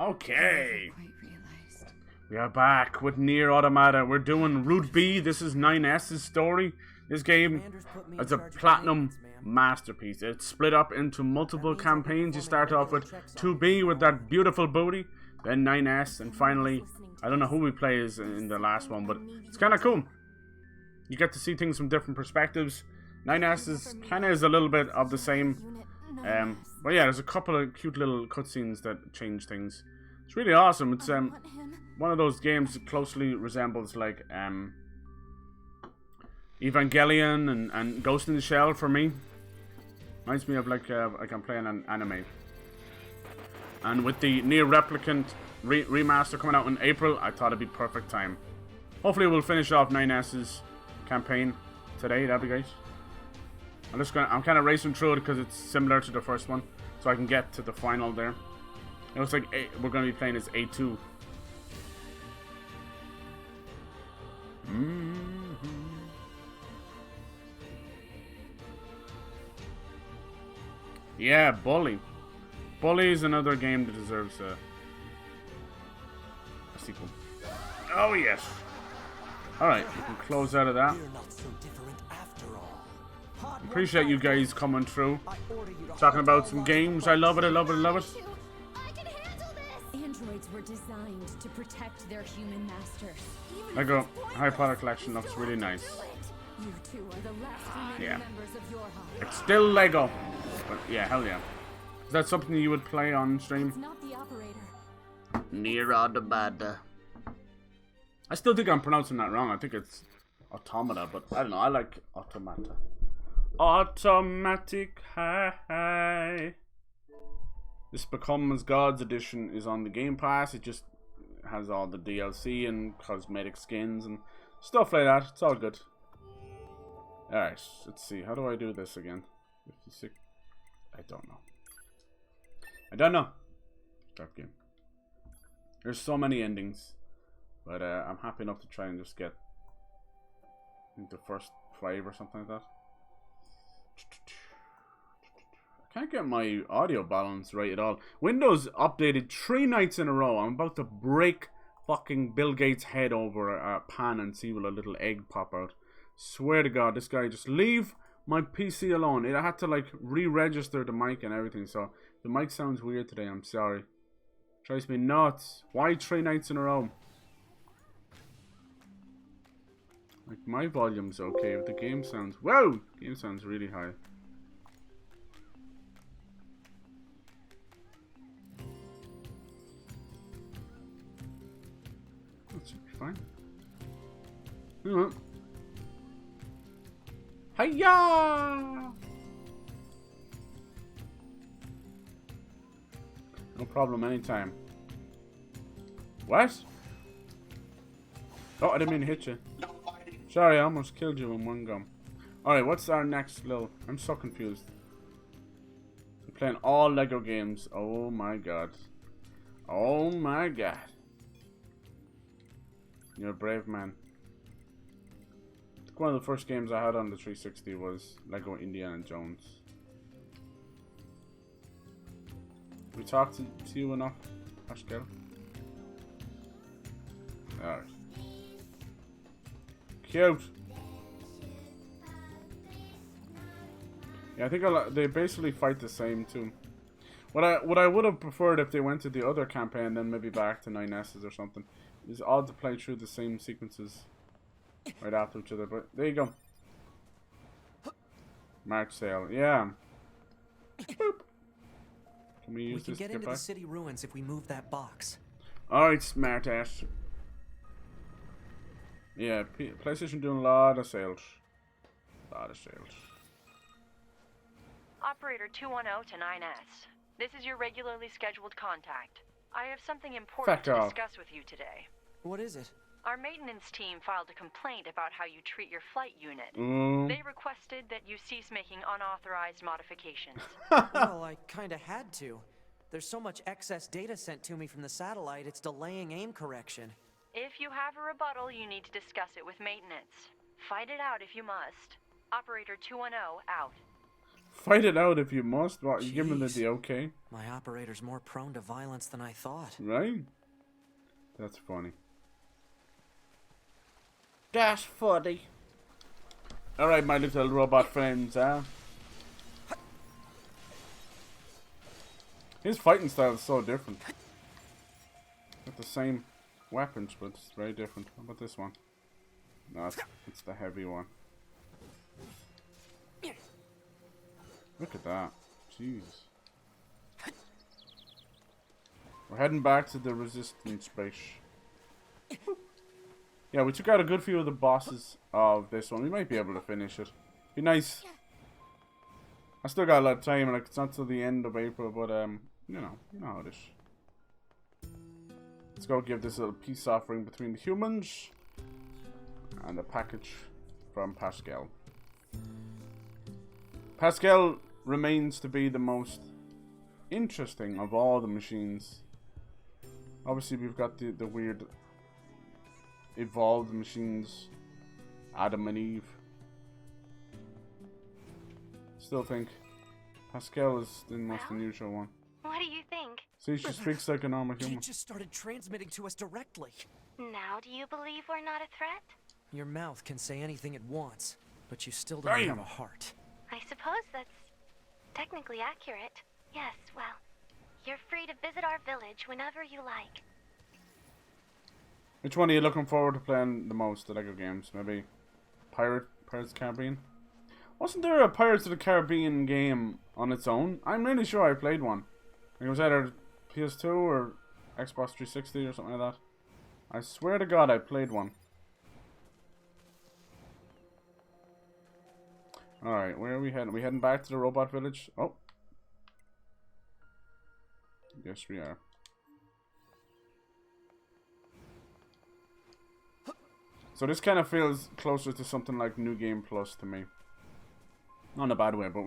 Okay. We are back with Nier Automata. We're doing Route B. This is 9S'S story. This game is a platinum masterpiece. It's split up into multiple campaigns. You start off with 2B with that beautiful booty, then 9S, and finally, I don't know who we play as in the last one, but it's kind of cool. You get to see things from different perspectives. 9S is kind of a little bit of the same. But yeah, there's a couple of cute little cutscenes that change things. It's really awesome. It's one of those games that closely resembles like Evangelion and Ghost in the Shell for me. Reminds me of like I'm playing an anime. And with the Nier Replicant remaster coming out in April, I thought it'd be perfect time. Hopefully we'll finish off 9S'S campaign today. That'd be great. I'm kind of racing through it because it's similar to the first one, so I can get to the final there. It looks like we're going to be playing as A2. Yeah, Bully. Bully is another game that deserves a sequel. Oh yes. Alright, we can close out of that. Appreciate you guys coming through, talking about some games. I love it, I love it, I love it. Androids were designed to protect their human masters. Lego Harry Potter collection looks really nice. You two are the last remaining members of your house. It's still Lego. But yeah, hell yeah. Is that something you would play on stream? It's not the operator. Nier Automata. I still think I'm pronouncing that wrong. I think it's Automata, but I don't know. I like Automata. Automatic High. This Becomes Gods edition is on the Game Pass. It just has all the DLC and cosmetic skins and stuff like that. It's all good. Alright, let's see. How do I do this again? 56. I don't know. I don't know. Start game. There's so many endings. But I'm happy enough to try and just get, I think, the first 5 or something like that. I can't get my audio balance right at all. Windows updated 3 nights in a row. I'm about to break fucking Bill Gates' head over a pan and see will a little egg pop out. Swear to God, this guy just leave my PC alone. I had to like re-register the mic and everything, so the mic sounds weird today. I'm sorry. Drives me nuts. Why 3 nights in a row? Like my volume's okay, but the game sounds game sounds really high. That should be fine. You know. Hiya! No problem, anytime. What? Oh, I didn't mean to hit you. Sorry, I almost killed you in one go. Alright, what's our next little... I'm so confused. We're playing all Lego games. Oh my god. Oh my god. You're a brave man. I think one of the first games I had on the 360 was Lego Indiana Jones. Did we talk to you enough, Ashkel? Alright. Cute. Yeah, I think they basically fight the same too. What I would have preferred if they went to the other campaign, then maybe back to 9S'S or something, is odd to play through the same sequences right after each other. But there you go. March sale, yeah. Boop. Can we use this to get into back? the city ruins if we move that box. Alright, smart ass. Yeah, PlayStation doing a lot of sales. Operator 210 to 9S. This is your regularly scheduled contact. I have something important to discuss with you today. What is it? Our maintenance team filed a complaint about how you treat your flight unit. They requested that you cease making unauthorized modifications. Well, I kinda had to. There's so much excess data sent to me from the satellite, it's delaying aim correction. If you have a rebuttal, you need to discuss it with maintenance. Fight it out if you must. Operator 210 out. Fight it out if you must. What, you giving it Jeez. the okay? My operator's more prone to violence than I thought. Right? That's funny. That's funny. Alright, my little robot friends, His fighting style is so different. With the same weapons, but it's very different. How about this one? No, it's the heavy one. Look at that. Jeez. We're heading back to the resistance base. Yeah, we took out a good few of the bosses of this one. We might be able to finish it. Be nice. I still got a lot of time, like it's not till the end of April, but you know how it is. Let's go give this little peace offering between the humans and a package from Pascal. Pascal remains to be the most interesting of all the machines. Obviously, we've got the weird evolved machines, Adam and Eve. Still think Pascal is the most unusual one. What do you think? See, she speaks like a normal You human. just started transmitting to us directly. Now do you believe we're not a threat? Your mouth can say anything it wants, but you still don't have a heart. I suppose that's technically accurate. Yes, well, you're free to visit our village whenever you like. Which one are you looking forward to playing the most, the Lego games? Maybe Pirates of the Caribbean? Wasn't there a Pirates of the Caribbean game on its own? I'm really sure I played one. It was either PS2 or Xbox 360 or something like that. I swear to God I played one. Alright, where are we heading? Are we heading back to the robot village? Oh. Yes, we are. So this kind of feels closer to something like New Game Plus to me. Not in a bad way, but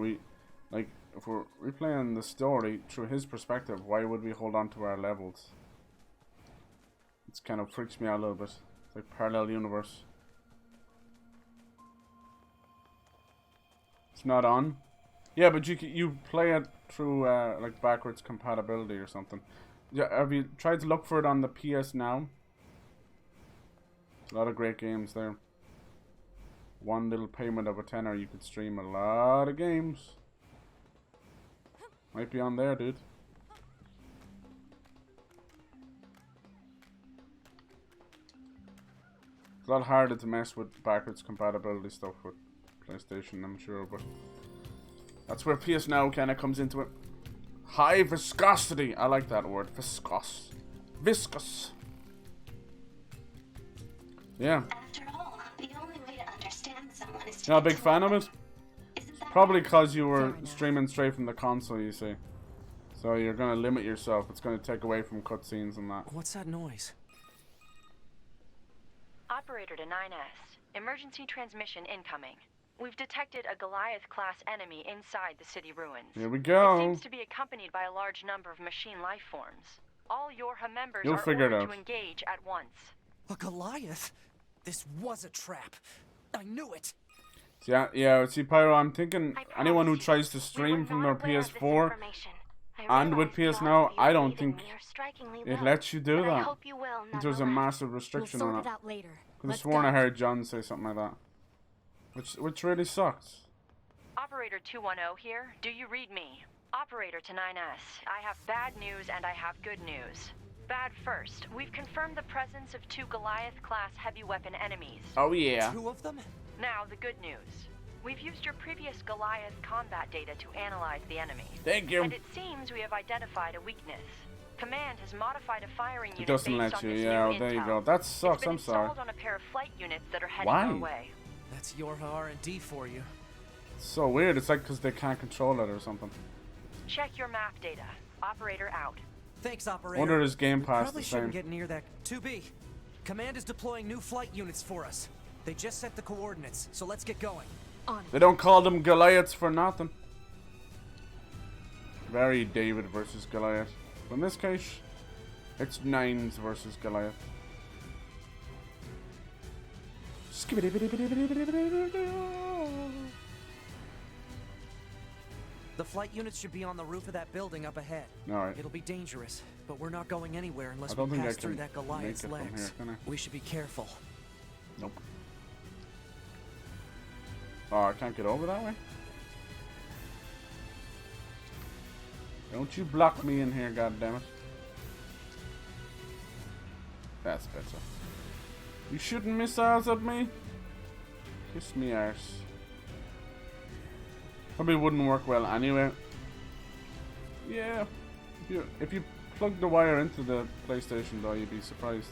like, if we're replaying the story through his perspective, why would we hold on to our levels? It kind of freaks me out a little bit. It's like parallel universe. It's not on. Yeah, but you play it through like backwards compatibility or something. Yeah, have you tried to look for it on the PS Now? A lot of great games there. One little payment of a tenner, you could stream a lot of games. Might be on there, dude. It's a lot harder to mess with backwards compatibility stuff with PlayStation, I'm sure, but that's where PS Now kind of comes into it. High viscosity. I like that word. Viscous. Viscous. Yeah. After all, the only way to understand someone is to... You're not a big fan of it? Probably because you were streaming straight from the console, you see. So you're going to limit yourself. It's going to take away from cutscenes and that. What's that noise? Operator to 9S. Emergency transmission incoming. We've detected a Goliath-class enemy inside the city ruins. Here we It go. seems to be accompanied by a large number of machine life forms. All Yorha members You'll are figure it ordered out. to engage at once. A Goliath? This was a trap. I knew it. Yeah, see, Pyro, I'm thinking I promise anyone who you, tries to we were stream from their not aware of this PS4 information. I and with realize PS the Now, odds of I you don't believing think me are strikingly it low, lets you do but I that. hope you will, There's a nonetheless. massive We'll restriction sort on it it. out later. Could have Let's sworn I go. heard John say something like that. Which really sucks. Operator 210 here. Do you read me? Operator to 9S. I have bad news and I have good news. Bad first. We've confirmed the presence of 2 Goliath-class heavy weapon enemies. Oh yeah. 2 of them? Now, the good news. We've used your previous Goliath combat data to analyze the enemy. Thank you. And it seems we have identified a weakness. Command has modified a firing unit It doesn't based let on you. this Yeah, new well, there you intel. go. That It's sucks. been I'm sorry. installed on a pair of flight units that are heading Why? our way. That's Yorha R&D for you. It's so weird. It's like because they can't control it or something. Check your map data. Operator out. Thanks, operator. Wonder is Game We Pass probably the shouldn't same? get near that. 2B. Command is deploying new flight units for us. They just set the coordinates, so let's get going. On. They don't call them Goliaths for nothing. Very David versus Goliath. But in this case, it's 9's versus Goliath. The flight units should be on the roof of that building up ahead. Alright. It'll be dangerous, but we're not going anywhere unless I don't we think I pass can through that Goliath's make it from legs. here, can I? We should be careful. Nope. Oh, I can't get over that way? Don't you block me in here, goddammit. That's better. You shooting missiles at me? Kiss me arse. Probably wouldn't work well anyway. Yeah. If you plug the wire into the PlayStation though, you'd be surprised.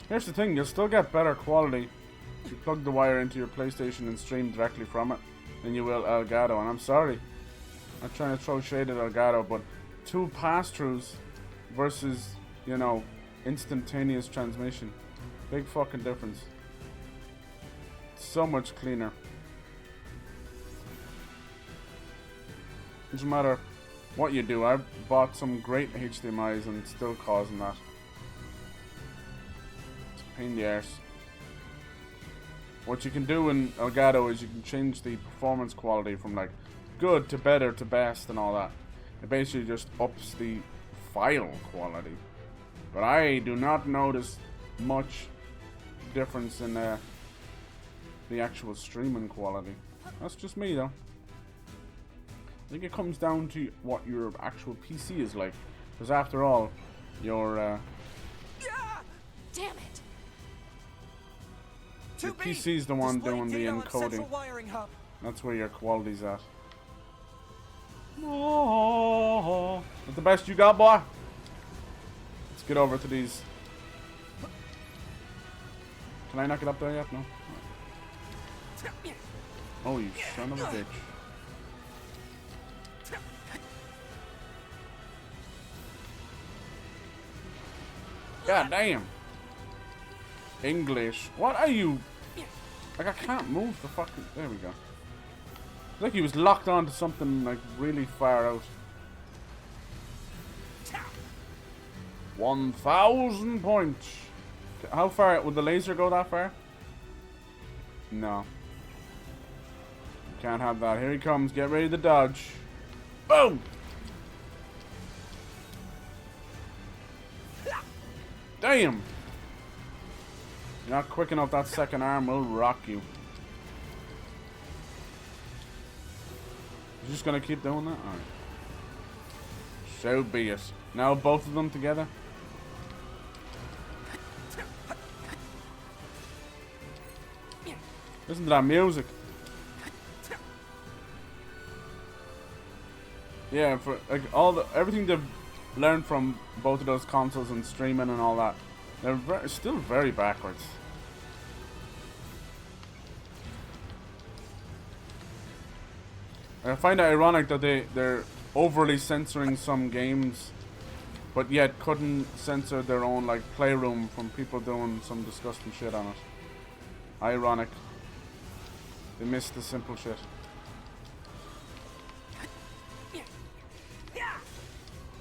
Here's the thing, you'll still get better quality if you plug the wire into your PlayStation and stream directly from it than you will Elgato. And I'm sorry, I'm trying to throw shade at Elgato, but 2 pass-throughs versus, you know, instantaneous transmission. Big fucking difference. So much cleaner. Doesn't matter what you do. I've bought some great HDMIs and it's still causing that. It's a pain in the arse. What you can do in Elgato is you can change the performance quality from like good to better to best and all that. It basically just ups the file quality. But I do not notice much difference in the actual streaming quality. That's just me though. I think it comes down to what your actual PC is like. Because after all, your Damn it! PC is the one doing the encoding. That's where your quality's at. Oh, that's the best you got, boy. Let's get over to these. Can I knock it up there yet? No. Oh, you son of a bitch. God damn. English. What are you? Like, I can't move the fucking... There we go. It's like he was locked onto something, like, really far out. 1,000 points. How far? Would the laser go that far? No. Can't have that. Here he comes. Get ready to dodge. Boom! Damn! You're not quick enough. That second arm will rock you. You're just gonna keep doing that? Alright. So be it. Now both of them together. Listen to that music. Yeah, for like everything they've learned from both of those consoles and streaming and all that, they're still very backwards. I find it ironic that they're overly censoring some games, but yet couldn't censor their own like playroom from people doing some disgusting shit on it. Ironic. They missed the simple shit.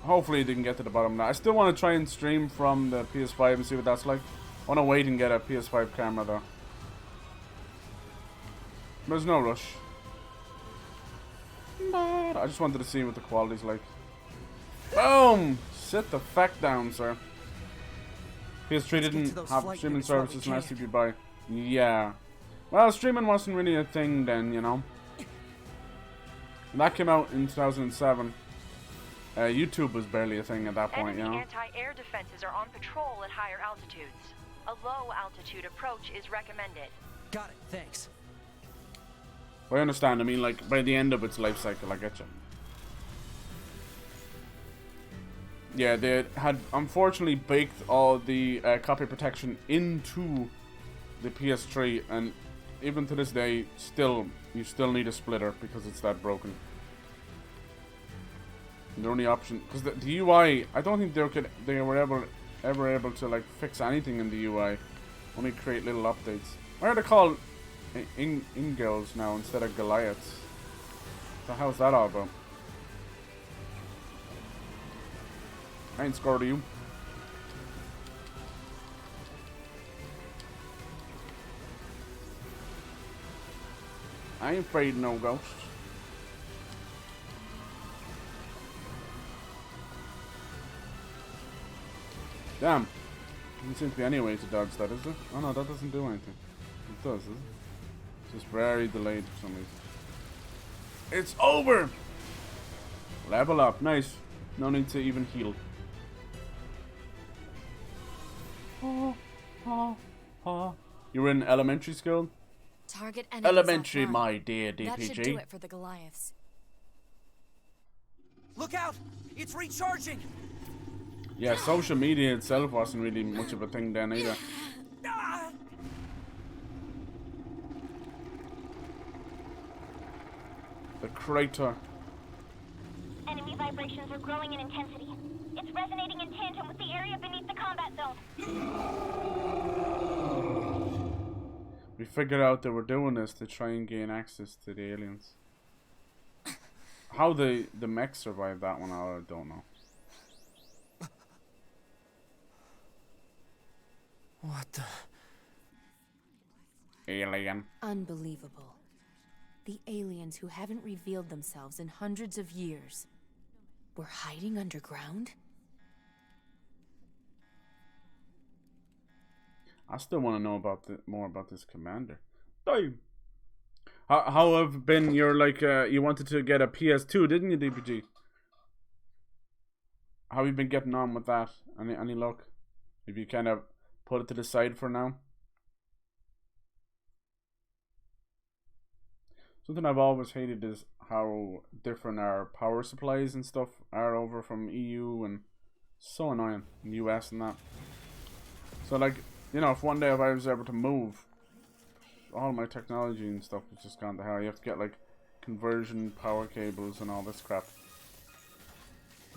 Hopefully they can get to the bottom now. I still want to try and stream from the PS5 and see what that's like. I want to wait and get a PS5 camera though. There's no rush. But I just wanted to see what the quality's like. Boom! Sit the feck down, sir. PS3 didn't have streaming services unless you buy. Yeah. Well, streaming wasn't really a thing then, you know. And that came out in 2007. YouTube was barely a thing at that point, you know. Anti-air defenses are on patrol at higher altitudes. A low-altitude approach is recommended. Got it, thanks. Well, I understand. I mean, like, by the end of its life cycle, I get you. Yeah, they had unfortunately baked all the copy protection into the PS3, and even to this day, you still need a splitter because it's that broken. And the only option, because the UI, I don't think they were ever able to like fix anything in the UI. Only create little updates. Why are they called Ingels now instead of Goliaths? So how's that all about? I ain't scored you. I ain't afraid of no ghosts. Damn. Doesn't seem to be any way to dodge that, is there? Oh no, that doesn't do anything. It does, does it? It's just very delayed for some reason. It's over! Level up. Nice. No need to even heal. You were in elementary school? Target enemies Elementary, offline. my dear DPG. That should do it for the Goliaths. Look out! It's recharging! Yeah, social media itself wasn't really much of a thing then either. Ah! The crater. Enemy vibrations are growing in intensity. It's resonating in tandem with the area beneath the combat zone. We figured out they were doing this to try and gain access to the aliens. How the mech survived that one, I don't know. What the? Alien. Unbelievable. The aliens who haven't revealed themselves in hundreds of years were hiding underground? I still want to know about more about this commander. Damn. How have been your you wanted to get a PS2, didn't you, DPG? How have you been getting on with that? Any luck? Have you kind of put it to the side for now? Something I've always hated is how different our power supplies and stuff are over from EU, and so annoying in US and that. So like, you know, if one day if I was able to move, all my technology and stuff has just gone to hell. You have to get like conversion power cables and all this crap.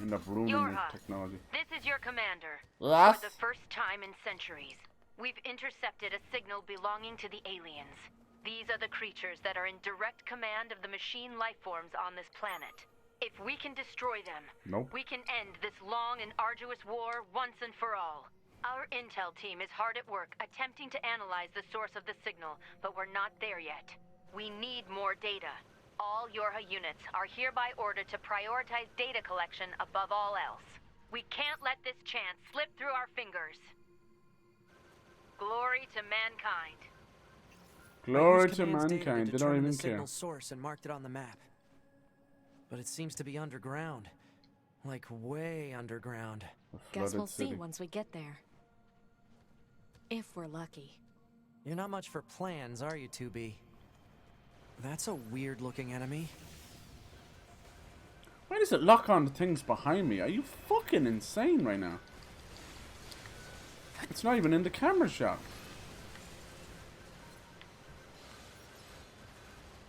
End up ruining your technology. This is your commander. Yes? For the first time in centuries, we've intercepted a signal belonging to the aliens. These are the creatures that are in direct command of the machine lifeforms on this planet. If we can destroy them, Nope. we can end this long and arduous war once and for all. Our intel team is hard at work attempting to analyze the source of the signal, but we're not there yet. We need more data. All Yorha units are hereby ordered to prioritize data collection above all else. We can't let this chance slip through our fingers. Glory to mankind. Glory I used to command's data mankind. to They don't determine even the care. signal source and marked it on the map. But it seems to be underground. Like way underground. Guess we'll City. see once we get there. If we're lucky. You're not much for plans, are you, 2B? That's a weird-looking enemy. Why does it lock on to things behind me? Are you fucking insane right now? It's not even in the camera shot.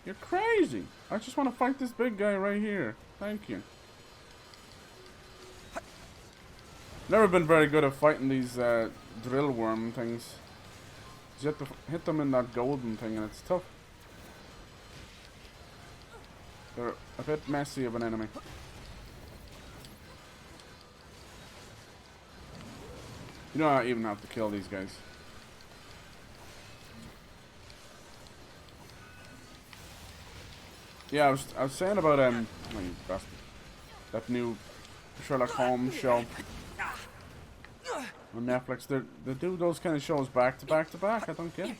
You're crazy. I just want to fight this big guy right here. Thank you. Never been very good at fighting these drill worm things. You have to hit them in that golden thing and it's tough. They're a bit messy of an enemy. You don't even have to kill these guys. Yeah, I was saying about oh, you bastard. That new Sherlock Holmes show on Netflix. They do those kind of shows back to back to back. I don't get it.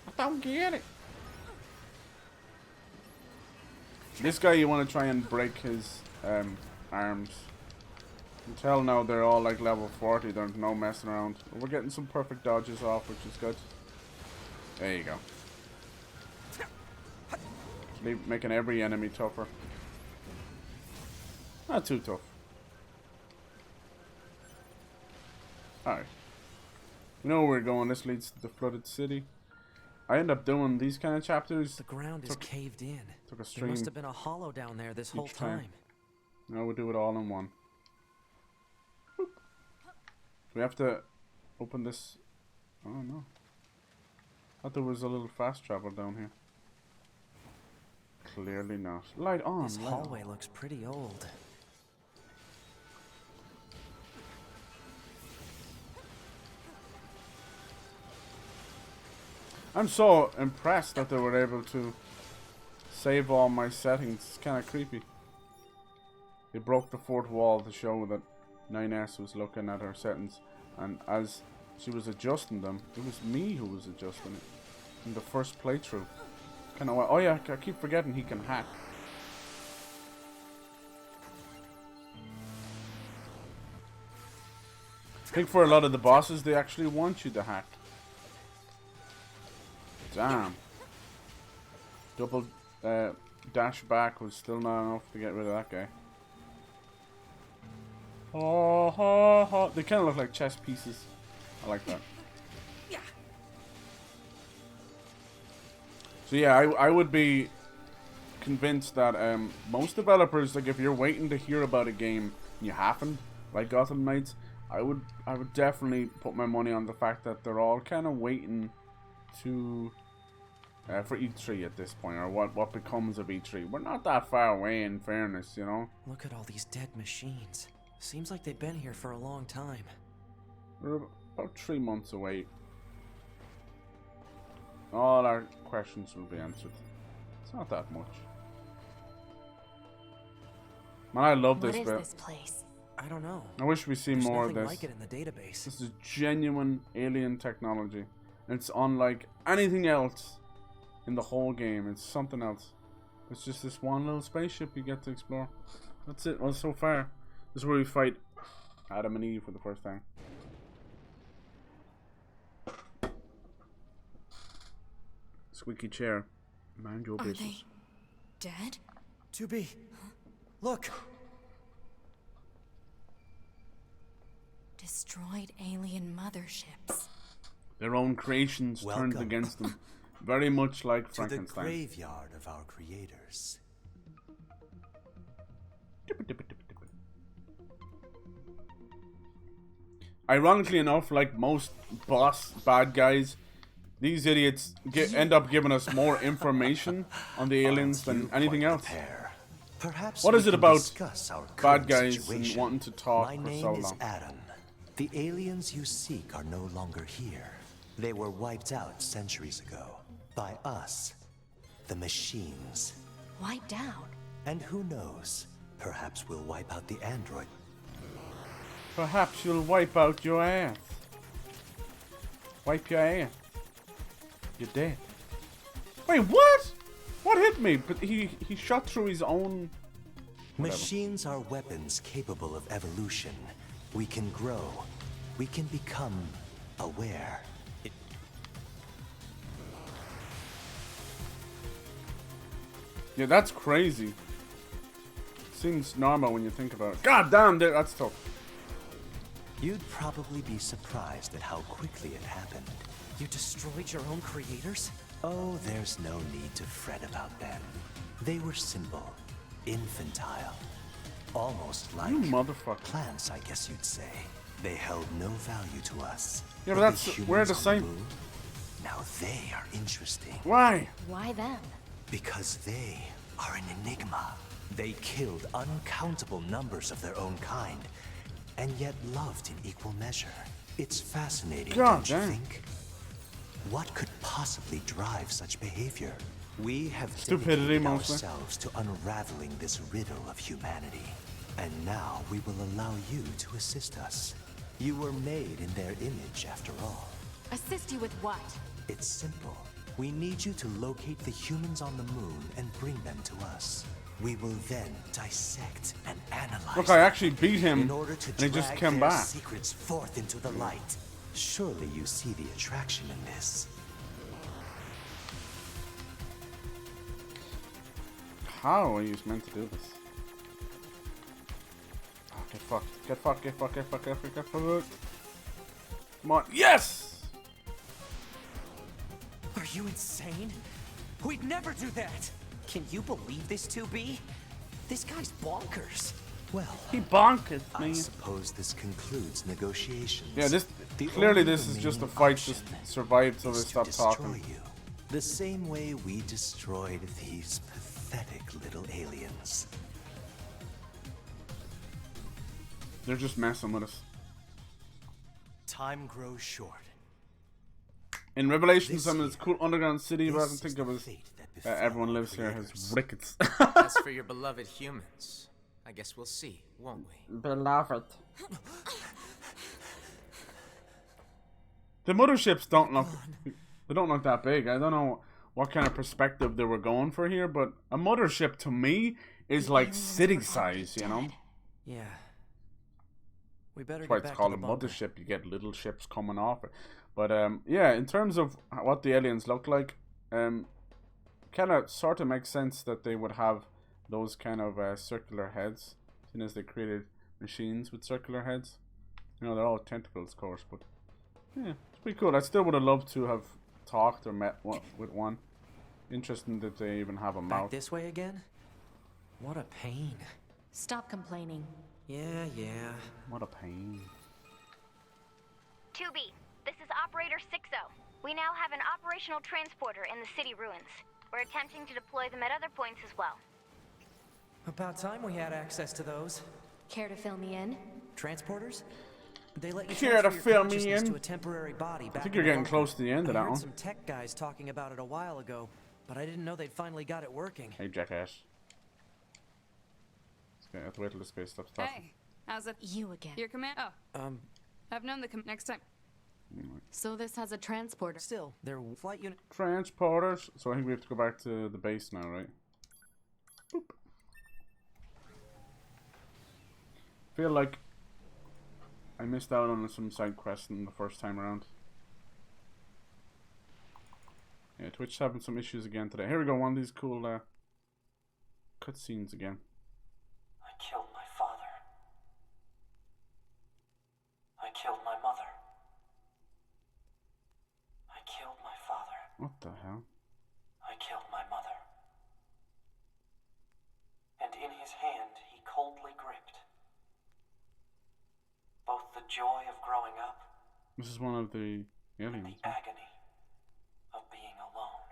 I don't get it. This guy, you want to try and break his arms. You can tell now they're all like level 40. There's no messing around. But we're getting some perfect dodges off, which is good. There you go. Making every enemy tougher. Not too tough. Alright. You know where we're going. This leads to the flooded city. I end up doing these kind of chapters. The ground is caved in. Took a There stream. must have been a hollow down there this whole time. Now we do it all in one. Boop. We have to open this. Oh no. I thought there was a little fast travel down here. Clearly not. Light on. This light hallway on. looks pretty old. I'm so impressed that they were able to save all my settings. It's kind of creepy. They broke the fourth wall to show that 9S was looking at her settings, and as she was adjusting them, it was me who was adjusting it in the first playthrough. Kind of. Oh yeah, I keep forgetting he can hack. I think for a lot of the bosses, they actually want you to hack. Damn. Double dash back was still not enough to get rid of that guy. Oh, ho, ho. They kind of look like chess pieces. I like that. So yeah, I would be convinced that most developers, like if you're waiting to hear about a game and you haven't, like Gotham Knights, I would definitely put my money on the fact that they're all kind of waiting to for E3 at this point, or what becomes of E3. We're not that far away, in fairness, you know. Look at all these dead machines. Seems like they've been here for a long time. We're about 3 months away. All our questions will be answered. It's not that much. Man, I love this bit. What is this place? I don't know. I wish we see There's more of nothing this. like it in the database. This is genuine alien technology. It's unlike anything else in the whole game. It's something else. It's just this one little spaceship you get to explore. That's it. Well, so far, this is where we fight Adam and Eve for the first time. Squeaky chair. Mind your business. Are they dead? 2B, look. Destroyed alien motherships. Their own creations turned Welcome. against them. Very much like To the Frankenstein. graveyard of our creators. Ironically enough, like most boss bad guys, these idiots end up giving us more information on the aliens than anything else. Perhaps What we is it can about discuss our bad current guys situation. and wanting to talk My for name so is long? Adam. The aliens you seek are no longer here. They were wiped out centuries ago. By us. The machines. Wiped out. And who knows? Perhaps we'll wipe out the android. Perhaps you'll wipe out your ass. Wipe your ass. You're dead. Wait, what? What hit me? But he shot through his own... Whatever. Machines are weapons capable of evolution. We can grow. We can become aware. Yeah, that's crazy. Seems normal when you think about it. God damn, that's tough. You'd probably be surprised at how quickly it happened. You destroyed your own creators? Oh, there's no need to fret about them. They were simple, infantile, almost like You motherfucker. plants, I guess you'd say. They held no value to us. Yeah, but the that's humans we're the on same. moon, now they are interesting Why? Why them? because they are an enigma. They killed uncountable numbers of their own kind, and yet loved in equal measure. It's fascinating, God don't you damn. think? What could possibly drive such behavior? We have Stupidity, dedicated mostly. ourselves to unraveling this riddle of humanity. And now we will allow you to assist us. You were made in their image, after all. Assist you with what? It's simple. We need you to locate the humans on the moon and bring them to us. We will then dissect and analyze Look, I them actually beat him, in order to and he just drag came their back. secrets forth into the light. Surely you see the attraction in this. How are you meant to do this? Oh, get fucked. Get fucked, get fucked, get fucked, get fucked, get fucked. Come on. Yes! Are you insane? We'd never do that! Can you believe this, 2B? This guy's bonkers. Well, He bonkers I me. suppose this concludes negotiations. Yeah, this The clearly only this is just a remaining fight option just survive till they is to stop destroy talking. you. The same way we destroyed these pathetic little aliens. They're just messing with us. Time grows short. In Revelation, some of this cool underground city, but I don't think it was. Everyone lives here has rickets. As for your beloved humans, I guess we'll see, won't we? Beloved. The motherships don't look. They don't look that big. I don't know what kind of perspective they were going for here, but a mothership to me is like city size, you know. Yeah. We better That's why get it's back called to a the bunker. mothership. You get little ships coming off it. But yeah, in terms of what the aliens look like, kind of sort of makes sense that they would have those kind of circular heads, seeing as they created machines with circular heads. You know, they're all tentacles, of course, but yeah, it's pretty cool. I still would have loved to have talked or met with one. Interesting that they even have a Back mouth. this way again? What a pain. Stop complaining. Yeah. What a pain. 2B, this is Operator 6-0. We now have an operational transporter in the city ruins. We're attempting to deploy them at other points as well. About time we had access to those. Care to fill me in? Transporters? They let you Care to transfer your fill me consciousness in? to a temporary body I back think in you're the getting bunker. close to the end of I that heard one. some tech guys talking about it a while ago, but I didn't know they'd finally got it working. Hey, jackass. Okay, I have to wait till the space stops talking. Hey, how's it? You again. Your command? Oh, I've known the next time. So this has a transporter. Still, their flight unit. Transporters. So I think we have to go back to the base now, right? Boop. Feel like I missed out on some side questing the first time around. Yeah, Twitch is having some issues again today. Here we go, one of these cool cutscenes again. I killed my father. I killed my mother. I killed my father. What the hell? I killed my mother. And in his hand he coldly gripped both the joy of growing up This is one of the and aliens. the agony of being alone.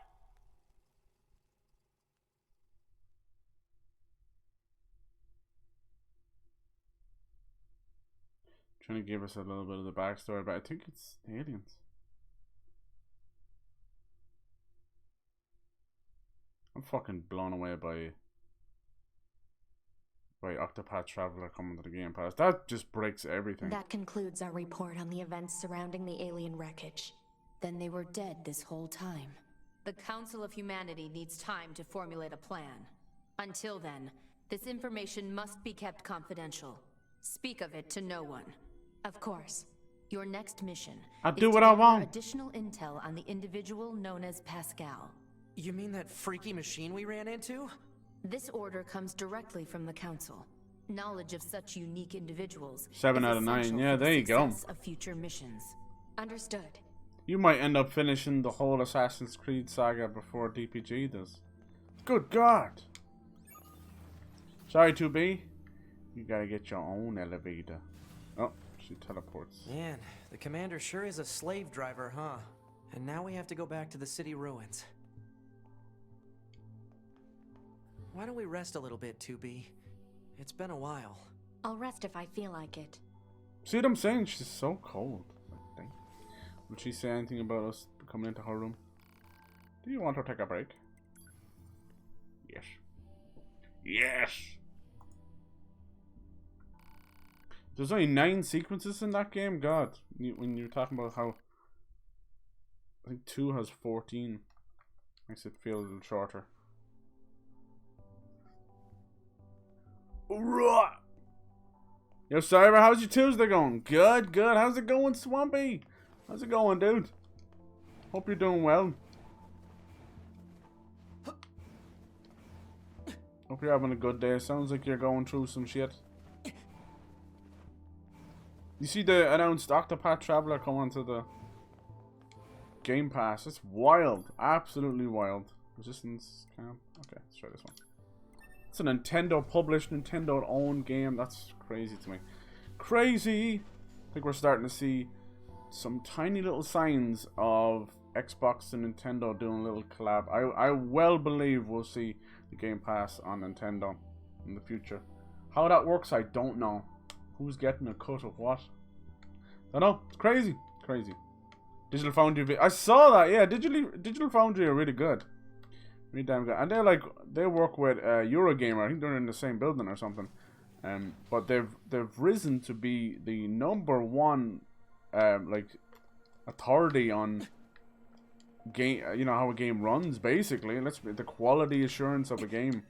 Trying to give us a little bit of the backstory, but I think it's the aliens. I'm fucking blown away by Octopath Traveler coming to the Game Pass. That just breaks everything. That concludes our report on the events surrounding the alien wreckage. Then they were dead this whole time. The Council of Humanity needs time to formulate a plan. Until then, this information must be kept confidential. Speak of it to no one. Of course, your next mission I'll is do to what I gather want. additional intel on the individual known as Pascal. You mean that freaky machine we ran into? This order comes directly from the Council. Knowledge of such unique individuals 7 is out of 9. essential Yeah, for the there you go. success of future missions. Understood. You might end up finishing the whole Assassin's Creed saga before DPG does. Good God! Sorry, 2B. You gotta get your own elevator. Oh, she teleports. Man, the commander sure is a slave driver, huh? And now we have to go back to the city ruins. Why don't we rest a little bit, 2B? It's been a while. I'll rest if I feel like it. See what I'm saying? She's so cold. Like, dang. Would she say anything about us coming into her room? Do you want her to take a break? Yes. Yes! There's only 9 sequences in that game? God. When you're talking about how... I think 2 has 14. Makes it feel a little shorter. Right. Yo, Cyber, how's your Tuesday going? Good, good. How's it going, Swampy? How's it going, dude? Hope you're doing well. Hope you're having a good day. Sounds like you're going through some shit. You see the announced Octopath Traveler come onto the Game Pass. It's wild. Absolutely wild. Resistance camp. Okay, let's try this one. It's a Nintendo published, Nintendo owned game. That's crazy to me. Crazy! I think we're starting to see some tiny little signs of Xbox and Nintendo doing a little collab. I well believe we'll see the Game Pass on Nintendo in the future. How that works, I don't know. Who's getting a cut of what? I don't know. It's crazy. Crazy. Digital Foundry. I saw that. Yeah, Digital Foundry are really good. Really damn good. And they're like, they work with Eurogamer. I think they're in the same building or something. But they've risen to be the #1 like authority on game. You know how a game runs, basically. The quality assurance of a game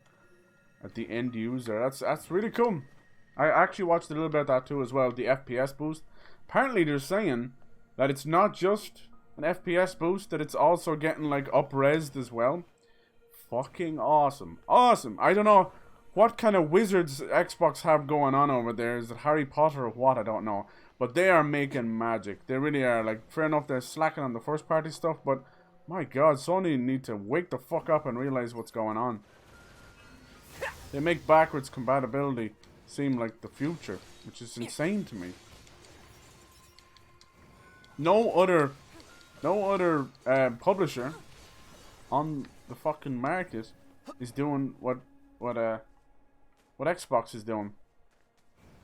at the end user. That's really cool. I actually watched a little bit of that too as well. The FPS boost. Apparently, they're saying that it's not just an FPS boost, that it's also getting like up-resed as well. Fucking awesome. Awesome. I don't know what kind of wizards Xbox have going on over there. Is it Harry Potter or what? I don't know. But they are making magic. They really are. Like, fair enough, they're slacking on the first party stuff, but my god, Sony need to wake the fuck up and realize what's going on. They make backwards compatibility seem like the future, which is insane to me. No other publisher on the fucking market is doing what Xbox is doing.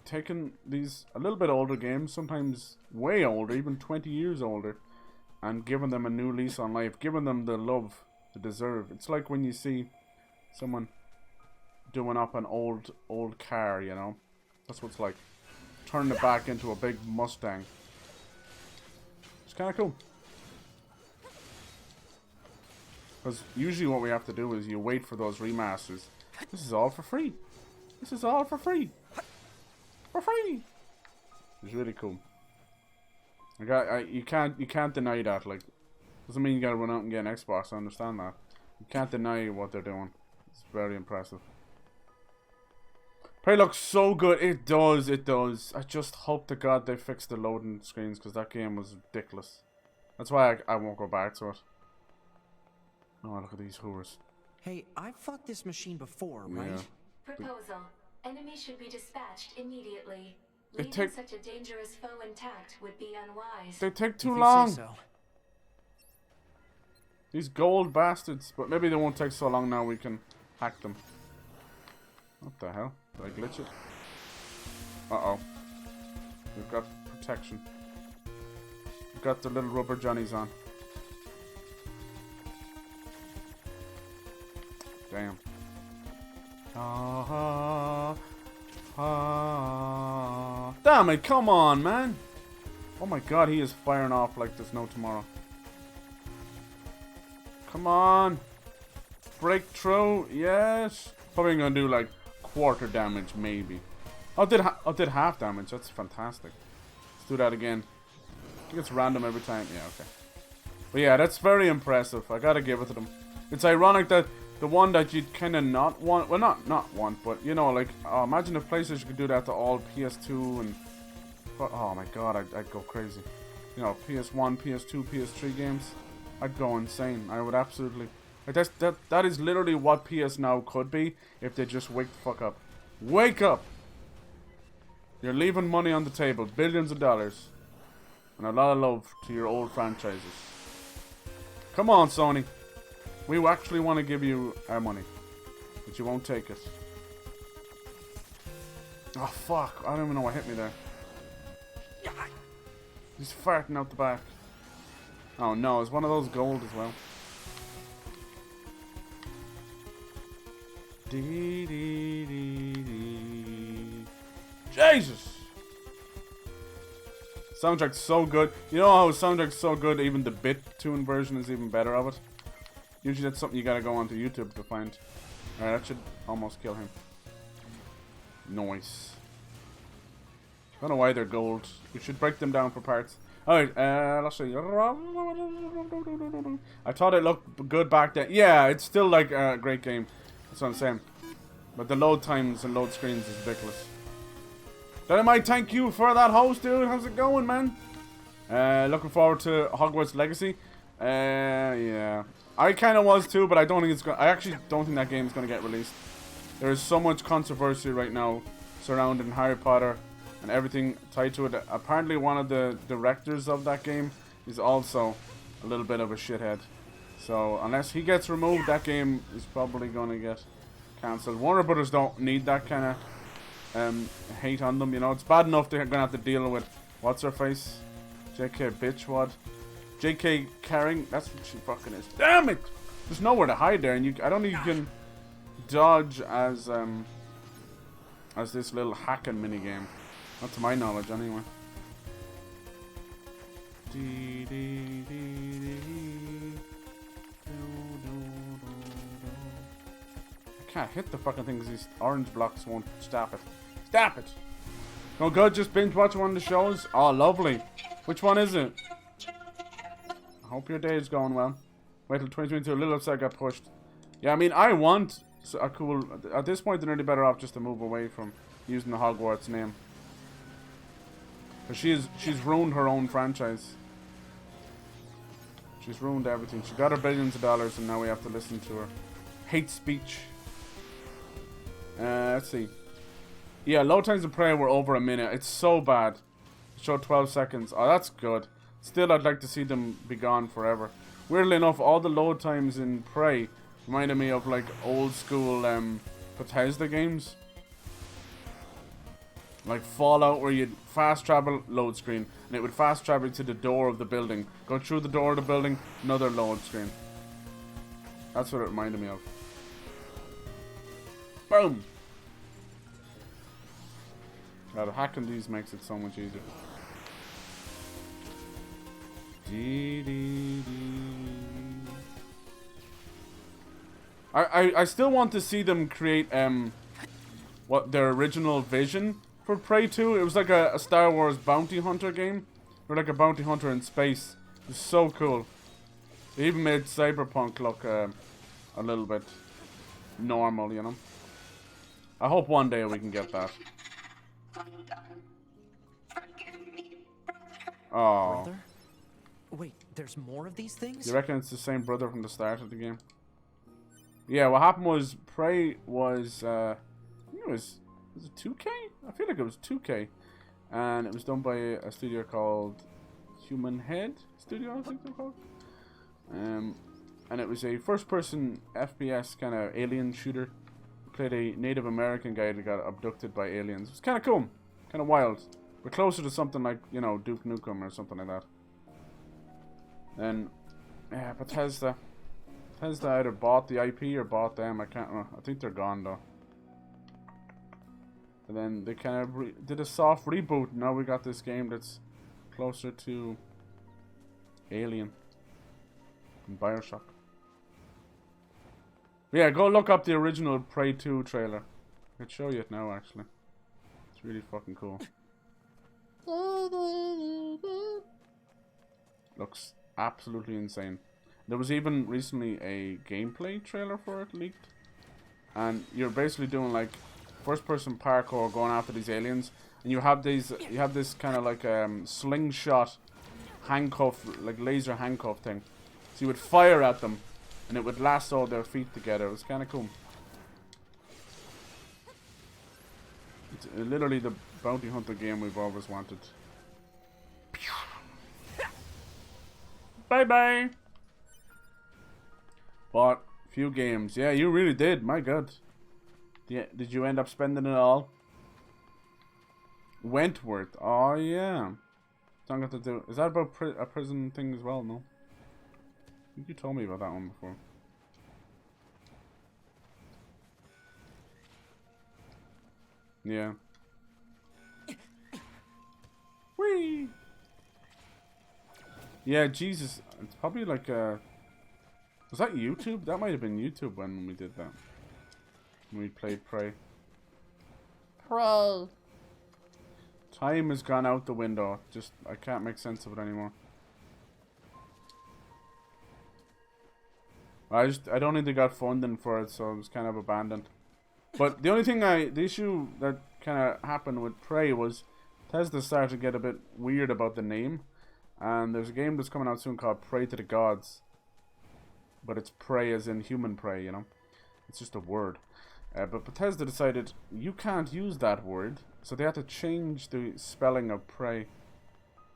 Taking these a little bit older games, sometimes way older, even 20 years older, and giving them a new lease on life, giving them the love they deserve. It's like when you see someone doing up an old car, you know. That's what it's like. Turning it back into a big Mustang. It's kind of cool. Because usually what we have to do is you wait for those remasters. This is all for free. This is all for free. For free. It's really cool. You can't deny that. Like, doesn't mean you gotta run out and get an Xbox. I understand that. You can't deny what they're doing. It's very impressive. Play looks so good. It does. It does. I just hope to God they fix the loading screens, because that game was ridiculous. That's why I won't go back to it. Oh, look at these whores. Hey, I've fought this machine before, right? Yeah. Proposal. Enemy should be dispatched immediately. Leaving such a dangerous foe intact would be unwise. They take too If you long. say so. These gold bastards. But maybe they won't take so long now we can hack them. What the hell? Did I glitch it? Uh-oh. We've got protection. We've got the little rubber johnnies on. Damn. Damn it, come on, man. Oh my god, he is firing off like there's no tomorrow. Come on. Breakthrough, yes. Probably gonna do like quarter damage, maybe. Oh, did half damage. That's fantastic. Let's do that again. I think it's random every time. Yeah, okay. But yeah, that's very impressive. I gotta give it to them. It's ironic that the one that you'd kind of not want, well, not want, but you know, like, imagine if PlayStation could do that to all PS2 and, oh my god, I'd go crazy. You know, PS1, PS2, PS3 games, I'd go insane. I would absolutely, like, that is literally what PS Now could be if they just wake the fuck up. Wake up! You're leaving money on the table, billions of dollars, and a lot of love to your old franchises. Come on, Sony. We actually want to give you our money, but you won't take it. Oh fuck, I don't even know what hit me there. He's farting out the back. Oh no, it's one of those gold as well. Dee, dee, dee, dee. Jesus! Soundtrack's so good. You know how soundtrack's so good, even the BitTune version is even better of it? Usually that's something you gotta go onto YouTube to find. Alright, that should almost kill him. Nice. I don't know why they're gold. We should break them down for parts. Alright, let's see. I thought it looked good back then. Yeah, it's still like a great game. That's what I'm saying. But the load times and load screens is ridiculous. Dynamite, thank you for that host, dude. How's it going, man? Looking forward to Hogwarts Legacy. Yeah. I kind of was too, but I don't think it's going. I actually don't think that game is going to get released. There is so much controversy right now surrounding Harry Potter and everything tied to it. Apparently, one of the directors of that game is also a little bit of a shithead. So unless he gets removed, that game is probably going to get cancelled. Warner Brothers don't need that kind of hate on them. You know, it's bad enough they're going to have to deal with what's her face, JK Bitchwad. J.K. Carring, that's what she fucking is. Damn it! There's nowhere to hide there, and I don't think you can dodge as this little hacking minigame. Not to my knowledge, anyway. I can't hit the fucking thing because these orange blocks won't stop it. Stop it! Oh good, just binge watch one of the shows? Oh, lovely. Which one is it? I hope your day is going well. Wait till 2022, a little upset I got pushed. Yeah, I mean, I want a cool... At this point, they're nearly better off just to move away from using the Hogwarts name. Because she's ruined her own franchise. She's ruined everything. She got her billions of dollars and now we have to listen to her. Hate speech. Let's see. Yeah, load times of Prey were over a minute. It's so bad. Show 12 seconds. Oh, that's good. Still, I'd like to see them be gone forever. Weirdly enough, all the load times in Prey reminded me of like old school Bethesda games. Like Fallout, where you'd fast travel, load screen, and it would fast travel to the door of the building. Go through the door of the building, another load screen. That's what it reminded me of. Boom! God, hacking these makes it so much easier. I still want to see them create what their original vision for Prey 2. It was like a Star Wars bounty hunter game. Or like a bounty hunter in space. It was so cool. They even made Cyberpunk look a little bit normal, you know. I hope one day we can get that. Oh. Brother? Wait, there's more of these things? You reckon it's the same brother from the start of the game? Yeah, what happened was Prey was I think it was it 2K? I feel like it was 2K. And it was done by a studio called Human Head Studio, I think they're called. And it was a first-person FPS kind of alien shooter. Played a Native American guy that got abducted by aliens. It was kind of cool, kind of wild. We're closer to something like, you know, Duke Nukem or something like that. Then, yeah, Bethesda either bought the IP or bought them. I can't remember. I think they're gone though. And then they kind of did a soft reboot. Now we got this game that's closer to Alien and Bioshock. Yeah, go look up the original Prey 2 trailer. I could show you it now, actually. It's really fucking cool. Looks absolutely insane. There was even recently a gameplay trailer for it leaked. And you're basically doing like first-person parkour going after these aliens. And you have this kind of like slingshot handcuff, like laser handcuff thing. So you would fire at them and it would lasso their feet together. It was kind of cool. It's literally the bounty hunter game we've always wanted. Bye bye. Bought few games. Yeah, you really did. My God. Yeah, did you end up spending it all? Wentworth. Oh yeah. Don't got to do. Is that about a prison thing as well? No. I think you told me about that one before. Yeah. Whee! Yeah, Jesus. It's probably like was that YouTube? That might have been YouTube when we did that. When we played Prey. Prey! Time has gone out the window. Just, I can't make sense of it anymore. I don't think they got funding for it, so it was kind of abandoned. But the only thing the issue that kind of happened with Prey was Bethesda started to get a bit weird about the name. And there's a game that's coming out soon called Prey to the Gods. But it's prey as in human prey, you know. It's just a word. But Bethesda decided you can't use that word. So they had to change the spelling of prey.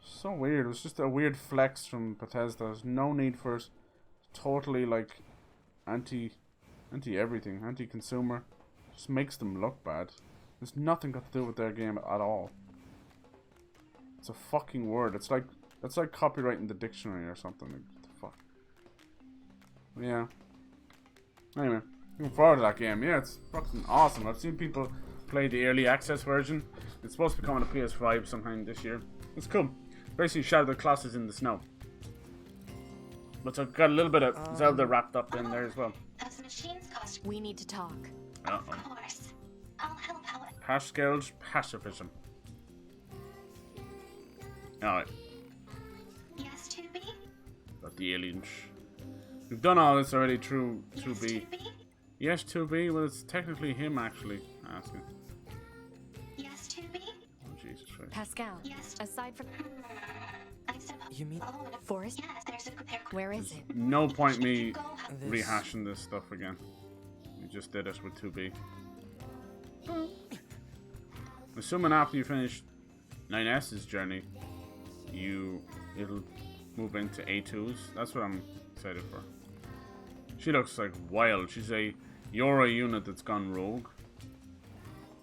So weird. It was just a weird flex from Bethesda. There's no need for it. Totally like anti-everything. Anti-consumer. Just makes them look bad. There's nothing got to do with their game at all. It's a fucking word. It's like That's like copyrighting the dictionary or something. Like, what the fuck? Yeah. Anyway, looking forward to that game. Yeah, it's fucking awesome. I've seen people play the early access version. It's supposed to be coming to PS5 sometime this year. It's cool. Basically, Shadow of the Colossus in the snow. But I've got a little bit of Zelda wrapped up in there as well. Those machines cost. We need to talk. Of course. I'll help how it. Pascal's pacifism. Alright. Yes, 2B? Got the aliens. We've done all this already through Yes, 2B. 2B? Yes, 2B. Well, it's technically him actually asking. Yes, 2B? Oh, Jesus Christ. Pascal, Yes. aside from I suppose. You mean Forest, Yes, there's a there. where is it? No point me this? rehashing this stuff again. We just did it with 2B. Assuming after you finish 9S'S journey, it'll move into A2's. That's what I'm excited for. She looks like wild. She's a Euro unit that's gone rogue.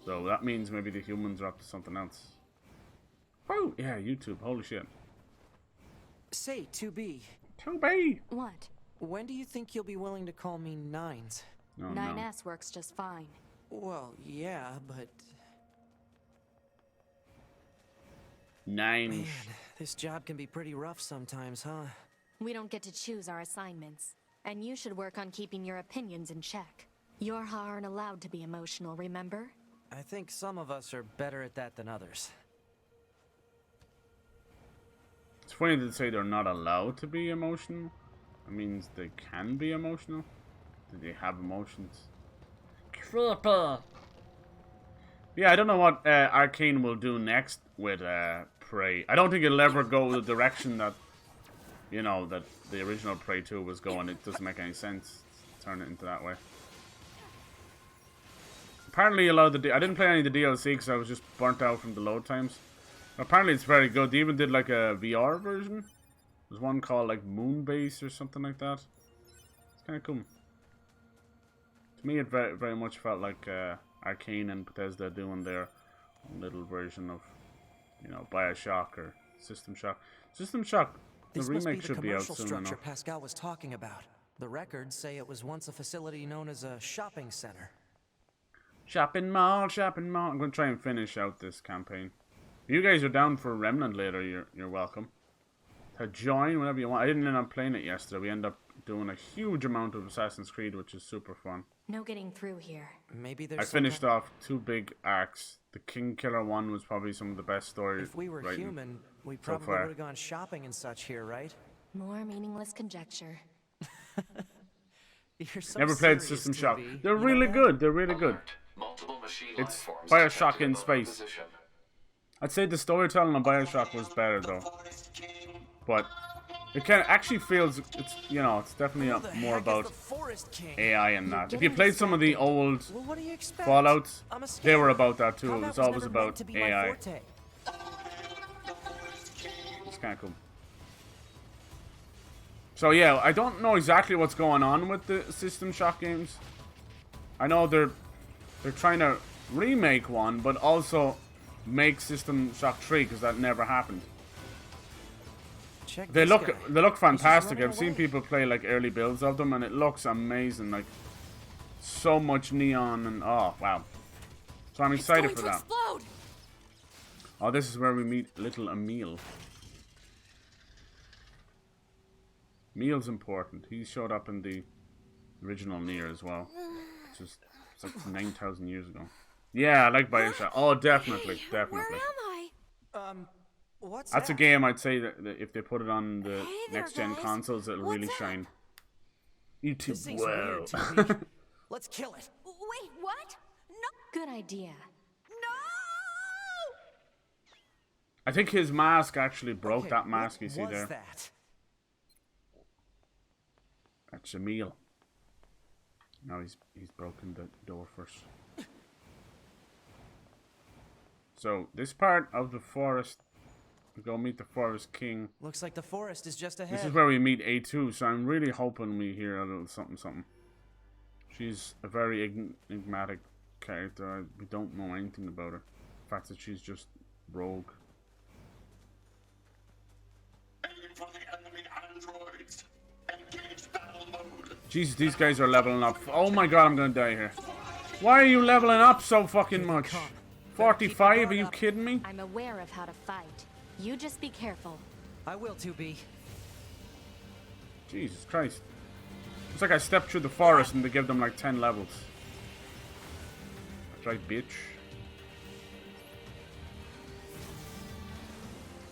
So that means maybe the humans are up to something else. Oh, yeah, YouTube. Holy shit. Say, 2B, 2B! What? when do you think you'll be willing to call me 9's? Oh, no. 9S works just fine. Well, yeah, but 9. man, this job can be pretty rough sometimes, huh? We don't get to choose our assignments. And you should work on keeping your opinions in check. Yorha aren't allowed to be emotional, remember? I think some of us are better at that than others. It's funny to say they're not allowed to be emotional. That means they can be emotional. Do they have emotions? Creepy. Yeah, I don't know what Arcane will do next with Prey. I don't think it'll ever go the direction that, you know, that the original Prey 2 was going. It doesn't make any sense to turn it into that way. Apparently, a lot of the I didn't play any of the DLC because I was just burnt out from the load times. Apparently, it's very good. They even did like a VR version. There's one called like Moonbase or something like that. It's kind of cool. To me, it very, very much felt like Arcane and Bethesda doing their little version of, you know, Bioshock or System Shock. System Shock, the This remake must be the should be out commercial soon structure enough. Pascal was talking about. The records say it was once a facility known as a shopping center. Shopping mall, shopping mall. I'm going to try and finish out this campaign. If you guys are down for Remnant later, you're welcome to join whenever you want. I didn't end up playing it yesterday. We ended up doing a huge amount of Assassin's Creed, which is super fun. No getting through here. Maybe there's I finished off 2 big arcs. The King Killer one was probably some of the best stories. If we were writing human, we so probably far. would have gone shopping and such here, right? More meaningless conjecture. You're so Never played serious, System Shock. 2B. They're You know really that? good. They're really good. Multiple machine It's life forms Bioshock detected in below space. position. I'd say the storytelling on Bioshock was better though, but it kind of actually feels it's, you know, it's definitely Who the more heck is about the Forest King? AI and that. If you getting played some of the old Well, what do you expect? Fallouts, I'm a they were scaler. about that too. It Combat was was always never about meant to be my AI. forte. So yeah, I don't know exactly what's going on with the System Shock games. I know they're trying to remake one, but also make System Shock 3 because that never happened. Check They this look guy. fantastic. running I've seen away. people play like early builds of them, and it looks amazing. Like so much neon and oh wow. So I'm excited for that. Explode! Oh, this is where we meet little Emil. Emil's important. He showed up in the original Nier as well. It's like 9,000 years ago. Yeah, I like Bioshock. Oh, definitely, definitely. What's That's a that? game I'd say that if they put it on the Hey there, next-gen guys. consoles, it'll really What's up? shine. This YouTube, thing's wow. weird, 2B. Let's kill it. Wait, what? No! Good idea. No! I think his mask actually broke Okay, that mask what you see was there. that? That's Emil. Now he's broken the door first. So this part of the forest, we go meet the Forest King. Looks like the forest is just ahead. This is where we meet A2, so I'm really hoping we hear a little something something. She's a very enigmatic character. We don't know anything about her. The fact that she's just rogue. Jesus, these guys are leveling up. Oh my god, I'm gonna die here. Why are you leveling up so fucking much? 45? Are you kidding me? I'm aware of how to fight. You just be careful. I will, 2B. Jesus Christ. It's like I stepped through the forest and they give them like 10 levels. That's right, bitch.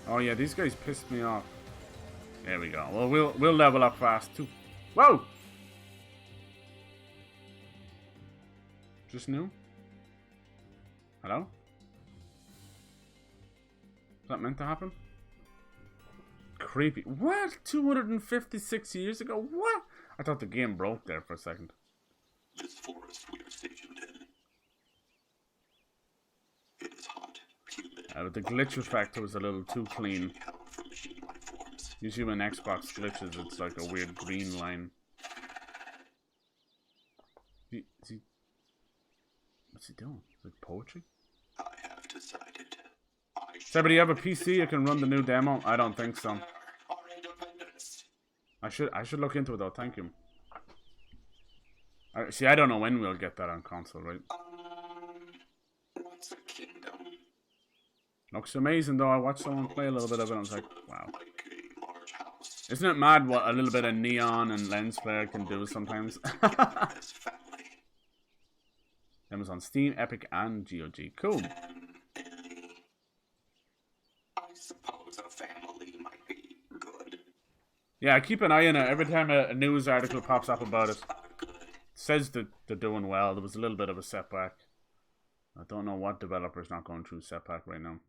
Oh yeah, these guys pissed me off. There we go. Well, we'll level up fast too. Whoa! Just new? Hello? Is that meant to happen? Creepy. What? 256 years ago? What? I thought the game broke there for a second. This forest we are stationed in. It is hot, humid. The glitch effect was a little too clean. Usually when Xbox glitches, it's like a weird green line. What's he doing? Is it poetry? I have decided. Cyber, do you have a PC you can run the new demo? I don't think so. I should look into it though, thank you. See, I don't know when we'll get that on console, right? What's a kingdom? Looks amazing though. I watched someone play a little bit of it and I was like, wow. Like a large house. Isn't it mad what a little bit of neon and lens flare can do sometimes? Demos on Steam, Epic, and GOG. Cool. I suppose a family might be good. Yeah, I keep an eye on it every time a news article pops up about it. Says that they're doing well. There was a little bit of a setback. I don't know what developer's not going through setback right now.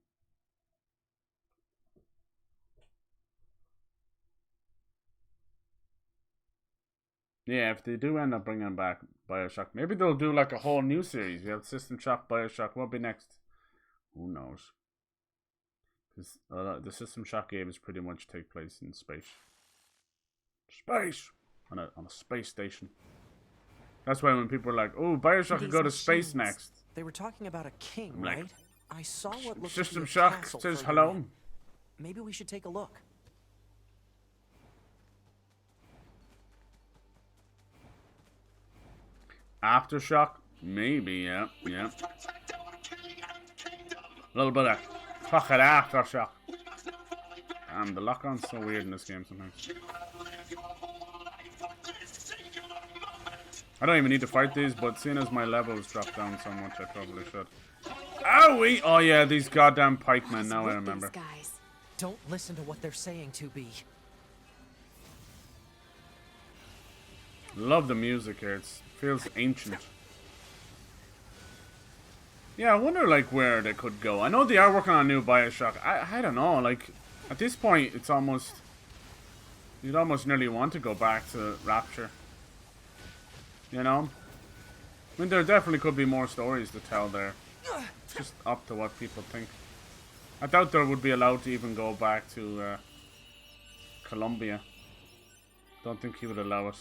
Yeah, if they do end up bringing back Bioshock, maybe they'll do like a whole new series. We have System Shock, Bioshock. What'll be next? Who knows? Because the System Shock games pretty much take place in space. Space! On a space station. That's why when people are like, oh, Bioshock could go to space next. They were talking about a king, like, right? I saw what looked System like a Shock castle says further hello. in. Maybe we should take a look. Aftershock? Maybe, yeah. A little bit of fucking Aftershock. Damn, the lock-on's so weird in this game sometimes. I don't even need to fight these, but seeing as my levels dropped down so much, I probably should. Owie! Oh yeah, these goddamn pikemen, now I remember. Don't listen to what they're saying, 2B. Love the music here, it feels ancient. Yeah, I wonder like where they could go. I know they are working on a new Bioshock. I don't know, like at this point it's almost, you'd almost nearly want to go back to Rapture. You know? I mean, there definitely could be more stories to tell there. It's just up to what people think. I doubt they would be allowed to even go back to Columbia. Don't think he would allow it.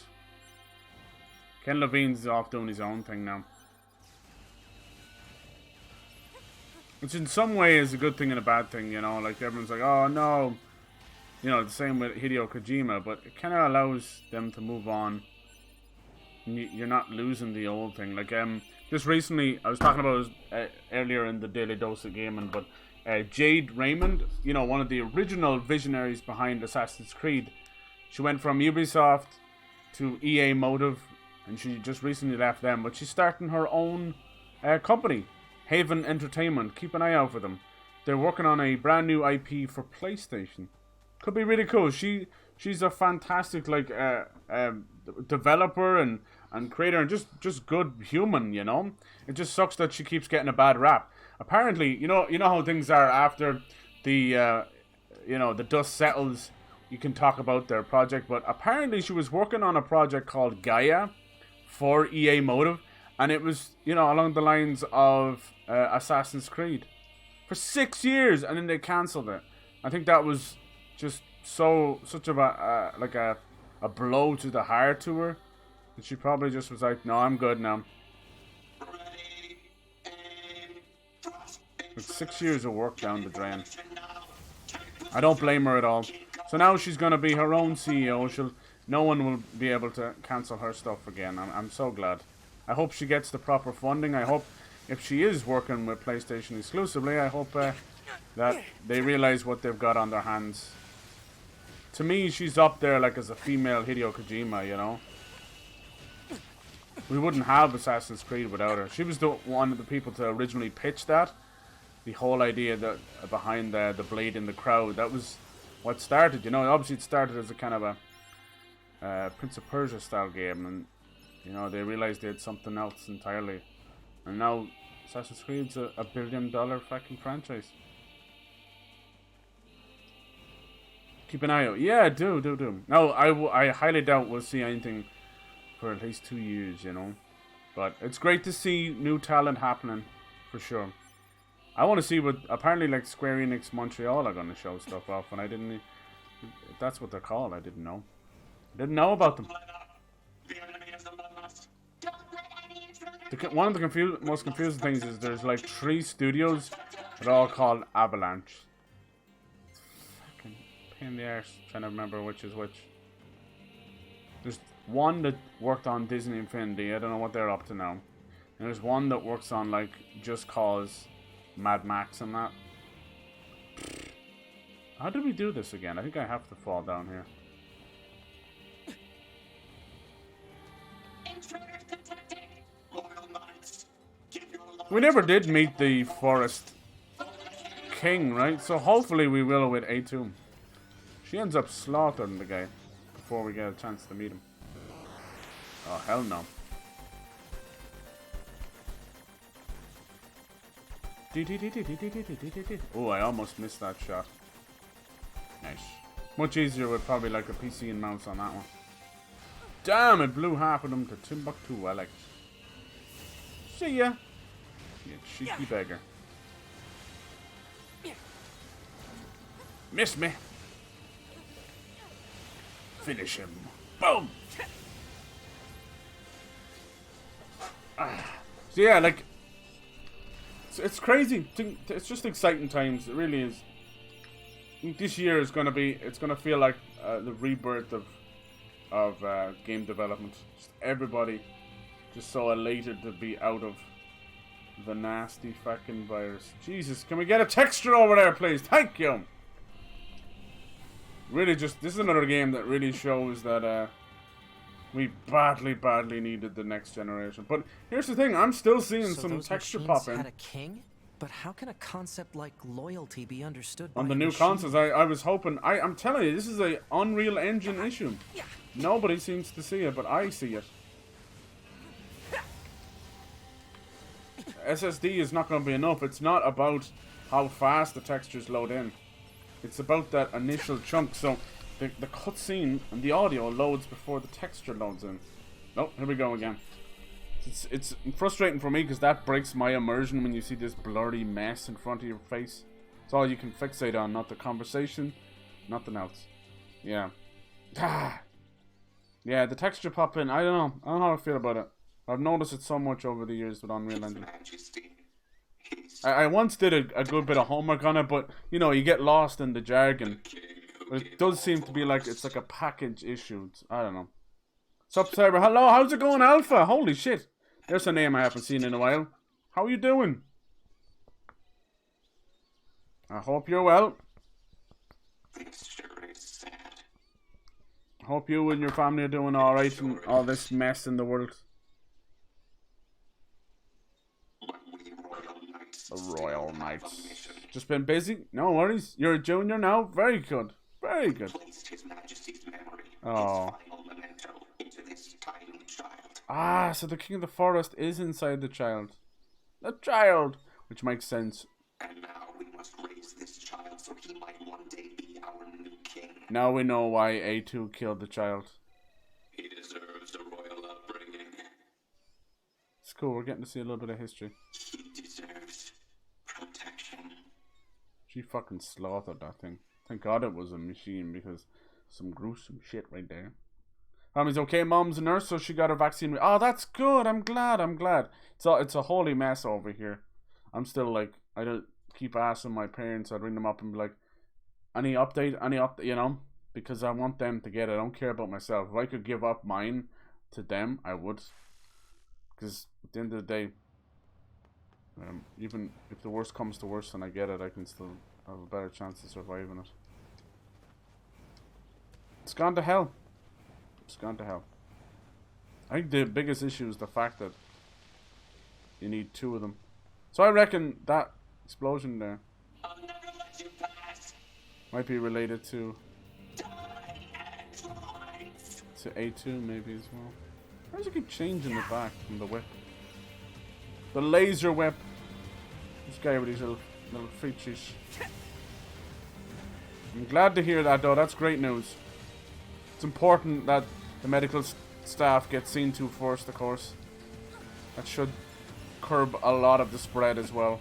Ken Levine's off doing his own thing now. Which in some way is a good thing and a bad thing, you know? Like, everyone's like, oh no. You know, the same with Hideo Kojima, but it kind of allows them to move on. You're not losing the old thing. Like, just recently, I was talking about earlier in the Daily Dose of Gaming, but Jade Raymond, you know, one of the original visionaries behind Assassin's Creed, she went from Ubisoft to EA Motive, and she just recently left them, but she's starting her own company, Haven Entertainment. Keep an eye out for them. They're working on a brand new IP for PlayStation. Could be really cool. She's a fantastic like developer and creator and just good human, you know. It just sucks that she keeps getting a bad rap. Apparently, you know how things are after the the dust settles. You can talk about their project, but apparently she was working on a project called Gaia for EA Motive, and it was along the lines of Assassin's Creed for 6 years, and then they cancelled it. I think that was just such of a blow to the heart to her, and she probably just was like, no, I'm good now. With 6 years of work down the drain. I don't blame her at all. So now she's going to be her own CEO. no one will be able to cancel her stuff again. I'm so glad. I hope she gets the proper funding. I hope if she is working with PlayStation exclusively, I hope that they realize what they've got on their hands. To me, she's up there like as a female Hideo Kojima, you know. We wouldn't have Assassin's Creed without her. She was one of the people to originally pitch that. The whole idea that behind the blade in the crowd, that was what started, you know. Obviously it started as a kind of a Prince of Persia style game, and you know, they realized they had something else entirely. And now Assassin's Creed's a $1 billion fucking franchise. Keep an eye out. Yeah, do. No, I highly doubt we'll see anything for at least 2 years, you know. But it's great to see new talent happening, for sure. I want to see what, apparently like Square Enix Montreal are going to show stuff off, and I didn't, if that's what they're called, I didn't know. I didn't know about them. One of the most confusing things is there's like 3 studios that are all called Avalanche. It's fucking pain in the arse trying to remember which is which. There's one that worked on Disney Infinity, I don't know what they're up to now. And there's one that works on like Just Cause, Mad Max and that. How do we do this again? I think I have to fall down here. We never did meet the Forest King, right? So hopefully we will with A2. She ends up slaughtering the guy before we get a chance to meet him. Oh, hell no. Oh, I almost missed that shot. Nice. Much easier with probably like a PC and mouse on that one. Damn, it blew half of them to Timbuktu, Alex. See ya. You cheeky beggar. Miss me. Finish him. Boom. So yeah, like, it's crazy. It's just exciting times. It really is. I think this year is gonna be. It's gonna feel like the rebirth of game development. Just everybody, just so elated to be out of the nasty fucking virus. Jesus, can we get a texture over there, please? Thank you. Really, just this is another game that really shows that we badly needed the next generation. But here's the thing: I'm still seeing some texture pop in. Had a king? But how can a concept like loyalty be understood by on the new consoles? I was hoping. I'm telling you, this is a Unreal Engine issue. Nobody seems to see it, but I see it. SSD is not going to be enough. It's not about how fast the textures load in. It's about that initial chunk. So the cutscene and the audio loads before the texture loads in. Oh, here we go again. It's frustrating for me because that breaks my immersion when you see this blurry mess in front of your face. It's all you can fixate on, not the conversation, nothing else. Yeah. Yeah, the texture pop in. I don't know how I feel about it. I've noticed it so much over the years with Unreal Engine. I once did a good bit of homework on it, but you know, you get lost in the jargon. But it does seem to be like it's like a package issue. I don't know. Sup, Cyber? Hello, how's it going, Alpha? Holy shit. There's a name I haven't seen in a while. How are you doing? I hope you're well. Hope you and your family are doing alright in all this mess in the world. The Royal Knights. Just been busy? No worries. You're a junior now? Very good. Very good. Oh. Ah, so the King of the Forest is inside the child. The child! Which makes sense. And now we must raise this child so he might one day be our new king. Now we know why A2 killed the child. He deserves a royal upbringing. It's cool, we're getting to see a little bit of history. He deserves protection. She fucking slaughtered that thing. Thank God it was a machine because some gruesome shit right there. Mommy's okay, Mom's a nurse, so she got her vaccine. Oh, that's good. I'm glad. It's a holy mess over here. I'm still like, I don't keep asking my parents. I'd ring them up and be like, any update, you know? because I want them to get it. I don't care about myself. If I could give up mine to them, I would. Because at the end of the day, even if the worst comes to worst and I get it, I can still have a better chance of surviving it. It's gone to hell. It's gone to hell. I think the biggest issue is the fact that you need 2 of them. So I reckon that explosion there might be related to A2 maybe as well. Why does it keep changing the back from the whip? The laser whip. This guy with these little features. I'm glad to hear that though. That's great news. It's important that the medical staff get seen to first, of course. That should curb a lot of the spread as well.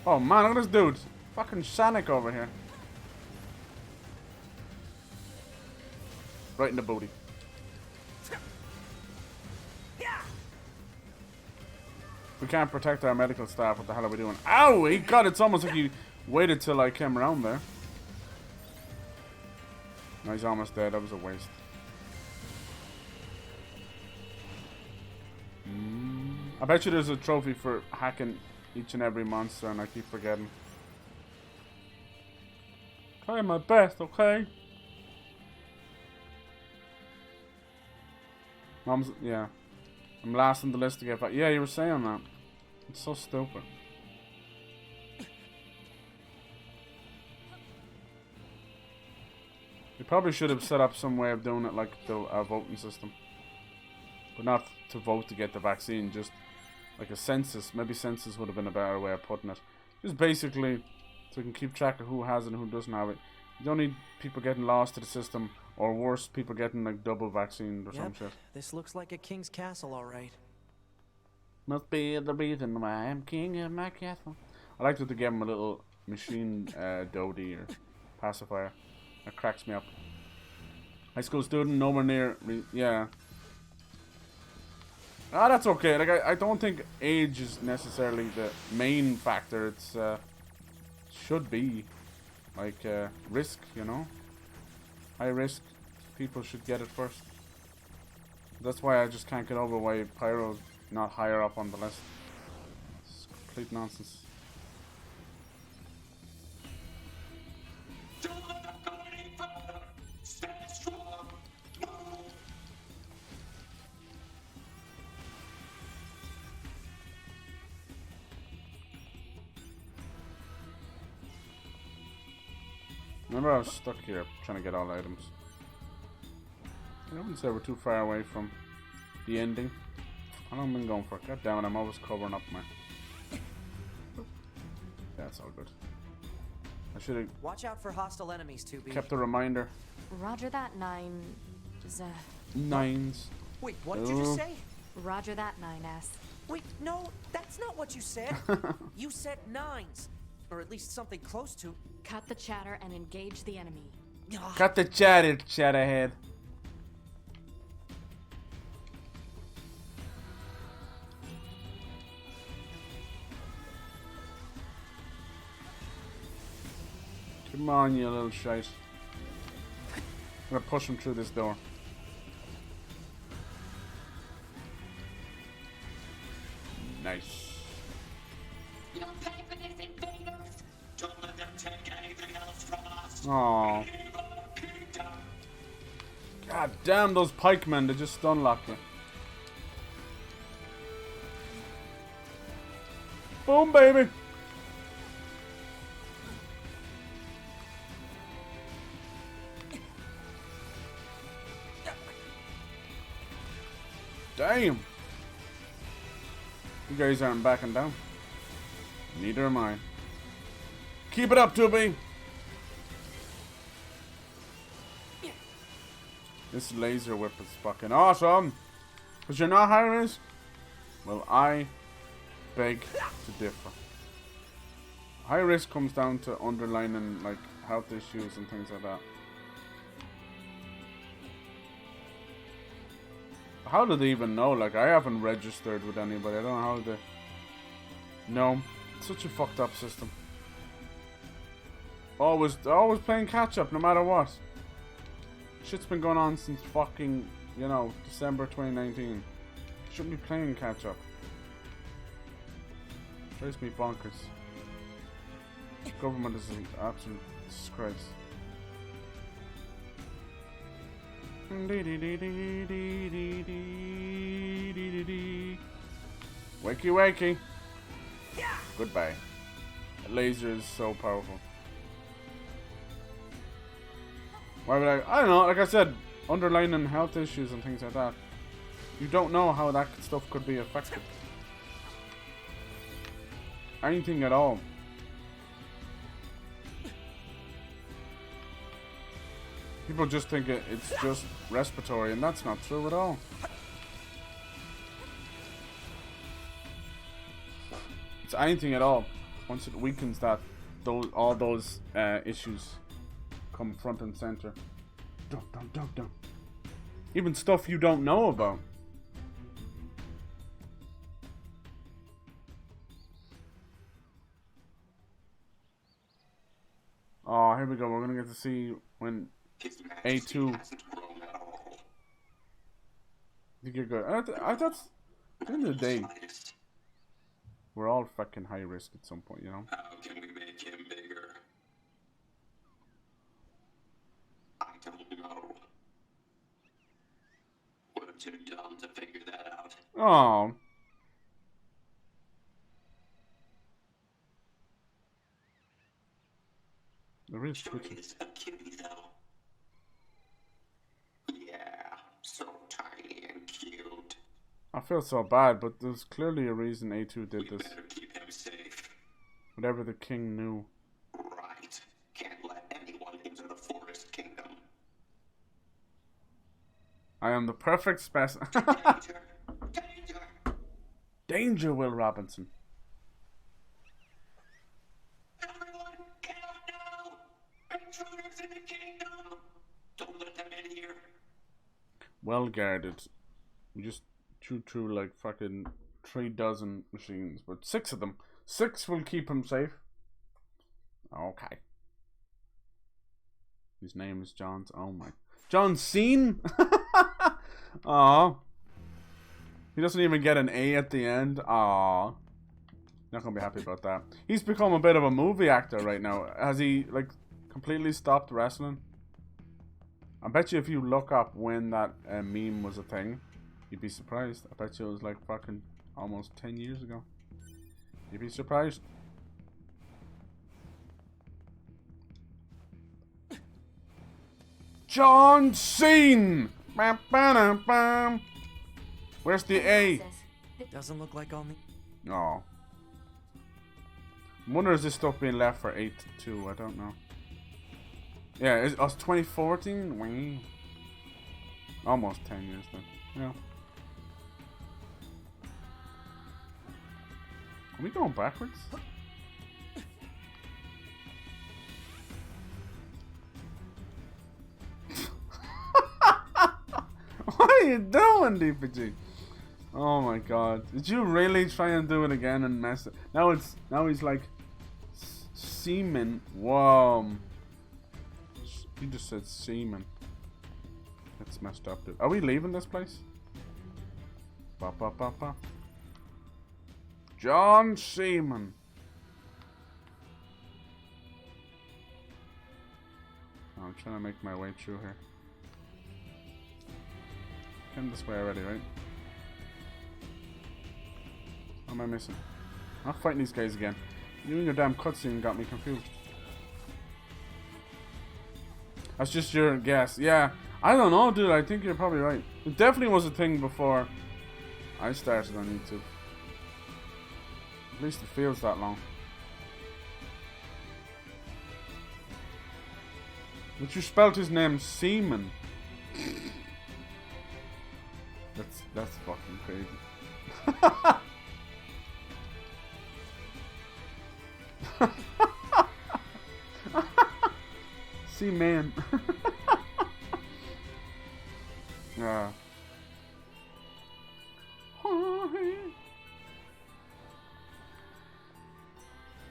Oh man, look at this dude. Fucking Sonic over here. Right in the booty. We can't protect our medical staff. What the hell are we doing? Ow! God, it's almost like he waited till I came around there. No, he's almost dead. That was a waste. I bet you there's a trophy for hacking each and every monster, and I keep forgetting. Try my best, okay? Yeah. I'm last on the list to get back. Yeah, you were saying that. It's so stupid. You probably should have set up some way of doing it like the voting system. But not to vote to get the vaccine, just like a census. Maybe census would have been a better way of putting it. Just basically so we can keep track of who has it and who doesn't have it. You don't need people getting lost to the system, or worse, people getting like double vaccinated or some shit. This looks like a king's castle, alright. Must be the reason why I'm king of my castle. I like that they gave him a little machine Dodie or pacifier. That cracks me up. High school student, nowhere near. Yeah. Ah, that's okay. Like I don't think age is necessarily the main factor. It's should be like risk, you know. High risk people should get it first. That's why I just can't get over why Pyro's not higher up on the list. It's complete nonsense. Remember I was stuck here trying to get all items. I wouldn't say we're too far away from the ending. How long have I been going for? God damn it, I'm always covering up my... Yeah, it's all good. I should have... Watch out for hostile enemies, 2B. Kept a reminder. Roger that, 9... 9's. Wait, what did you just say? Roger that, 9S. Wait, no, that's not what you said. You said 9's. Or at least something close to... Cut the chatter and engage the enemy. Cut the chatter, chatterhead. Come on, you little shite. I'm gonna push him through this door. Nice. You'll pay for this, invaders. Don't let them take anything else from us. Aww. God damn those pikemen, they just stun lock you. Boom, baby. Damn. You guys aren't backing down. Neither am I. Keep it up, 2B. This laser whip is fucking awesome. Because you're not high risk? Well, I beg to differ. High risk comes down to underlining like health issues and things like that. How do they even know? Like, I haven't registered with anybody. I don't know how they... No. It's such a fucked up system. Always playing catch up, no matter what. Shit's been going on since fucking, you know, December 2019. Shouldn't be playing catch up. Drives me bonkers. Government is an absolute disgrace. Wakey wakey. Goodbye. A laser is so powerful. Why would I don't know, like I said, underlining health issues and things like that. You don't know how that stuff could be affected. Anything at all. People just think it's just respiratory, and that's not true at all. It's anything at all. Once it weakens that, all those issues come front and center. Dun. Even stuff you don't know about. Oh, here we go. We're gonna get to see when A2. I think you're good. That's at the end of the day. We're all fucking high risk at some point, you know. How can we make him bigger? I don't know. We're too dumb to figure that out. Oh. There is switching. He's a cutie though. Yeah, so tiny and cute. I feel so bad, but there's clearly a reason A2 did this. Better keep him safe. Whatever the king knew. Right. Can't let anyone into the forest kingdom. I am the perfect specimen. Danger! Danger! Danger, Will Robinson. Everyone, get out now! Intruders in the kingdom! Don't let them in here. Well guarded. We just chewed through like fucking 3 dozen machines, but 6 of them. 6 will keep him safe. Okay. His name is John's. Oh my. John Cena? Aw. He doesn't even get an A at the end. Aw. Not gonna be happy about that. He's become a bit of a movie actor right now. Has he like completely stopped wrestling? I bet you if you look up when that meme was a thing, you'd be surprised. I bet you it was like fucking almost 10 years ago. You'd be surprised. John Cena! Bam, bam, bam. Where's the A? Doesn't look like all the... Oh. I wonder is this stuff being left for 8-2? I don't know. Yeah, it's 2014? Wow. Almost 10 years then. Yeah. Are we going backwards? What are you doing, DPG? Oh my god. Did you really try and do it again and mess it? Now he's like semen. Whoa. He just said semen. That's messed up, dude. Are we leaving this place? Ba ba ba ba. John Seaman. Oh, I'm trying to make my way through here. Came this way already, right? What am I missing? I'm not fighting these guys again. You and your damn cutscene got me confused. That's just your guess. Yeah, I don't know, dude. I think you're probably right. It definitely was a thing before I started on YouTube. At least it feels that long. But you spelled his name Seaman. That's fucking crazy. Seaman. Yeah.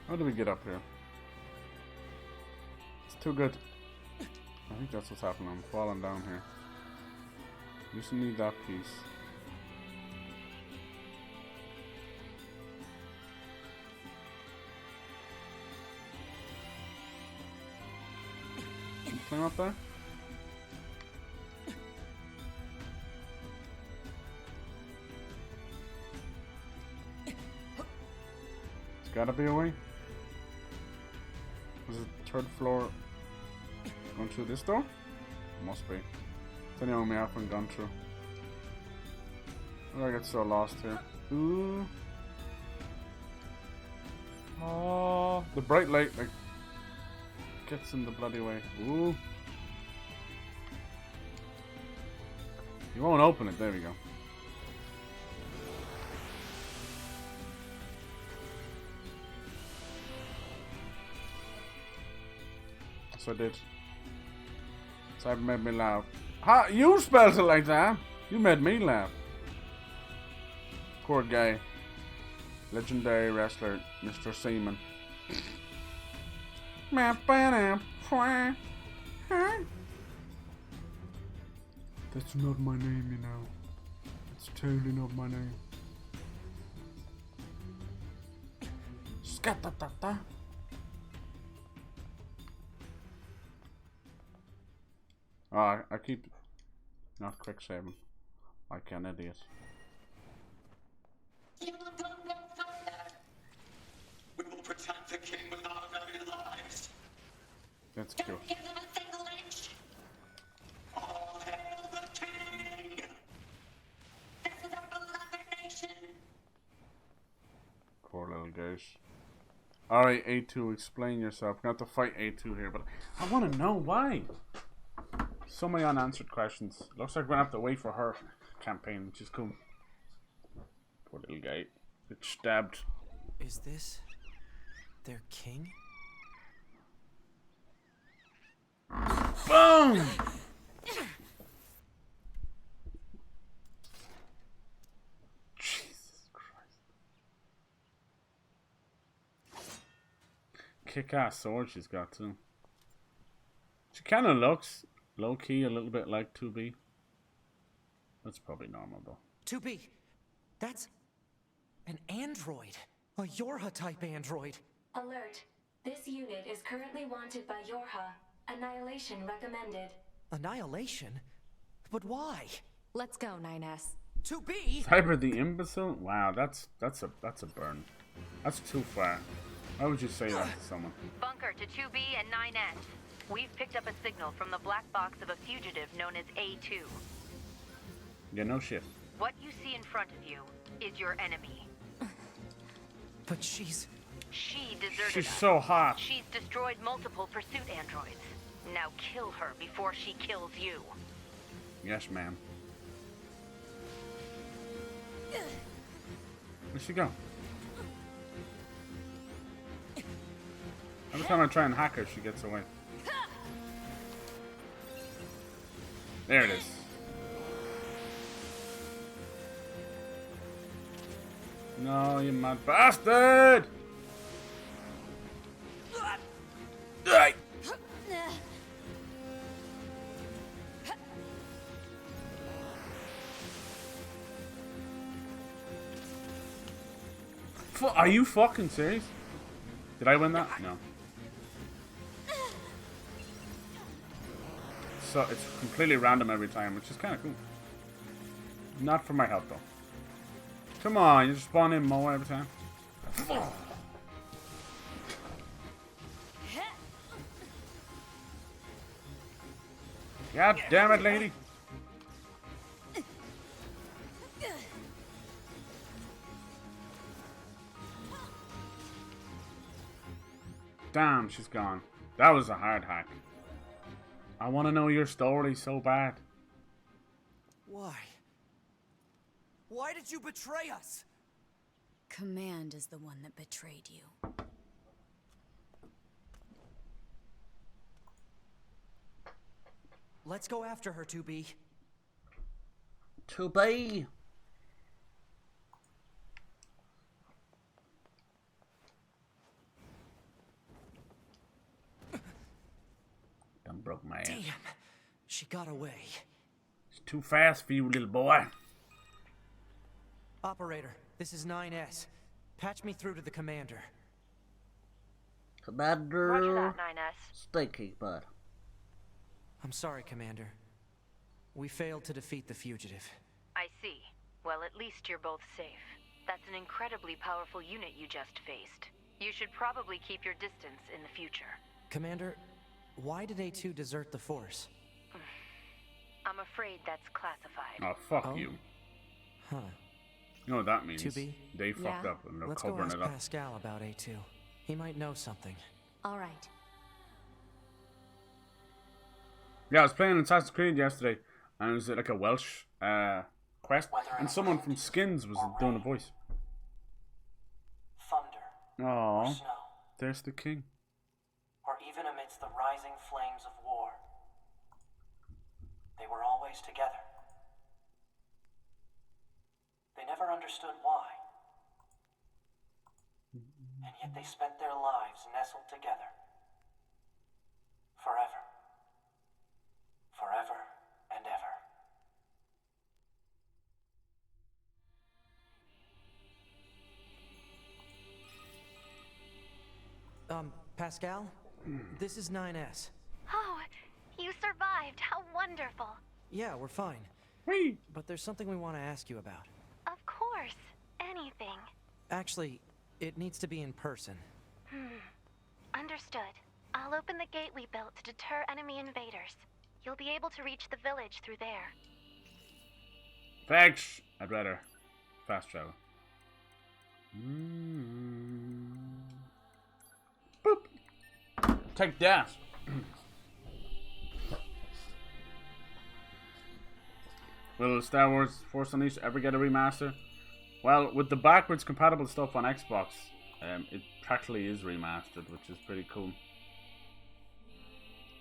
How do we get up here? too good. I think that's what's happening. I'm falling down here. Just need that piece. Can you climb up there? There's gotta be a way. Is it third floor going through this door? Must be. It's the only one we haven't gone through. Oh, I get so lost here. Ooh. Oh, the bright light like gets in the bloody way. Ooh. You won't open it. There we go. So I did. Cyber made me laugh. Ha! You spelled it like that. You made me laugh. Poor guy. Legendary wrestler, Mr. Seaman. That's not my name, you know. It's totally not my name. Scatatata. Oh, I keep not quick saving like an idiot. We will protect the king with our very lives. That's cute. Don't give them a single inch. All hail the king! This is our beloved nation. Poor little guys. Alright, A2, explain yourself. We're going to have to fight A2 here, but I want to know why. So many unanswered questions. Looks like we're going to have to wait for her campaign, which is cool. Poor little guy. Gets stabbed. Is this their king? Boom! Jesus Christ. Kick-ass sword she's got too. She kind of looks low-key a little bit like 2B. That's probably normal though. 2B, that's an android. A Yorha-type android. Alert. This unit is currently wanted by Yorha. Annihilation recommended. Annihilation? But why? Let's go, 9S. 2B? Cyber the imbecile? Wow, that's a burn. That's too far. Why would you say that to someone? Bunker to 2B and 9S. We've picked up a signal from the black box of a fugitive known as A2. Yeah, no shit. What you see in front of you is your enemy. But she deserted She's us. so hot. She's destroyed multiple pursuit androids. Now kill her before she kills you. Yes, ma'am. Where'd she go? Every time I try and hack her, she gets away. There it is. No, you mad bastard! Die! Are you fucking serious? Did I win that? No. So it's completely random every time, which is kind of cool. Not for my health though. Come on, you just spawn in more every time. God damn it, lady! Damn, she's gone. That was a hard hack. I want to know your story so bad. Why? Why did you betray us? Command is the one that betrayed you. Let's go after her, 2B. 2B! She got away. It's too fast for you, little boy. Operator, this is 9S. Patch me through to the commander. Commander. Roger that, 9S. Stinky bud. I'm sorry, Commander. We failed to defeat the fugitive. I see. Well, at least you're both safe. That's an incredibly powerful unit you just faced. You should probably keep your distance in the future. Commander, why did A2 desert the Force? I'm afraid that's classified. Oh, fuck you. Huh. You know what that means? 2B? They fucked up and they're Let's go covering ask it up. Pascal about A2. He might know something. All right. Yeah, I was playing Assassin's Creed yesterday, and it was like a Welsh quest, and someone from Skins was doing a voice. Thunder, Aww, or snow, there's the king. or even amidst the rising flames of war, they were always together. They never understood why. And yet they spent their lives nestled together. Forever. Forever and ever. Pascal? This is 9S. Oh, you survived. How wonderful. Yeah, we're fine. Whee! But there's something we want to ask you about. Of course. Anything. Actually, it needs to be in person. Understood. I'll open the gate we built to deter enemy invaders. You'll be able to reach the village through there. Thanks! I'd rather fast travel. Boop! Take that! Will Star Wars Force Unleashed ever get a remaster? Well, with the backwards compatible stuff on Xbox, it practically is remastered, which is pretty cool.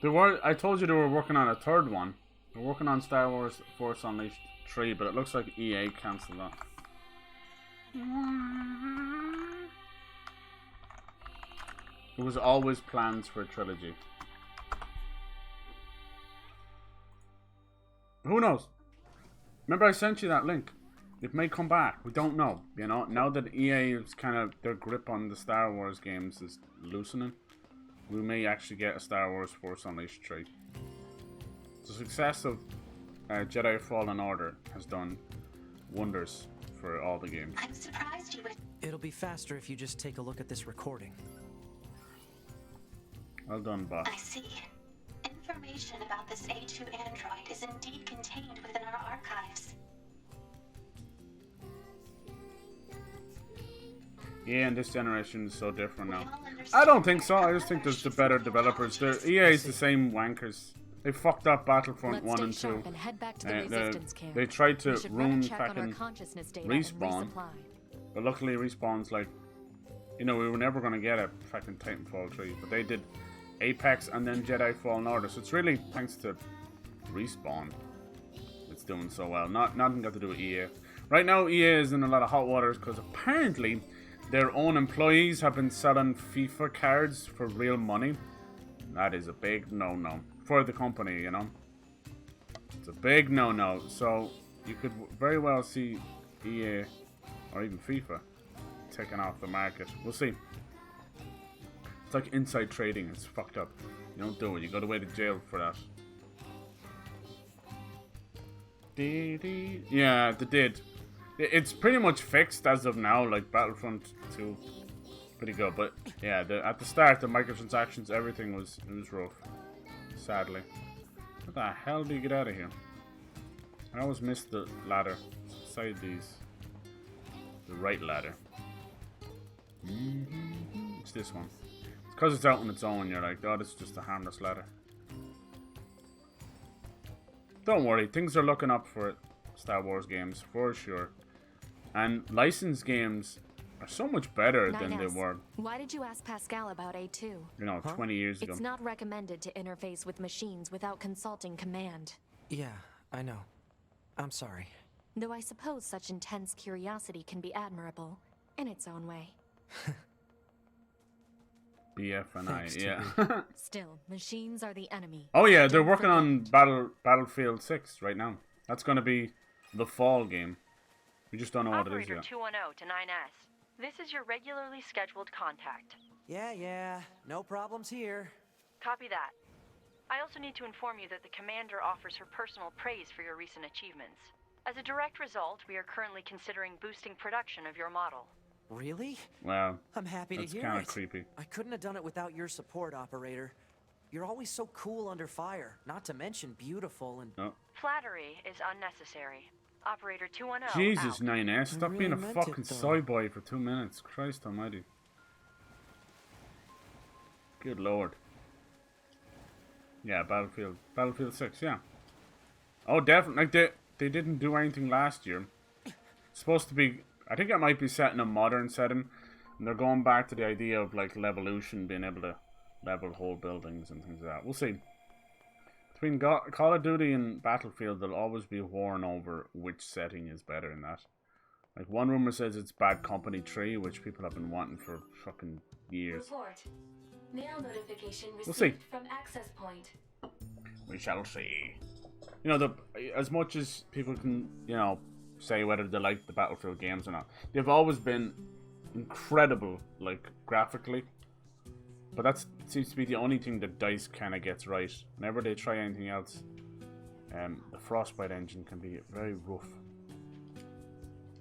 I told you they were working on a third one. They're working on Star Wars Force Unleashed 3, but it looks like EA cancelled that. It was always plans for a trilogy. Who knows? Remember I sent you that link? It may come back. We don't know. You know, now that EA is kind of, their grip on the Star Wars games is loosening, we may actually get a Star Wars Force Unleashed 3. The success of Jedi Fallen Order has done wonders for all the games. I'm surprised you would. It'll be faster if you just take a look at this recording. Well done, boss. I see. Information about this A2 android is indeed contained within our archives. Yeah, and this generation is so different now. I don't think so. I just think there's the better developers. EA is the same wankers. They fucked up Battlefront 1 and 2. And head back to the resistance camp. They tried to We should ruin check on our fucking consciousness data Respawn. and resupply. But luckily Respawn's like, you know, we were never going to get a fucking Titanfall 3. But they did Apex and then Jedi Fallen Order. So it's really thanks to Respawn it's doing so well. Nothing got to do with EA. Right now EA is in a lot of hot waters because apparently their own employees have been selling FIFA cards for real money. That is a big no-no for the company, you know. It's a big no-no. So you could very well see EA or even FIFA taken off the market. We'll see. It's like inside trading. It's fucked up. You don't do it. You go away to jail for that. Yeah, they did. It's pretty much fixed as of now. Like Battlefront 2, pretty good. But yeah, at the start, the microtransactions, everything was rough. Sadly. What the hell do you get out of here? I always miss the ladder. Beside these, the right ladder. It's this one. It's because it's out on its own. You're like, oh, this is just a harmless ladder. Don't worry, things are looking up for Star Wars games for sure. And licensed games are so much better than they were. Why did you ask Pascal about A2? You know, 20 years ago. It's not recommended to interface with machines without consulting command. Yeah, I know. I'm sorry. Though I suppose such intense curiosity can be admirable, in its own way. BFNI, Thanks, yeah. Still, machines are the enemy. Oh yeah, they're Don't working on forget. Battlefield 6 right now. That's gonna be the fall game. We just don't know what it is Operator yet. 210 to 9S. This is your regularly scheduled contact. Yeah, no problems here. Copy that. I also need to inform you that the commander offers her personal praise for your recent achievements. As a direct result, we are currently considering boosting production of your model. Really? Wow. I'm happy to hear That's kind it. of creepy. I couldn't have done it without your support, Operator. You're always so cool under fire, not to mention beautiful and... Oh. Flattery is unnecessary. Operator 210 Jesus, out. 9S. Stop being a really meant fucking it, though. soy boy for 2 minutes. Christ almighty. Good lord. Yeah, Battlefield 6, yeah. Oh, definitely. Like, they didn't do anything last year. It's supposed to be... I think it might be set in a modern setting. And they're going back to the idea of, like, levolution, being able to level whole buildings and things like that. We'll see. Between Call of Duty and Battlefield, there'll always be a warring over which setting is better in that. Like, one rumor says it's Bad Company 3, which people have been wanting for fucking years. Report. Mail notification received We'll see. from access point. We shall see. You know, as much as people can, you know, say whether they like the Battlefield games or not, they've always been incredible, like, graphically. But that seems to be the only thing that DICE kind of gets right. Whenever they try anything else, the Frostbite engine can be very rough.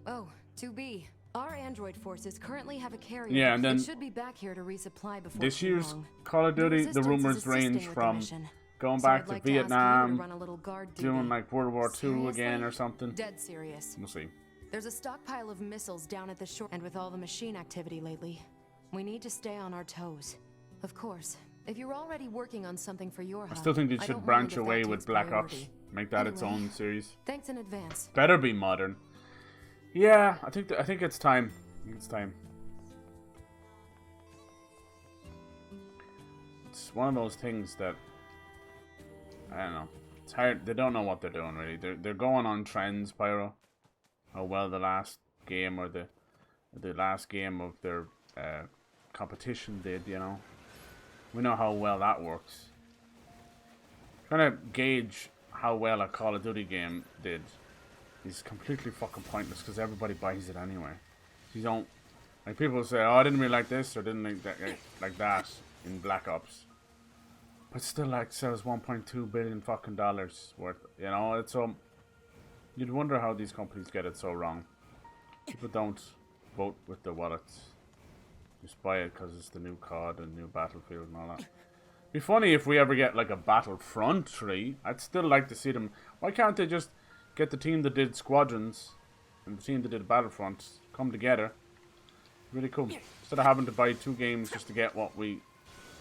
Oh, 2B. Our android forces currently have a carrier. Yeah, and then it should be back here to resupply before this year's long. Call of Duty, the Resistance rumors is assisting range with the from mission. going So back I'd to like to ask you to Vietnam, run a little guard doing duty. like World War II again Seriously? or something. Dead serious. We'll see. There's a stockpile of missiles down at the shore, and with all the machine activity lately, we need to stay on our toes. Of course, if you're already working on something for your I still think they should branch away with Black Ops. Make that its own series. Thanks in advance. Better be modern. Yeah, I think it's time. I think it's time. It's one of those things that I don't know. It's hard. They don't know what they're doing really. They're going on trends, Pyro. How well the last game or the last game of their competition did, you know. We know how well that works. Trying to gauge how well a Call of Duty game did is completely fucking pointless because everybody buys it anyway. You don't, like, people say, oh, I didn't really like this or didn't like that in Black Ops, but still, like, sells 1.2 billion fucking dollars worth. You know, it's you'd wonder how these companies get it so wrong. People don't vote with their wallets. Just buy it because it's the new COD and new Battlefield and all that. Be funny if we ever get like a Battlefront 3. I'd still like to see them. Why can't they just get the team that did Squadrons and the team that did Battlefront come together? Really cool. Instead of having to buy 2 games just to get what we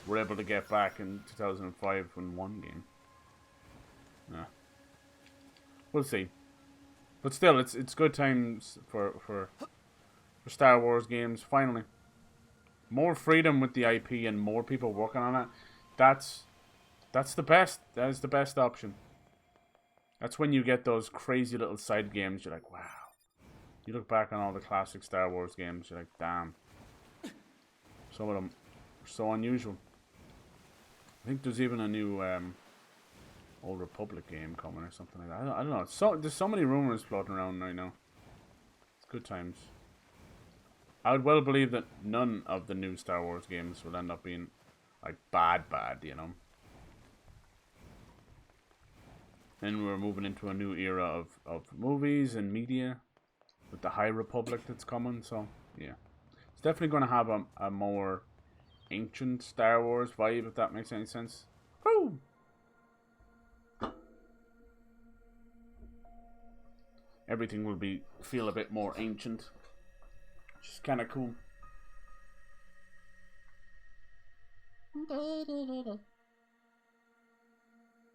were able to get back in 2005 in 1 game. Yeah. We'll see. But still, it's good times for Star Wars games. Finally, more freedom with the IP and more people working on it. That's the best. That is the best option. That's when you get those crazy little side games. You're like, wow. You look back on all the classic Star Wars games. You're like, damn. Some of them are so unusual. I think there's even a new Old Republic game coming or something like that. I don't know. There's so many rumors floating around right now. It's good times. I would well believe that none of the new Star Wars games will end up being like bad, you know. And we're moving into a new era of movies and media with the High Republic that's coming. So yeah, it's definitely going to have a more ancient Star Wars vibe, if that makes any sense. Woo! Everything will feel a bit more ancient, which is kind of cool.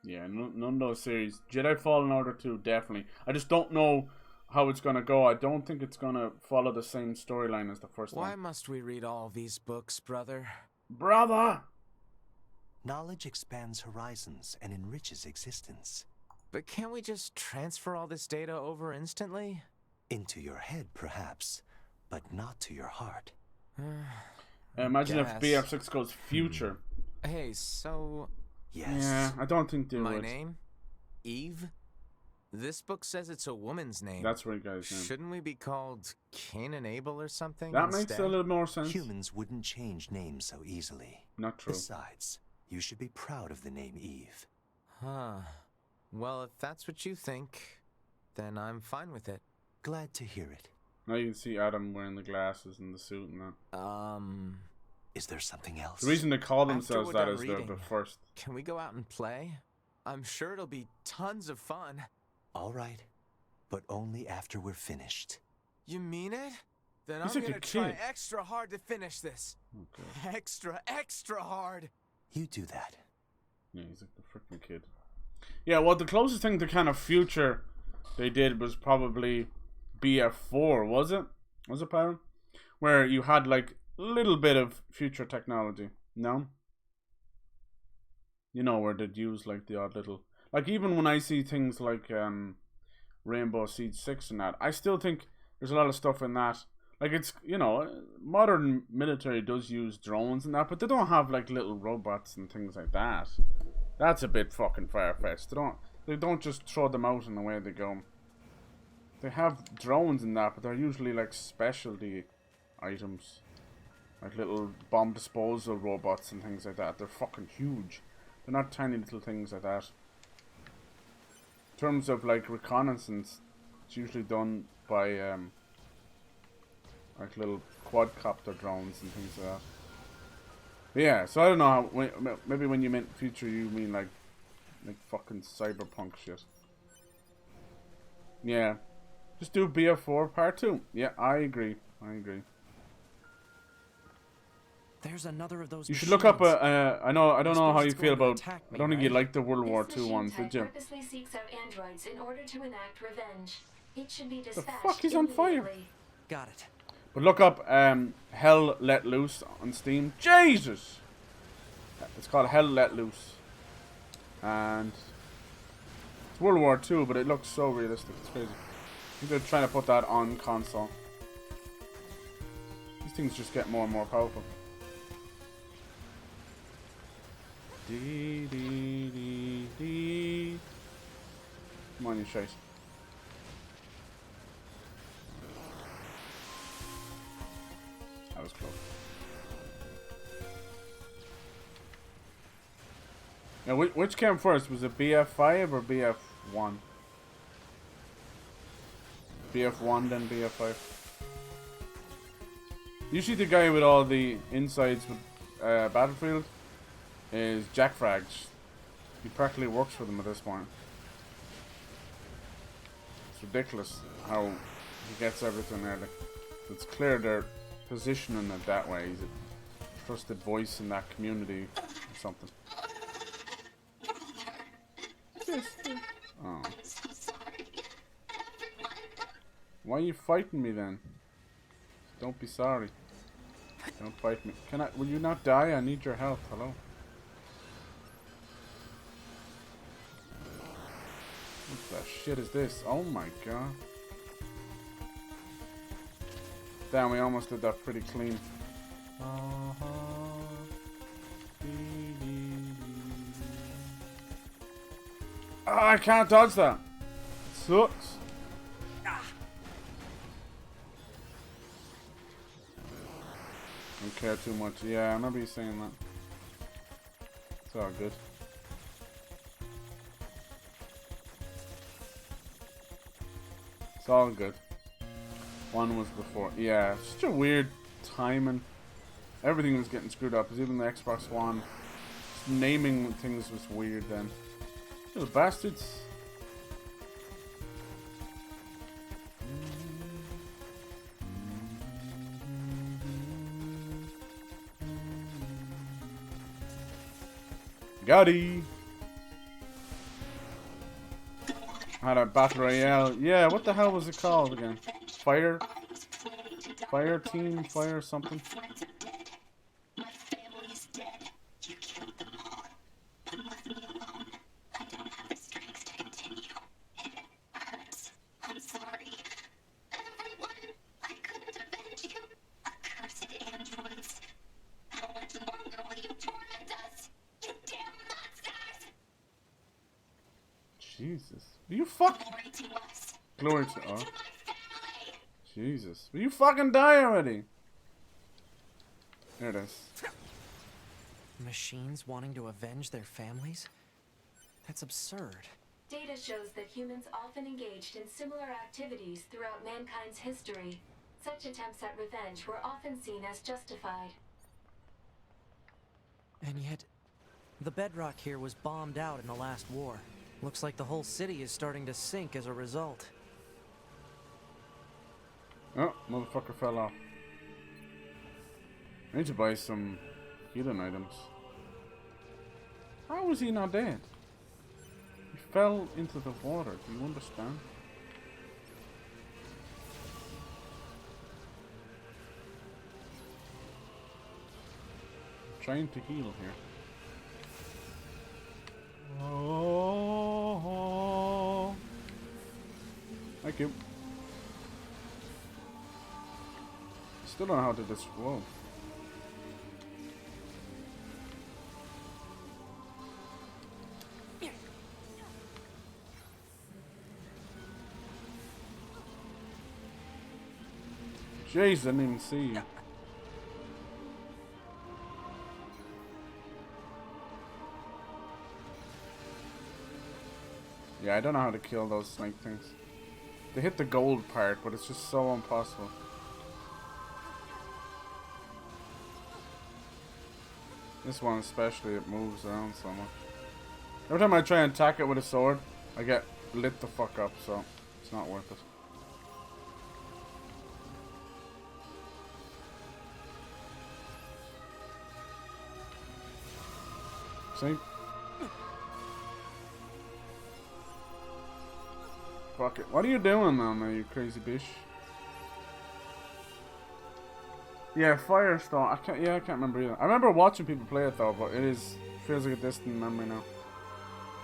Yeah, none of those series. Jedi Fallen Order 2, definitely. I just don't know how it's gonna go. I don't think it's gonna follow the same storyline as the first one. Why must we read all these books, brother? Brother! Knowledge expands horizons and enriches existence. But can't we just transfer all this data over instantly? Into your head, perhaps, but not to your heart. Imagine if Guess. BF6 goes future. Hey, so... Yes. Yeah, I don't think they My would. name? Eve? This book says it's a woman's name. That's right, guys. Yeah. Shouldn't we be called Cain and Abel or something That instead? makes a little more sense. Humans wouldn't change names so easily. Not true. Besides, you should be proud of the name Eve. Huh. Well, if that's what you think, then I'm fine with it. Glad to hear it. Now you can see Adam wearing the glasses and the suit and that. Is there something else? The reason they call After themselves we're that done is they're the reading, first. Can we go out and play? I'm sure it'll be tons of fun. All right, but only after we're finished. You mean it? Then He's I'm like a gonna try kid. extra hard to finish this. Okay. Extra hard. You do that. Yeah, he's like the freaking kid. Yeah, well, the closest thing to kind of future they did was probably BF4, was it? Was it, Pyron? Where you had like a little bit of future technology. No? You know, where they'd use like the odd little... Like even when I see things like Rainbow Siege 6 and that, I still think there's a lot of stuff in that. Like it's, you know, modern military does use drones and that, but they don't have like little robots and things like that. That's a bit fucking far-fetched. They don't just throw them out and away they go. They have drones and that, but they're usually like specialty items. Like little bomb disposal robots and things like that. They're fucking huge. They're not tiny little things like that. In terms of like reconnaissance, it's usually done by like little quadcopter drones and things like that. But yeah, so I don't know how, maybe when you meant future you mean like fucking cyberpunk shit. Yeah. Just do BF4 part 2. Yeah, I agree. There's another of those. You should look up I don't know how you feel about, I don't think you liked the World War II ones, did you? Purposely seeks out androids in order to enact revenge. It should be dispatched. The fuck, he's on fire. Got it. But look up Hell Let Loose on Steam. Jesus! It's called Hell Let Loose. And it's World War II, but it looks so realistic. It's crazy. I think they're trying to put that on console. These things just get more and more powerful. Dee, dee, dee, dee. Come on, you shite. That was close. Now, which came first? Was it BF5 or BF1? BF1, then BF5. Usually the guy with all the insides with Battlefield is Jack Frags. He practically works for them at this point. It's ridiculous how he gets everything there. Like, it's clear they're positioning it that way. He's a trusted voice in that community or something. Oh. Why are you fighting me then? Don't be sorry. Don't fight me. Will you not die? I need your help. Hello? What the shit is this? Oh my god. Damn, we almost did that pretty clean. Ah, I can't dodge that. Sucks. Don't care too much. Yeah, I remember you saying that. It's all good. It's all good. One was before. Yeah, such a weird timing. Everything was getting screwed up. Even the Xbox One. Naming things was weird then. Little bastards. Gotti. Had a battle royale. Yeah, what the hell was it called again? Fire team, fire something. My family's dead. You killed them all. I'm living alone. I don't have the strength to continue. And it hurts. I'm sorry. Everyone, I couldn't avenge you. Accursed androids. Jesus. Will you fuck? Glory to us. Jesus. Will you fucking die already? There it is. Machines wanting to avenge their families? That's absurd. Data shows that humans often engaged in similar activities throughout mankind's history. Such attempts at revenge were often seen as justified. And yet, the bedrock here was bombed out in the last war. Looks like the whole city is starting to sink as a result. Oh, motherfucker fell off. I need to buy some healing items. How was he not dead? He fell into the water. Do you understand? I'm trying to heal here. Oh, thank you. Still don't know how to do this. Whoa. Jeez, I didn't even see you. Yeah, I don't know how to kill those snake things. They hit the gold part, but it's just so impossible. This one especially, it moves around so much. Every time I try and attack it with a sword, I get lit the fuck up, so it's not worth it. See? Fuck it. What are you doing down there, you crazy bitch? Yeah, Firestone. I can't remember either. I remember watching people play it though, but feels like a distant memory now.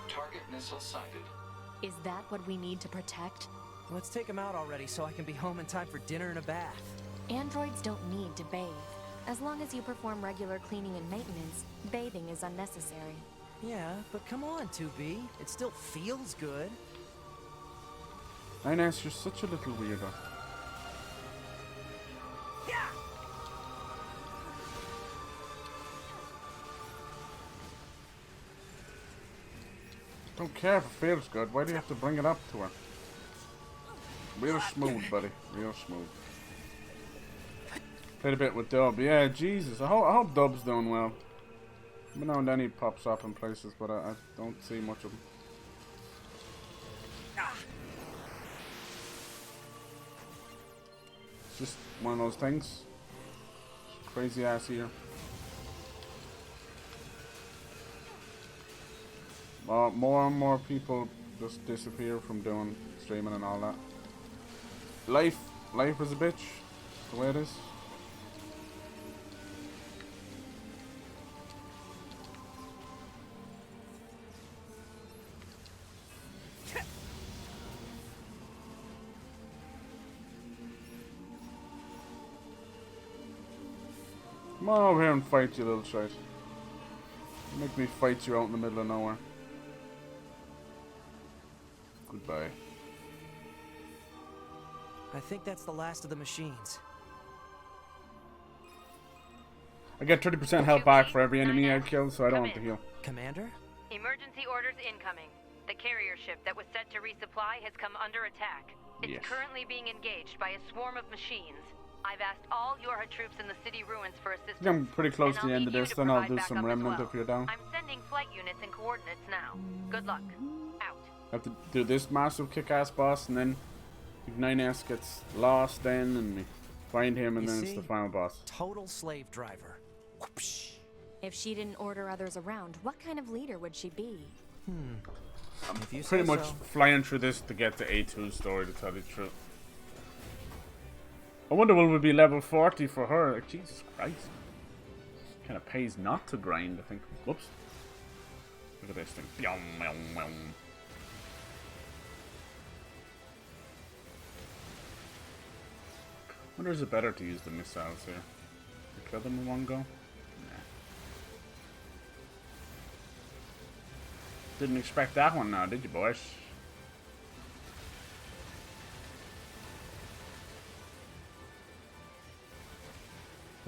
Target missile sighted. Is that what we need to protect? Let's take him out already so I can be home in time for dinner and a bath. Androids don't need to bathe. As long as you perform regular cleaning and maintenance, bathing is unnecessary. Yeah, but come on, 2B. It still feels good. 9S, you're such a little weirdo. Don't care if it feels good. Why do you have to bring it up to her? Real smooth, buddy. Real smooth. Played a bit with Dub. Yeah, Jesus. I hope Dub's doing well. Every now and then he pops up in places, but I don't see much of him. It's just one of those things. Crazy ass here. More and more people just disappear from doing streaming and all that. Life is a bitch. The way it is. Come on over here and fight, you little shite. Make me fight you out in the middle of nowhere. Goodbye. I think that's the last of the machines. I get 30% health back for every enemy I kill, so I don't want to heal. Commander? Emergency orders incoming. The carrier ship that was sent to resupply has come under attack. It's currently being engaged by a swarm of machines. I've asked all Yorha troops in the city ruins for assistance. I'm pretty close to the end of this, then I'll do some remnant if you're down. I'm sending flight units and coordinates now. Good luck. Out. I have to do this massive kick-ass boss, and then if 9S gets lost then, and we find him, and then it's the final boss. Total slave driver. Whoopsh. If she didn't order others around, what kind of leader would she be? I'm pretty much flying through this to get to A2's story, to tell you the truth. I wonder will we be level 40 for her? Like, Jesus Christ. Kind of pays not to grind, I think. Whoops. Look at this thing. I wonder is it better to use the missiles here? To kill them in one go? Nah. Didn't expect that one now, did you boys?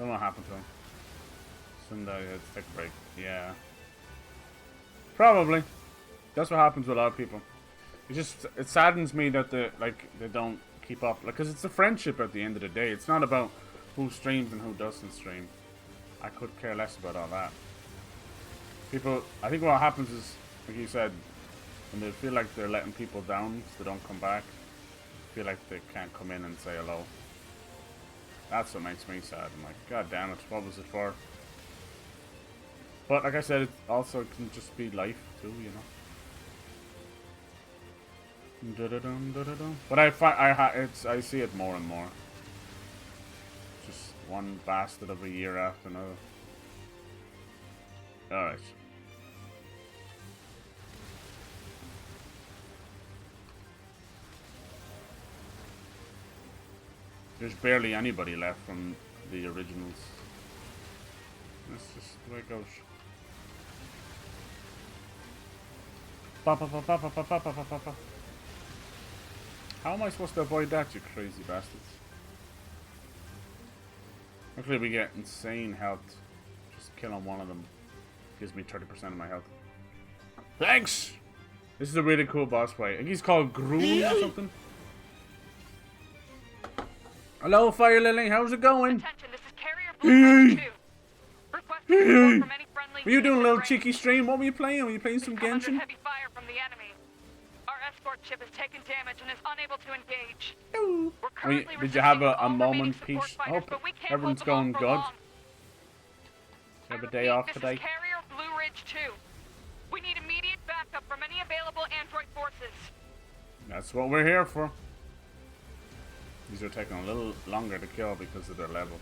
Then what happened to him? Sunday had to take a break. Yeah. Probably. That's what happens with a lot of people. It saddens me that they don't keep up. Like, cause it's a friendship at the end of the day. It's not about who streams and who doesn't stream. I could care less about all that. People, I think what happens is, like you said, when they feel like they're letting people down, so they don't come back. Feel like they can't come in and say hello. That's what makes me sad. I'm like, God damn it, what was it for? But like I said, it also can just be life too, you know. But I see it more and more. Just one bastard of a year after another. All right. There's barely anybody left from the originals. That's just the way it goes. How am I supposed to avoid that, you crazy bastards? Hopefully we get insane health. Just killing one of them gives me 30% of my health. Thanks! This is a really cool boss fight. I think he's called Groon or something. Hello, Fire Lily. How's it going? Attention, this is Carrier Blue 2. Requesting support from any friendly Were you doing a little range. cheeky stream? What were you playing? Were you playing some We've come under Genshin? heavy fire from the enemy. Our escort ship has taken damage and is unable to engage. We're currently Did you have resisting a with all moment remaining support peace? fighters, Hope but we can't everyone's hold them going off for good. long. You have a day off This today? is Carrier Blue Ridge 2. We need immediate backup from any available android forces. That's what we're here for. These are taking a little longer to kill because of their level.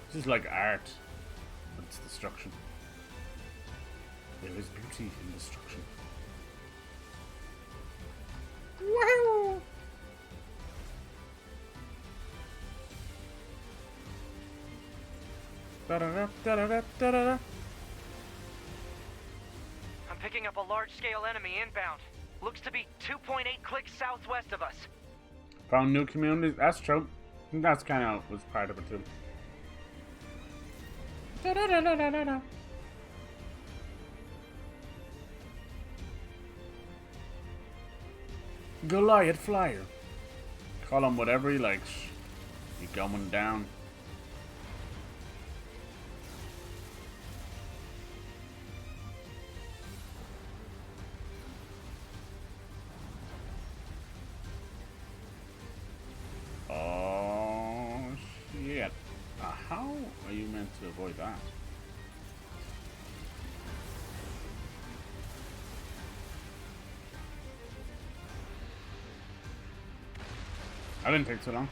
This is like art, but it's destruction. There is beauty in destruction. Wow! Da-da-da-da-da-da-da. I'm picking up a large-scale enemy inbound. Looks to be 2.8 clicks southwest of us. Found new communities. That's true. I think that's kind of was part of it too. Da-da-da-da-da-da. Goliath Flyer. Call him whatever he likes. He's going down. Oh shit. How are you meant to avoid that? I didn't take too long.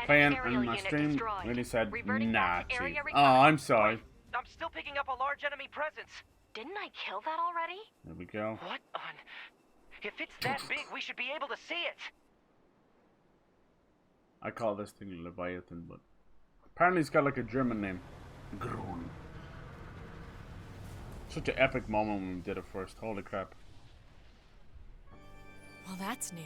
Playing on my stream really said nah. Oh, I'm sorry. I'm still picking up a large enemy presence. Didn't I kill that already? There we go. What on? If it's that big, we should be able to see it. I call this thing Leviathan, but apparently it's got like a German name. Grun. Such an epic moment when we did it first. Holy crap. Well, that's new.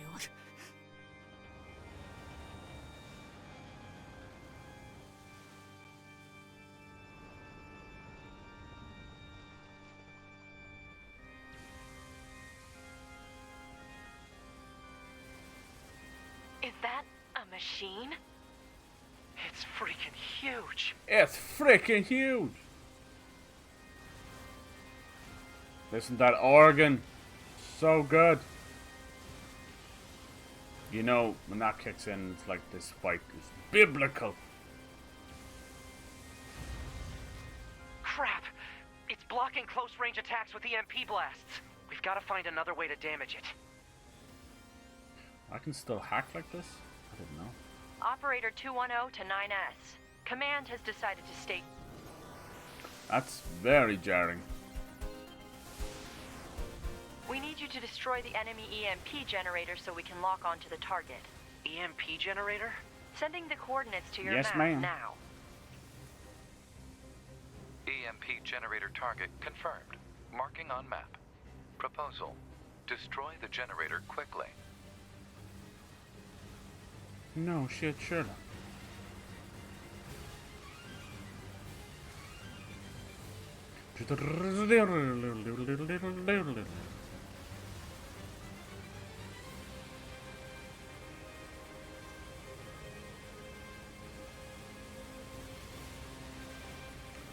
Is that a machine? It's freaking huge. It's freaking huge. Listen to that organ. So good. You know, when that kicks in, it's like this fight is biblical. Crap. It's blocking close-range attacks with EMP blasts. We've got to find another way to damage it. I can still hack like this? I didn't know. Operator 210 to 9S. Command has decided to stay. That's very jarring. We need you to destroy the enemy EMP generator so we can lock onto the target. EMP generator? Sending the coordinates to your Yes, map ma'am. now. EMP generator target confirmed. Marking on map. Proposal. Destroy the generator quickly. No shit, Sherlock.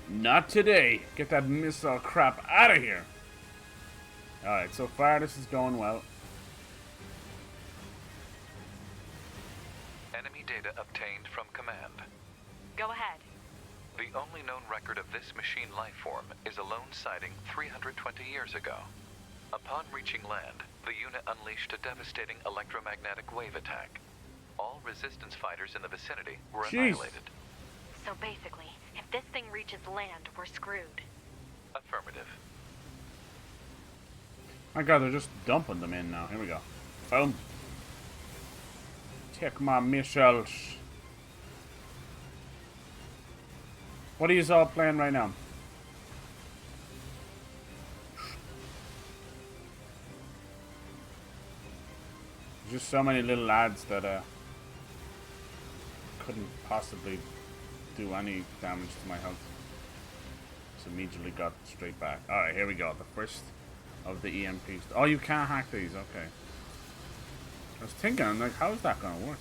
Not today. Get that missile crap out of here. Alright, so far this is going well. Enemy data obtained from command. Go ahead. The only known record of this machine lifeform is a lone sighting 320 years ago. Upon reaching land, the unit unleashed a devastating electromagnetic wave attack. All resistance fighters in the vicinity were annihilated. So basically, if this thing reaches land, we're screwed. Affirmative. My god, they're just dumping them in now. Here we go. Boom. Take my missiles. What are you all playing right now? Just so many little lads that couldn't possibly do any damage to my health. Just immediately got straight back. Alright, here we go. The first of the EMPs. Oh, you can't hack these. Okay. I was thinking, I'm like, how is that going to work?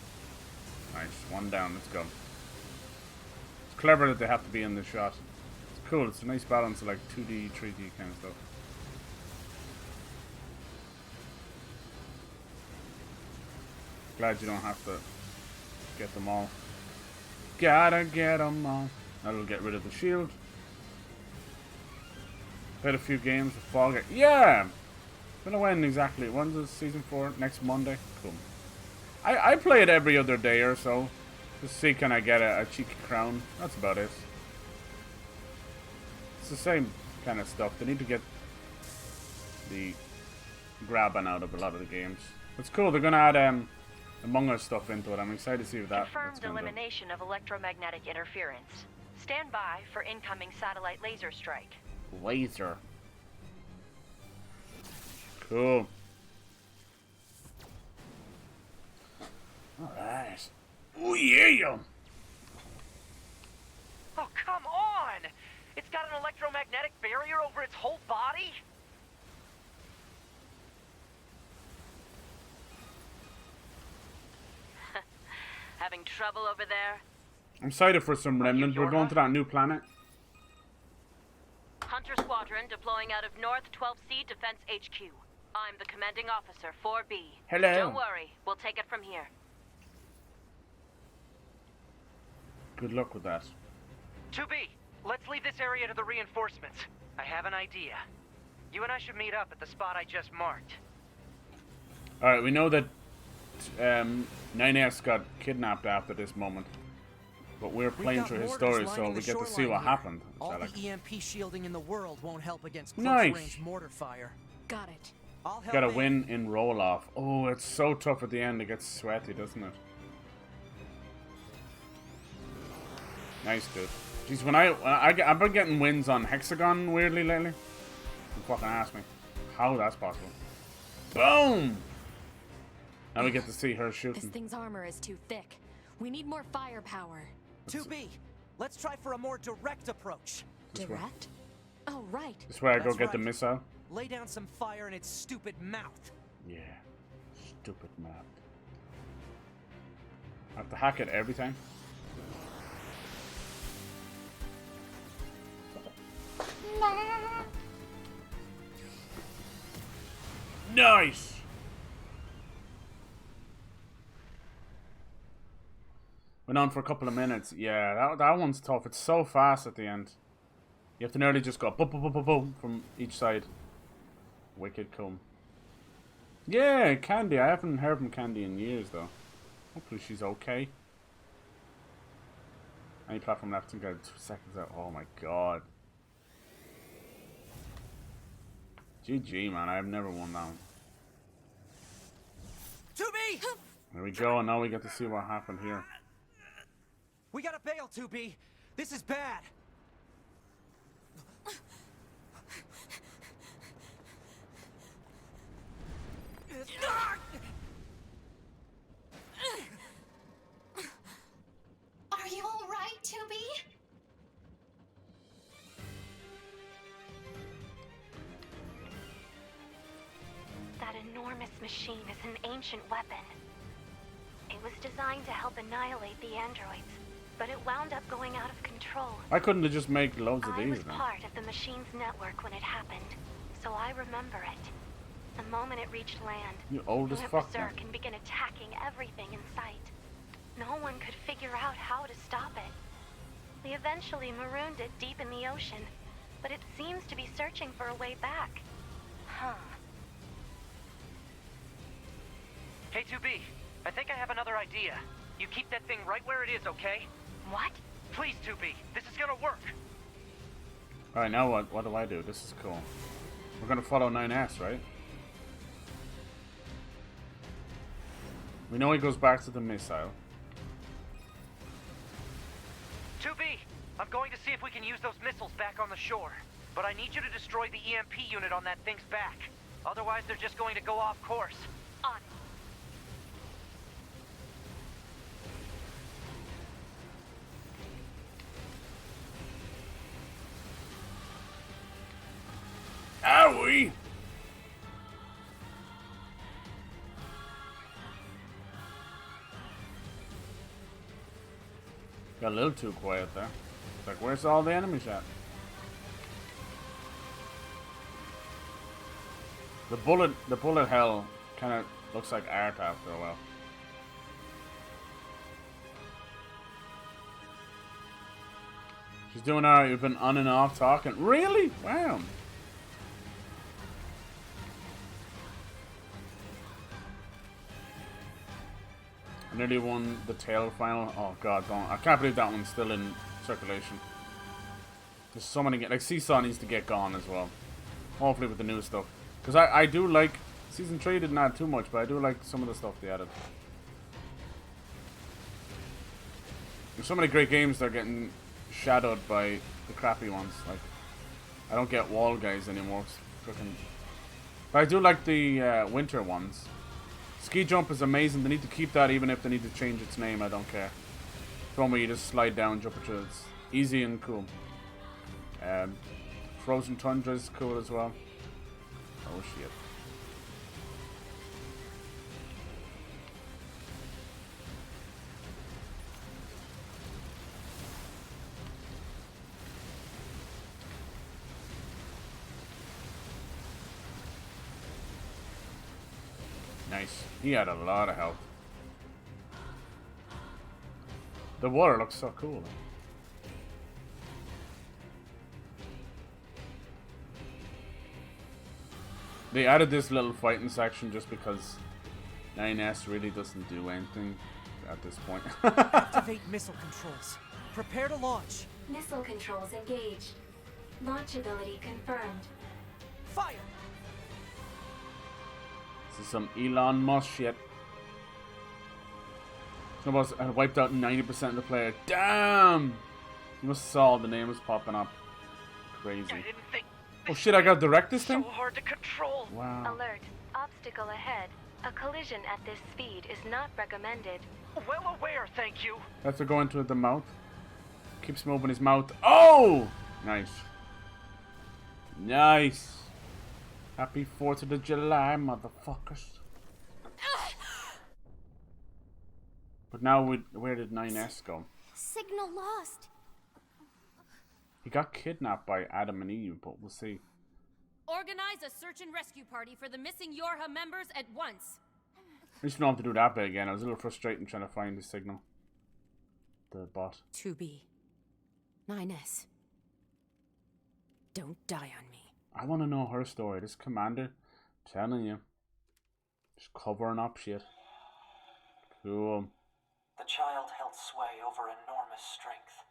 Nice. One down. Let's go. It's clever that they have to be in the shot. It's cool. It's a nice balance of like 2D, 3D kind of stuff. Glad you don't have to get them all. Gotta get them all. That'll get rid of the shield. Played a few games with Fall Guys. Yeah! Don't know when exactly. When's the season 4? Next Monday? Cool. I play it every other day or so. Just see can I get a cheeky crown. That's about it. It's the same kind of stuff. They need to get the grabbing out of a lot of the games. It's cool. They're going to add Among Us stuff into it. I'm excited to see what that's Confirmed going to do. elimination of electromagnetic interference. Stand by for incoming satellite laser strike. Laser. Cool. Alright. Oh yeah! Oh, come on! It's got an electromagnetic barrier over its whole body? Having trouble over there? I'm excited for some remnant. We're going to that new planet. Hunter Squadron deploying out of North 12C Defense HQ. I'm the commanding officer, 4B. Hello. Don't worry, we'll take it from here. Good luck with that. 2B, let's leave this area to the reinforcements. I have an idea. You and I should meet up at the spot I just marked. Alright, we know that 9S got kidnapped after this moment. But we're playing through his story, so we get to see what happened. All the EMP shielding in the world won't help against Nice. close-range mortar fire. Got it. I'll help. Gotta win in roll-off. Oh, it's so tough at the end. It gets sweaty, doesn't it? Nice, dude. Jeez, when I've been getting wins on Hexagon weirdly lately. Don't fucking ask me how that's possible. Boom! Now we get to see her This shooting. thing's armor is too thick. We need more firepower. 2B, let's try for a more direct approach. Direct? Oh, right. This is where I go That's get the right. missile. Lay down some fire in its stupid mouth. Yeah. Stupid map. I have to hack it every time. Nice! Went on for a couple of minutes. Yeah, that one's tough. It's so fast at the end. You have to nearly just go boom, boom, boom, boom, boom from each side. Wicked cool. Yeah, Candy. I haven't heard from Candy in years, though. Hopefully she's okay. Any platform left to go 2 seconds out. Oh my god. GG, man. I've never won that one. 2B! There we go. Now we get to see what happened here. We gotta bail, 2B. This is bad. Are you alright, 2B? That enormous machine is an ancient weapon. It was designed to help annihilate the androids, but it wound up going out of control. I couldn't have just make loads of I these was then. part of the machine's network when it happened, so I remember it. The moment it reached land, You old it as went fuck now. berserk and began attacking everything in sight. No one could figure out how to stop it. We eventually marooned it deep in the ocean, but it seems to be searching for a way back. Huh. Hey, 2B, I think I have another idea. You keep that thing right where it is, okay? What? Please, 2B, this is gonna work. Alright, now what? What do I do? This is cool. We're gonna follow 9S, right? We know he goes back to the missile. 2B, I'm going to see if we can use those missiles back on the shore. But I need you to destroy the EMP unit on that thing's back. Otherwise, they're just going to go off course. On it. Owie! Got a little too quiet there. It's like, where's all the enemies at? The bullet hell kind of looks like art after a while. She's doing alright. You've been on and off talking. Really? Wow. I nearly won the tail final. Oh god, don't. I can't believe that one's still in circulation. There's so many. Like, Seesaw needs to get gone as well. Hopefully with the new stuff. Because I do like. Season 3 didn't add too much, but I do like some of the stuff they added. There's so many great games that are getting shadowed by the crappy ones. Like, I don't get Wall Guys anymore. Frickin'. But I do like the winter ones. Ski Jump is amazing. They need to keep that even if they need to change its name. I don't care. The one where you just slide down, jump into it. It's easy and cool. Frozen Tundra is cool as well. Oh shit. Nice. He had a lot of health. The water looks so cool. They added this little fighting section just because 9S really doesn't do anything at this point. Activate missile controls. Prepare to launch. Missile controls engaged. Launch ability confirmed. Fire! This is some Elon Musk shit. Snowballs had wiped out 90% of the player. Damn! You must have saw the names popping up. Crazy. I didn't think. Oh shit, I gotta direct this thing? So hard to control. Wow. Alert. Obstacle ahead. A collision at this speed is not recommended. Well aware, thank you. Have to go into the mouth. Keeps moving his mouth. Oh! Nice. Nice. Happy 4th of July, motherfuckers. But now, where did 9S go? Signal lost. He got kidnapped by Adam and Eve, but we'll see. Organize a search and rescue party for the missing Yorha members at once. At least we don't have to do that bit again. I was a little frustrated trying to find the signal. The bot. 2B. 9S. Don't die on me. I want to know her story. This commander, telling you, just covering up shit. Cool. The child held sway over enormous strength.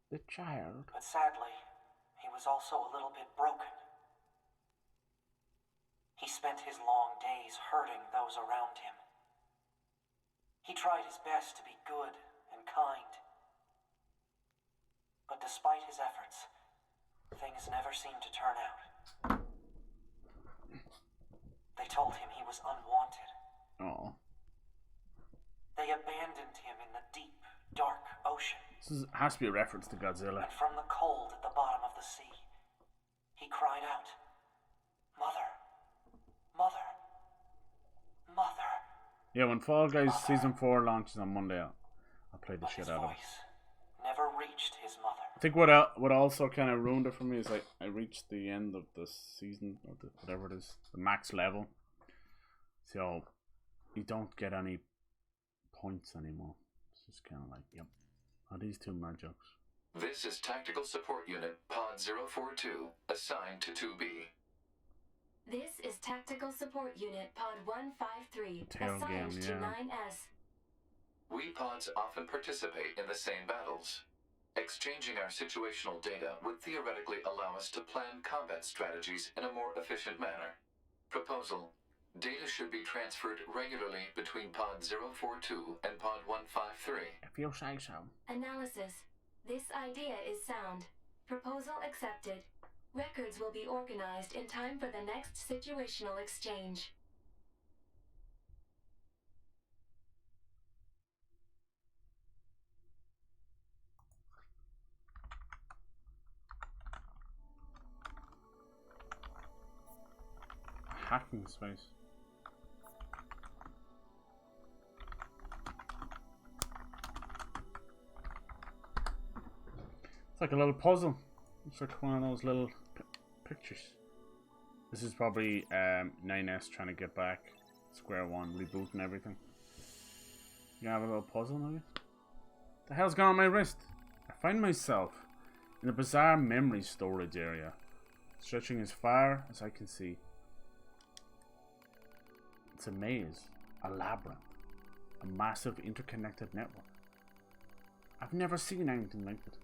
The child? But sadly, he was also a little bit broken. He spent his long days hurting those around him. He tried his best to be good and kind. But despite his efforts, things never seemed to turn out. They told him he was unwanted. Oh. They abandoned him in the deep, dark ocean. Has to be a reference to Godzilla. And from the cold at the bottom of the sea, he cried out, "Mother, Mother, Mother." Yeah, when Fall Guys Season 4 launches on Monday, I'll play the shit out of it. Never reached his mother. I think what also kind of ruined it for me is I reached the end of the season, or whatever it is, the max level. So you don't get any points anymore. It's just kind of like, yep. Are these two mad jokes? This is Tactical Support Unit Pod 042, assigned to 2B. This is Tactical Support Unit Pod 153, assigned to 9S. We pods often participate in the same battles. Exchanging our situational data would theoretically allow us to plan combat strategies in a more efficient manner. Proposal: data should be transferred regularly between Pod 042 and Pod 153. If you say so. Analysis. This idea is sound. Proposal accepted. Records will be organized in time for the next situational exchange. Hacking space. It's like a little puzzle. It's like one of those little pictures. This is probably 9S trying to get back square one, rebooting everything. You have a little puzzle maybe? The hell's gone on my wrist? I find myself in a bizarre memory storage area, stretching as far as I can see. It's a maze, a labyrinth, a massive interconnected network. I've never seen anything like it.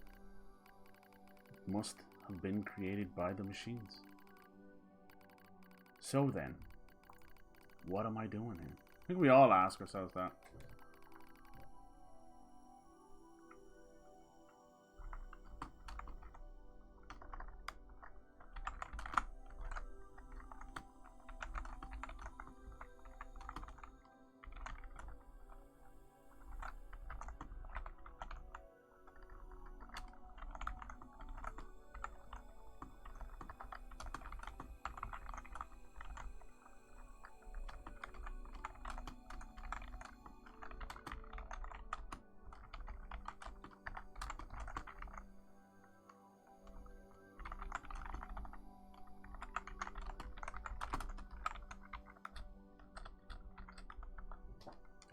It must have been created by the machines. So then, what am I doing here? I think we all ask ourselves that.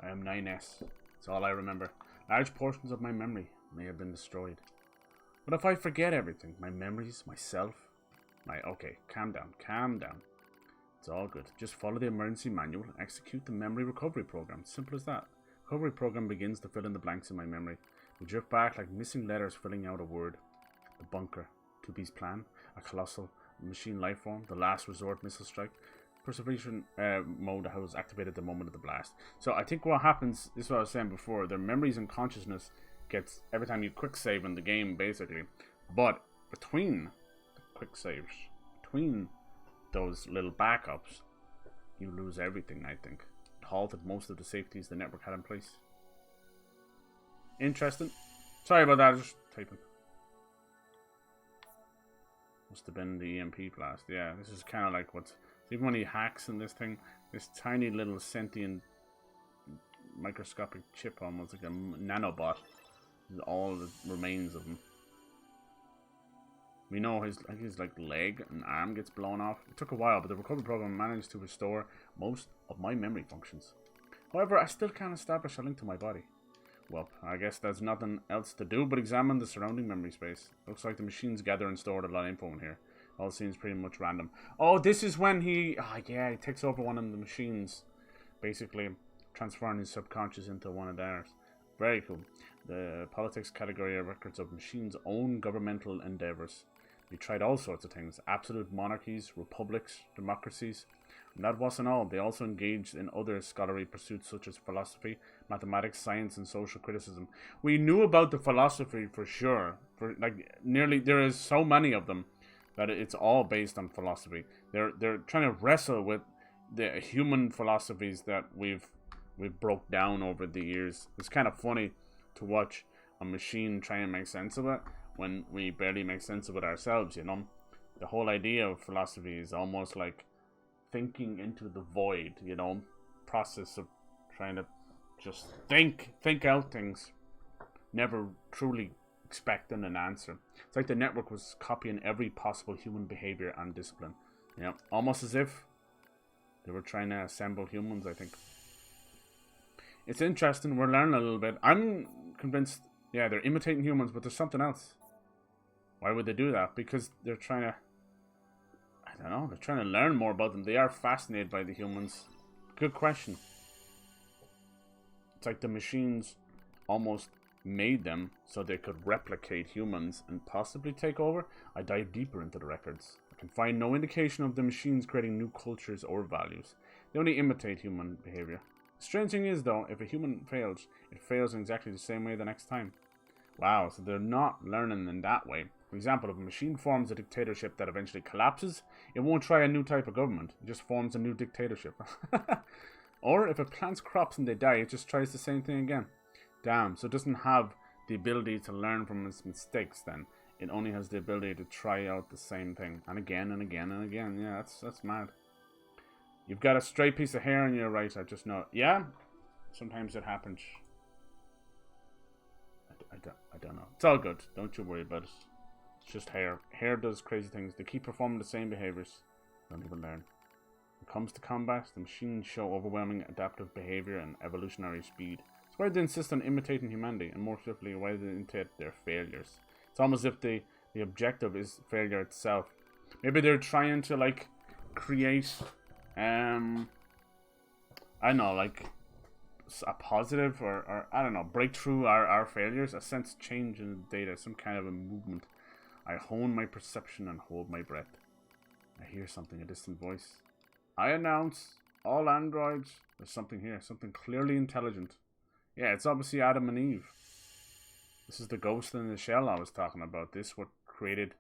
I am 9S. That's all I remember. Large portions of my memory may have been destroyed. What if I forget everything? My memories, myself, Okay, calm down, calm down. It's all good. Just follow the emergency manual and execute the memory recovery program. Simple as that. Recovery program begins to fill in the blanks in my memory. We drift back like missing letters filling out a word. The bunker. 2B's plan. A colossal machine lifeform. The last resort missile strike. Preservation mode that was activated at the moment of the blast. So I think what happens, this is what I was saying before, their memories and consciousness gets every time you quick save in the game basically. But between the quick saves, between those little backups, you lose everything, I think. It halted most of the safeties the network had in place. Interesting. Sorry about that, I was just typing. Must have been the EMP blast. Yeah, this is kind of like what's... Even when he hacks in this thing, this tiny little sentient microscopic chip, almost like a nanobot, is all that remains of him. We know his like leg and arm gets blown off. It took a while, but the recovery program managed to restore most of my memory functions. However, I still can't establish a link to my body. Well, I guess there's nothing else to do but examine the surrounding memory space. Looks like the machines gather and stored a lot of info in here. All seems pretty much random. Oh, this is when he takes over one of the machines, basically transferring his subconscious into one of theirs. Very cool. The politics category are records of machines' own governmental endeavors. They tried all sorts of things: absolute monarchies, republics, democracies. And that wasn't all. They also engaged in other scholarly pursuits such as philosophy, mathematics, science, and social criticism. We knew about the philosophy for sure. There is so many of them that it's all based on philosophy. They're trying to wrestle with the human philosophies that we've broke down over the years. It's kind of funny to watch a machine try and make sense of it when we barely make sense of it ourselves, you know. The whole idea of philosophy is almost like thinking into the void, you know, process of trying to just think out things, never truly expecting an answer. It's like the network was copying every possible human behavior and discipline, you know, almost as if they were trying to assemble humans, I think. It's interesting, we're learning a little bit. I'm convinced, yeah, they're imitating humans, but there's something else. Why would they do that? Because they're trying to, I don't know, they're trying to learn more about them. They are fascinated by the humans. Good question. It's like the machines almost made them so they could replicate humans and possibly take over. I dive deeper into the records. I can find no indication of the machines creating new cultures or values. They only imitate human behavior. The strange thing is, though, if a human fails, it fails in exactly the same way the next time. Wow, so they're not learning in that way. For example, if a machine forms a dictatorship that eventually collapses, it won't try a new type of government. It just forms a new dictatorship. Or if it plants crops and they die, it just tries the same thing again. Damn, so it doesn't have the ability to learn from its mistakes then. It only has the ability to try out the same thing. And again and again and again. Yeah, that's mad. You've got a stray piece of hair on your right, I just know. Yeah? Sometimes it happens. I don't know. It's all good. Don't you worry about it. It's just hair. Hair does crazy things. They keep performing the same behaviors. Don't even learn. When it comes to combat, the machines show overwhelming adaptive behavior and evolutionary speed. It's why they insist on imitating humanity, and more specifically, why they imitate their failures. It's almost as if the objective is failure itself. Maybe they're trying to, like, create, I don't know, like, a positive or I don't know, break through our failures, a sense change in the data, some kind of a movement. I hone my perception and hold my breath. I hear something, a distant voice. I announce, all androids, there's something here, something clearly intelligent. Yeah, it's obviously Adam and Eve. This is the ghost in the shell I was talking about. This what created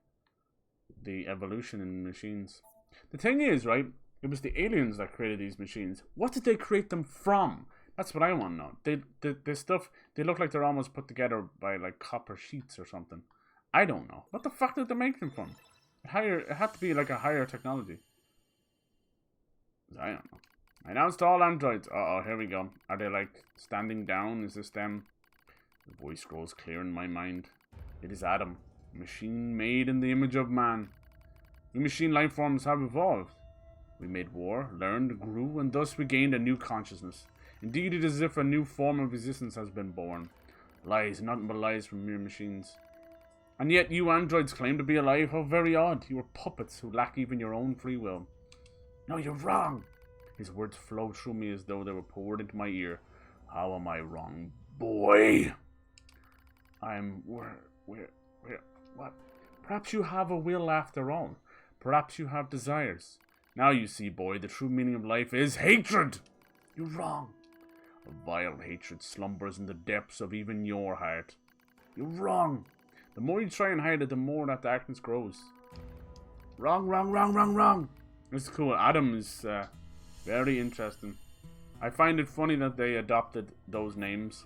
the evolution in machines. The thing is, right, it was the aliens that created these machines. What did they create them from? That's what I want to know. The stuff, they look like they're almost put together by like copper sheets or something. I don't know. What the fuck did they make them from? It had to be like a higher technology. I don't know. I announced all androids. Uh-oh, here we go. Are they like standing down? Is this them? The voice grows clear in my mind. It is Adam. A machine made in the image of man. We machine life forms have evolved. We made war, learned, grew, and thus we gained a new consciousness. Indeed, it is as if a new form of existence has been born. Lies, nothing but lies from mere machines. And yet you androids claim to be alive. How very odd. You are puppets who lack even your own free will. No, you're wrong. His words flowed through me as though they were poured into my ear. How am I wrong, boy? What? Perhaps you have a will after all. Perhaps you have desires. Now you see, boy, the true meaning of life is hatred. You're wrong. A vile hatred slumbers in the depths of even your heart. You're wrong. The more you try and hide it, the more that darkness grows. Wrong, wrong, wrong, wrong, wrong. This is cool. Adam is very interesting. I find it funny that they adopted those names.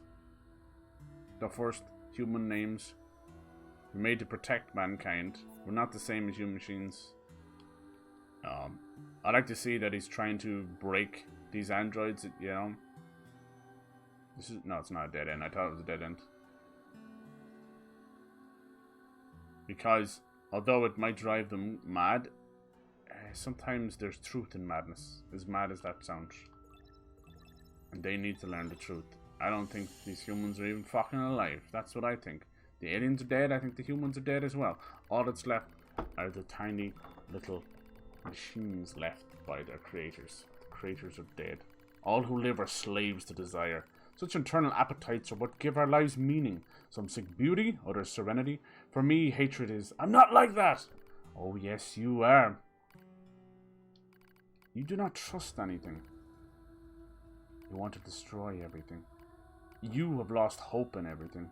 The first human names. Were made to protect mankind. We're not the same as you machines. I like to see that he's trying to break these androids, you know. No, it's not a dead end. I thought it was a dead end. Because, although it might drive them mad, sometimes there's truth in madness. As mad as that sounds. And they need to learn the truth. I don't think these humans are even fucking alive. That's what I think. The aliens are dead. I think the humans are dead as well. All that's left are the tiny little machines left by their creators. The creators are dead. All who live are slaves to desire. Such internal appetites are what give our lives meaning. Some seek beauty, others serenity. For me, hatred is, I'm not like that! Oh yes, you are. You do not trust anything. You want to destroy everything. You have lost hope in everything.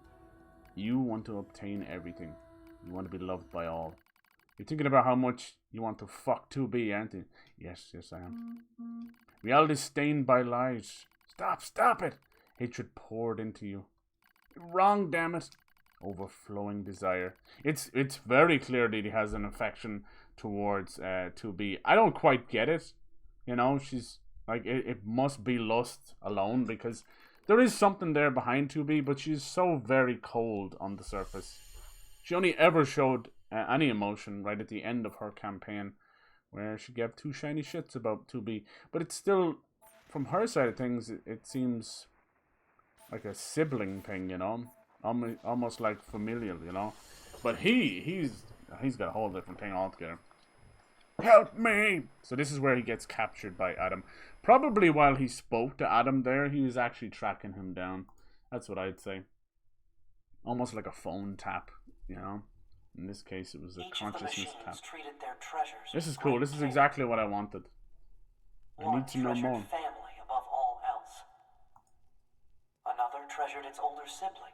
You want to obtain everything. You want to be loved by all. You're thinking about how much you want to fuck 2B, aren't you? Yes, yes, I am. Reality is stained by lies. Stop it! Hatred poured into you. You're wrong, damn it. Overflowing desire. It's very clear that he has an affection towards 2B. I don't quite get it. You know, she's like, it must be lust alone, because there is something there behind 2B, but she's so very cold on the surface. She only ever showed any emotion right at the end of her campaign, where she gave two shiny shits about 2B. But it's still, from her side of things, it seems like a sibling thing, you know, almost like familial, you know. But he's got a whole different thing altogether. Help me! So this is where he gets captured by Adam. Probably while he spoke to Adam there, he was actually tracking him down. That's what I'd say. Almost like a phone tap, you know. In this case, it was a consciousness tap. This is cool. This is exactly what I wanted. I need to know more. Family above all else. Another treasured its older sibling.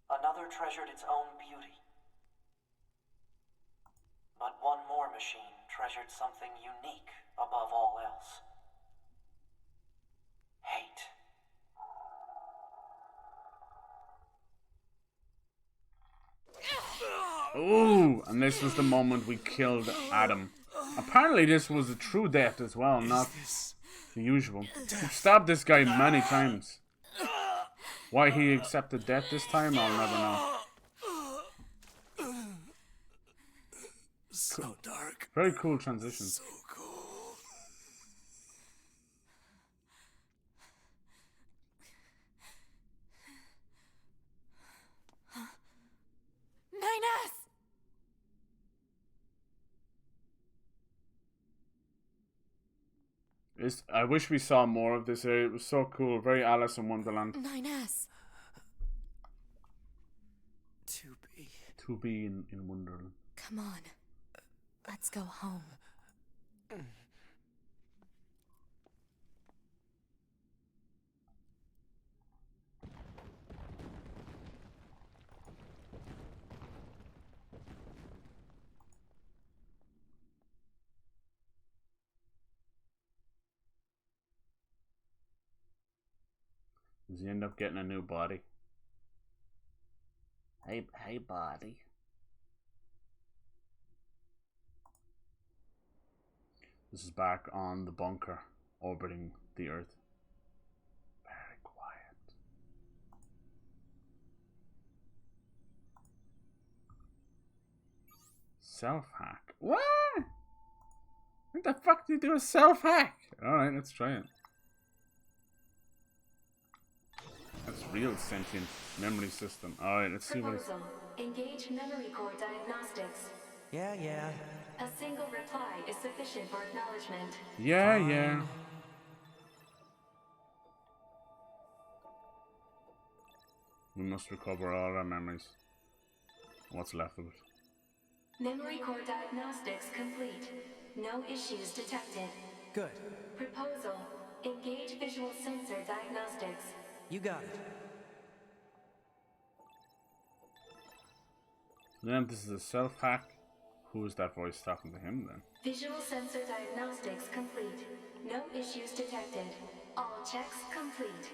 Another treasured its own beauty. But one more machine treasured something unique above all else. Hate. Ooh, and this was the moment we killed Adam. Apparently this was a true death as well, not the usual. We've stabbed this guy many times. Why he accepted death this time, I'll never know. So dark. Very cool transition. So cool. 9S! I wish we saw more of this area. It was so cool. Very Alice in Wonderland. 9S. 2B. 2B in Wonderland. Come on. Let's go home. Does he end up getting a new body? Hey, body. This is back on the bunker, orbiting the Earth. Very quiet. Self-hack. What? What the fuck do you do a self-hack? Alright, let's try it. That's real sentient memory system. Alright, let's see what it's... Engage memory core diagnostics. Yeah. A single reply is sufficient for acknowledgement. Yeah. We must recover all our memories. What's left of it? Memory core diagnostics complete. No issues detected. Good. Proposal. Engage visual sensor diagnostics. You got it. Then this is a self-hack. Who is that voice talking to him then? Visual sensor diagnostics complete. No issues detected. All checks complete.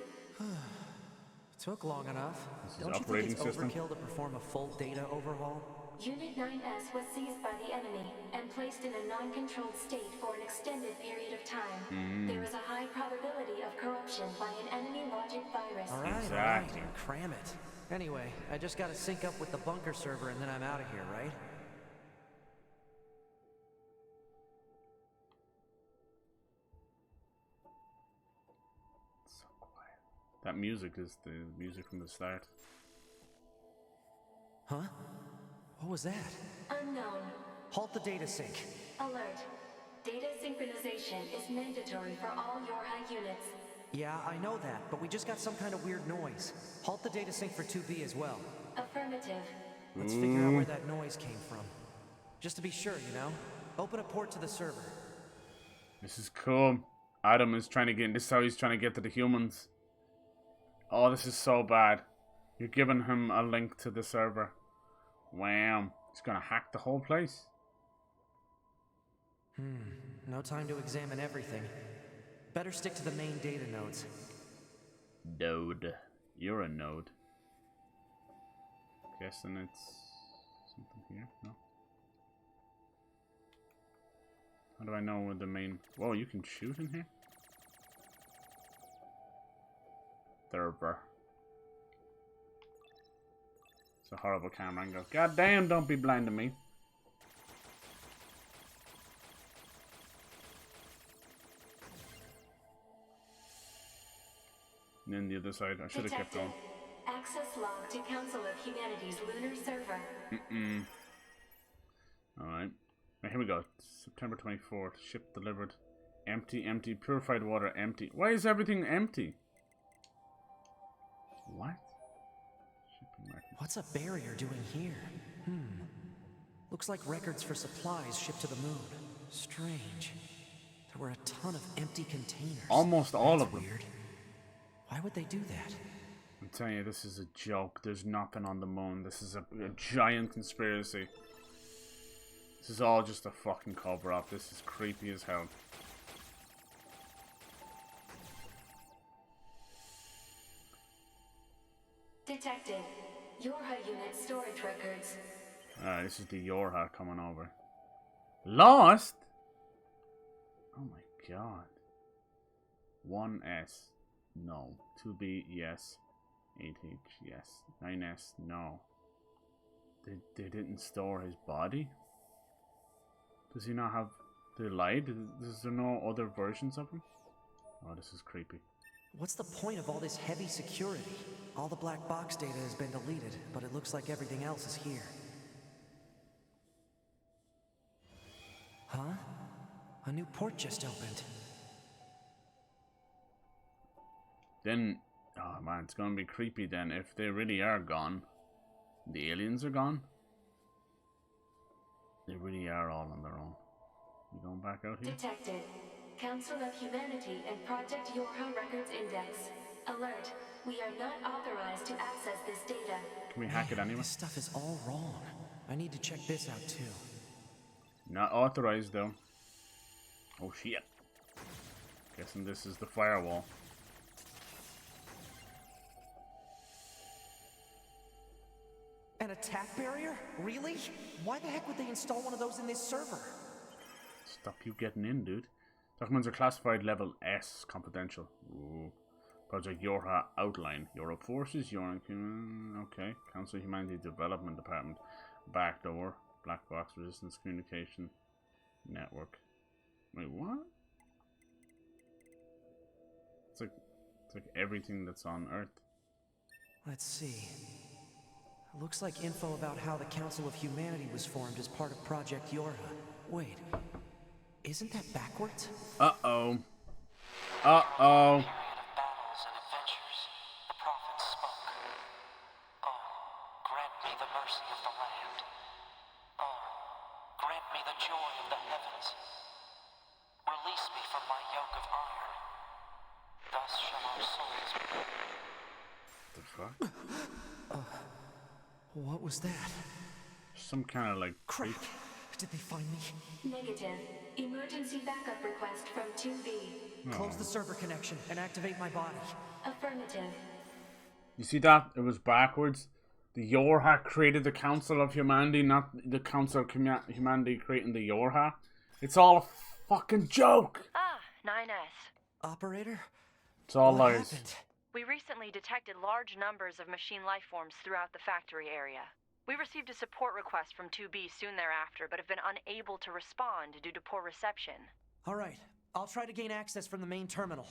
Took long enough. Don't you think it's overkill to perform a full data overhaul? Unit 9S was seized by the enemy and placed in a non-controlled state for an extended period of time. There is a high probability of corruption by an enemy logic virus. All right, exactly. Cram it. Anyway, I just gotta sync up with the bunker server and then I'm out of here, right? So quiet. That music is the music from the start. Huh? What was that? Unknown. Halt the data sync. Alert. Data synchronization is mandatory for all your high units. Yeah, I know that, but we just got some kind of weird noise. Halt the data sync for 2B as well. Affirmative. Let's figure out where that noise came from. Just to be sure, you know? Open a port to the server. This is cool. Adam is trying to get... This is how he's trying to get to the humans. Oh, this is so bad. You're giving him a link to the server. Wham. It's gonna hack the whole place. No time to examine everything. Better stick to the main data nodes. Node. You're a node. Guessing it's something here? No. How do I know where the main... Whoa, you can shoot in here? Thurber. It's a horrible camera angle. God damn, don't be blinding me. And then the other side, I should have kept going. Access log to Council of Humanity's lunar server. Alright. Right, here we go. September 24th. Ship delivered. Empty, empty. Purified water, empty. Why is everything empty? What? Shipping records. What's a barrier doing here? Looks like records for supplies shipped to the moon. Strange. There were a ton of empty containers. Almost all of them. Weird. Why would they do that? I'm telling you, this is a joke. There's nothing on the moon. This is a giant conspiracy. This is all just a fucking cover-up. This is creepy as hell. Detected. Yorha unit storage records. Alright, this is the Yorha coming over. Lost? Oh my god. 1S. No. 2B, yes. 8H, yes. 9S, no. They didn't store his body? Does he not have... They lied? Is there no other versions of him? Oh, this is creepy. What's the point of all this heavy security? All the black box data has been deleted, but it looks like everything else is here. Huh? A new port just opened. Then, oh man, it's gonna be creepy then if they really are gone. The aliens are gone. They really are all on their own. You going back out here? Detected. Council of Humanity and Project Yorha Records Index. Alert. We are not authorized to access this data. Can we hack it anyway? This stuff is all wrong. I need to check this out too. Not authorized though. Oh shit. Guessing this is the firewall. An attack barrier? Really? Why the heck would they install one of those in this server? Stop you getting in, dude. Documents are classified level S, confidential. Ooh. Project Yorha outline. Europe forces, okay. Council of Humanity Development Department. Backdoor. Black box resistance communication network. Wait, what? It's like everything that's on Earth. Let's see. Looks like info about how the Council of Humanity was formed as part of Project Yorha. Wait, isn't that backwards? Uh-oh. Period Uh-oh. of battles and adventures, the prophets spoke. Oh, grant me the mercy of the land. Oh, grant me the joy of the heavens. Release me from my yoke of iron. Thus shall our souls be. The fuck? What was that? Some kind of like... Crap! Did they find me? Negative. Emergency backup request from 2B. Close the server connection and activate my body. Affirmative. You see that? It was backwards. The Yorha created the Council of Humanity, not the Council of Humanity creating the Yorha. It's all a fucking joke! Ah, 9S. Operator? It's all What lies. happened? We recently detected large numbers of machine lifeforms throughout the factory area. We received a support request from 2B soon thereafter, but have been unable to respond due to poor reception. All right, I'll try to gain access from the main terminal.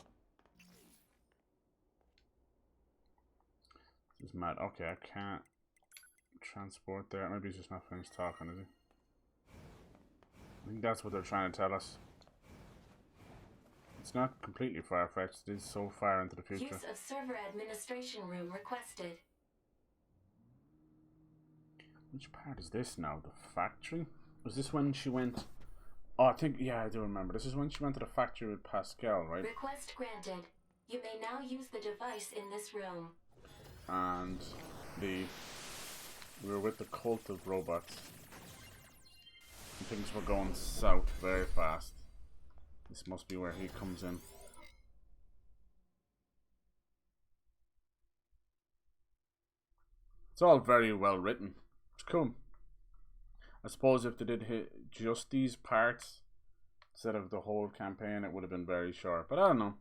This is mad. Okay, I can't transport there. Maybe he's just not finished talking, is he? I think that's what they're trying to tell us. It's not completely far-fetched. It is so far into the future. Use of server administration room requested. Which part is this now? The factory? Was this when she went... Oh, I think... Yeah, I do remember. This is when she went to the factory with Pascal, right? Request granted. You may now use the device in this room. And the We're with the cult of robots. And things were going south very fast. This must be where he comes in. It's all very well written. It's cool. I suppose if they did hit just these parts instead of the whole campaign, it would have been very short. But I don't know.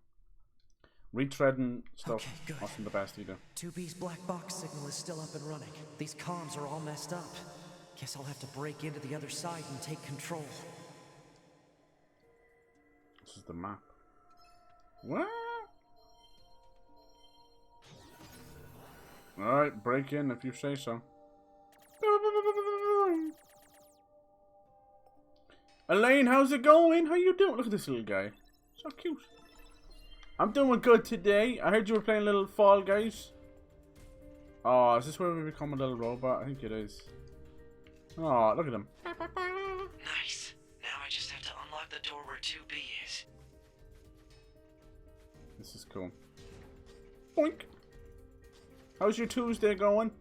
Retreading stuff wasn't the best either. 2B's black box signal is still up and running. These comms are all messed up. Guess I'll have to break into the other side and take control. This is the map. What? Alright, break in if you say so. Elaine, how's it going? How you doing? Look at this little guy. So cute. I'm doing good today. I heard you were playing little Fall Guys. Oh, is this where we become a little robot? I think it is. Oh, look at him. Nice. Now I just have to unlock the door where 2B is. This is cool. Boink. How's your Tuesday going?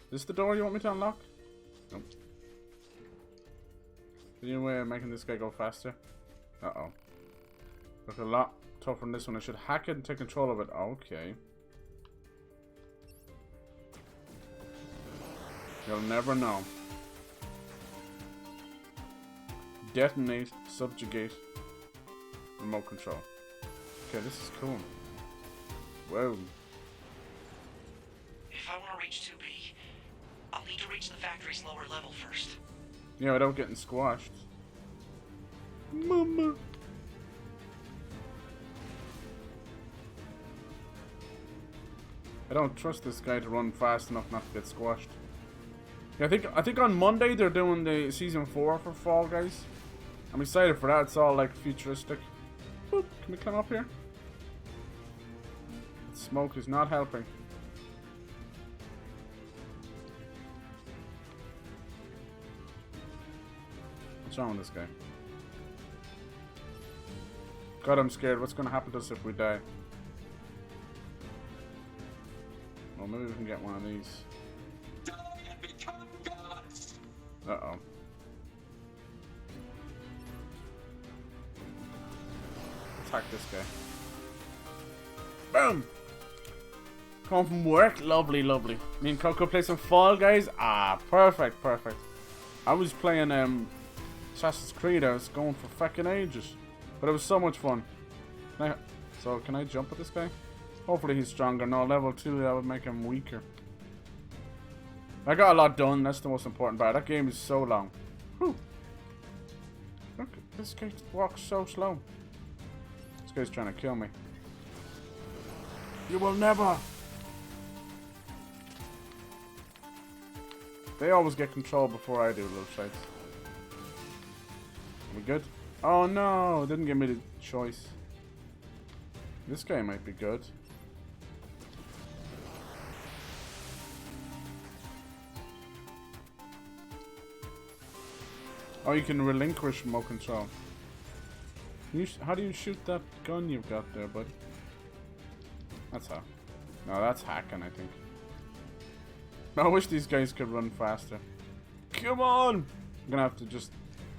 Is this the door you want me to unlock? Nope. Any way of making this guy go faster? Uh-oh. Look a lot tougher than this one. I should hack it and take control of it. Okay. You'll never know. Detonate, subjugate, remote control. Okay, this is cool. Whoa. If I want to reach 2B, I'll need to reach the factory's lower level first. Yeah, without getting squashed. Mama. I don't trust this guy to run fast enough not to get squashed. Yeah, I think on Monday they're doing the season 4 for Fall Guys. I'm excited for that. It's all like futuristic. Boop. Can we climb up here? The smoke is not helping. What's wrong with this guy? God, I'm scared. What's going to happen to us if we die? Well, maybe we can get one of these. Uh-oh. Attack this guy. Boom! Come from work? Lovely, lovely. Me and Coco play some Fall Guys? Ah, perfect, perfect. I was playing Assassin's Creed. I was going for fucking ages. But it was so much fun. So, can I jump at this guy? Hopefully he's stronger. No, level 2, that would make him weaker. I got a lot done. That's the most important part. That game is so long. Whew. Look, this guy walks so slow. This guy's trying to kill me. You will never. They always get control before I do, little shites. Are we good? Oh no, it didn't give me the choice. This guy might be good. Oh, you can relinquish remote control. How do you shoot that gun you've got there, buddy? That's how. No, that's hacking, I think. I wish these guys could run faster. Come on! I'm gonna have to just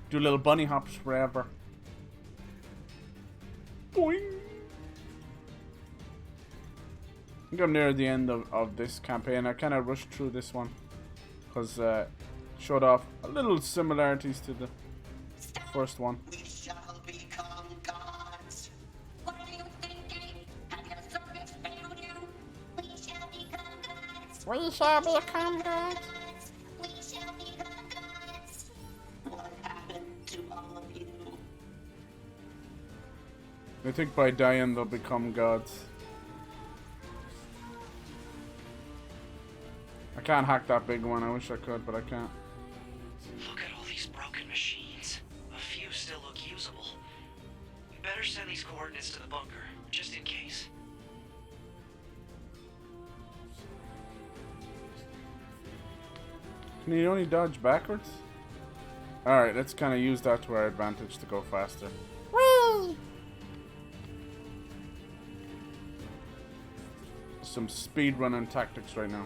do little bunny hops forever. Boing! I think I'm near the end of this campaign. I kind of rushed through this one because showed off a little similarities to the first one. We shall become gods. What are you thinking? Have your servants failed you? We shall become gods. We shall become gods. We shall become gods. What happened to all of you? I think by dying they'll become gods. I can't hack that big one. I wish I could, but I can't. Look at all these broken machines. A few still look usable. We better send these coordinates to the bunker, just in case. Can you only dodge backwards? Alright, let's kind of use that to our advantage to go faster. Whee! Some speed running tactics right now.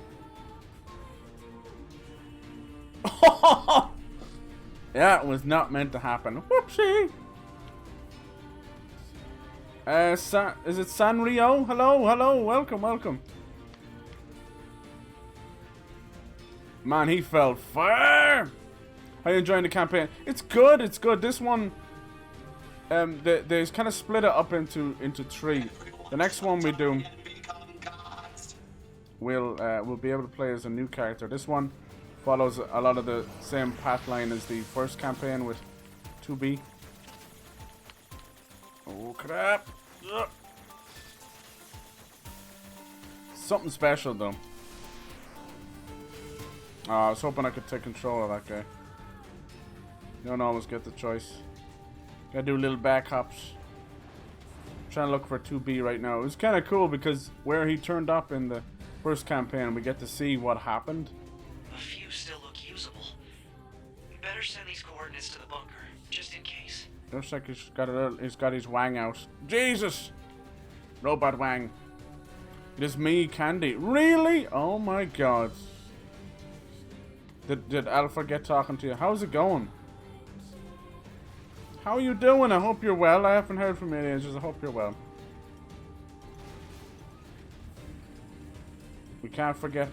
Yeah, it was not meant to happen. Whoopsie. Is it Sanrio? Hello, hello, welcome, welcome. Man, he fell far. How you enjoying the campaign? It's good, it's good. This one, they kind of split it up into three. The next one we do, we'll be able to play as a new character. This one follows a lot of the same path line as the first campaign with 2B. Oh crap! Ugh. Something special though. Oh, I was hoping I could take control of that guy. You don't always get the choice. Gotta do little back hops. I'm trying to look for 2B right now. It was kind of cool because where he turned up in the first campaign, we get to see what happened. A few still look usable. Better send these coordinates to the bunker, just in case. Looks like he's got his wang out. Jesus! Robot wang. It is me, Candy. Really? Oh my god. Did Alpha get talking to you? How's it going? How are you doing? I hope you're well. I haven't heard from you in ages. I hope you're well. We can't forget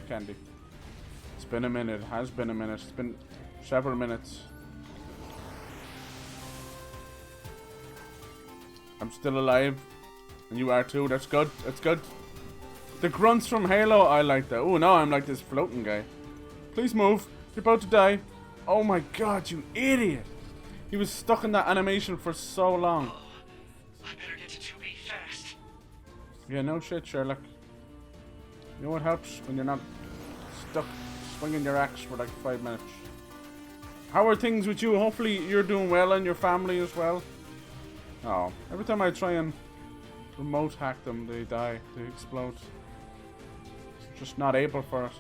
Candy. It's been a minute. It has been a minute. It's been several minutes. I'm still alive. And you are too. That's good. That's good. The grunts from Halo, I like that. Oh, no, I'm like this floating guy. Please move. You're about to die. Oh my god, you idiot. He was stuck in that animation for so long. I better get to 2B fast. Yeah, no shit, Sherlock. You know what helps? When you're not stuck swinging your axe for like 5 minutes. How are things with you? Hopefully you're doing well and your family as well. Oh, every time I try and remote hack them, they die. They explode. Just not able for it.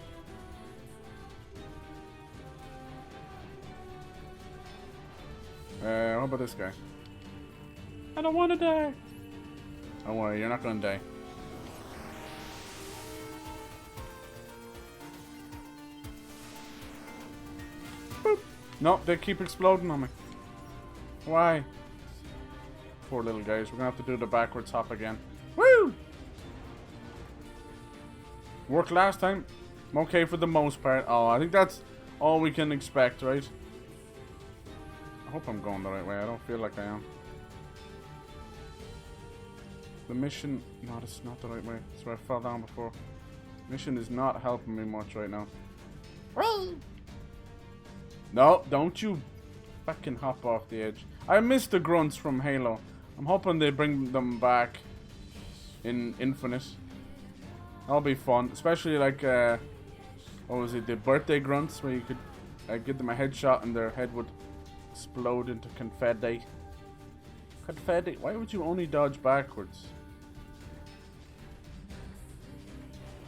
What about this guy? I don't want to die. Don't worry, you're not gonna die. Boop. Nope, they keep exploding on me. Why? Poor little guys. We're gonna have to do the backwards hop again. Woo! Worked last time. I'm okay for the most part. Oh, I think that's all we can expect, right? I hope I'm going the right way. I don't feel like I am. The mission... No, this is not the right way. That's where I fell down before. Mission is not helping me much right now. Whee! No, don't you fucking hop off the edge. I miss the grunts from Halo. I'm hoping they bring them back in Infinite. That'll be fun. Especially like, what was it? The birthday grunts where you could give them a headshot and their head would explode into confetti. Confetti? Why would you only dodge backwards?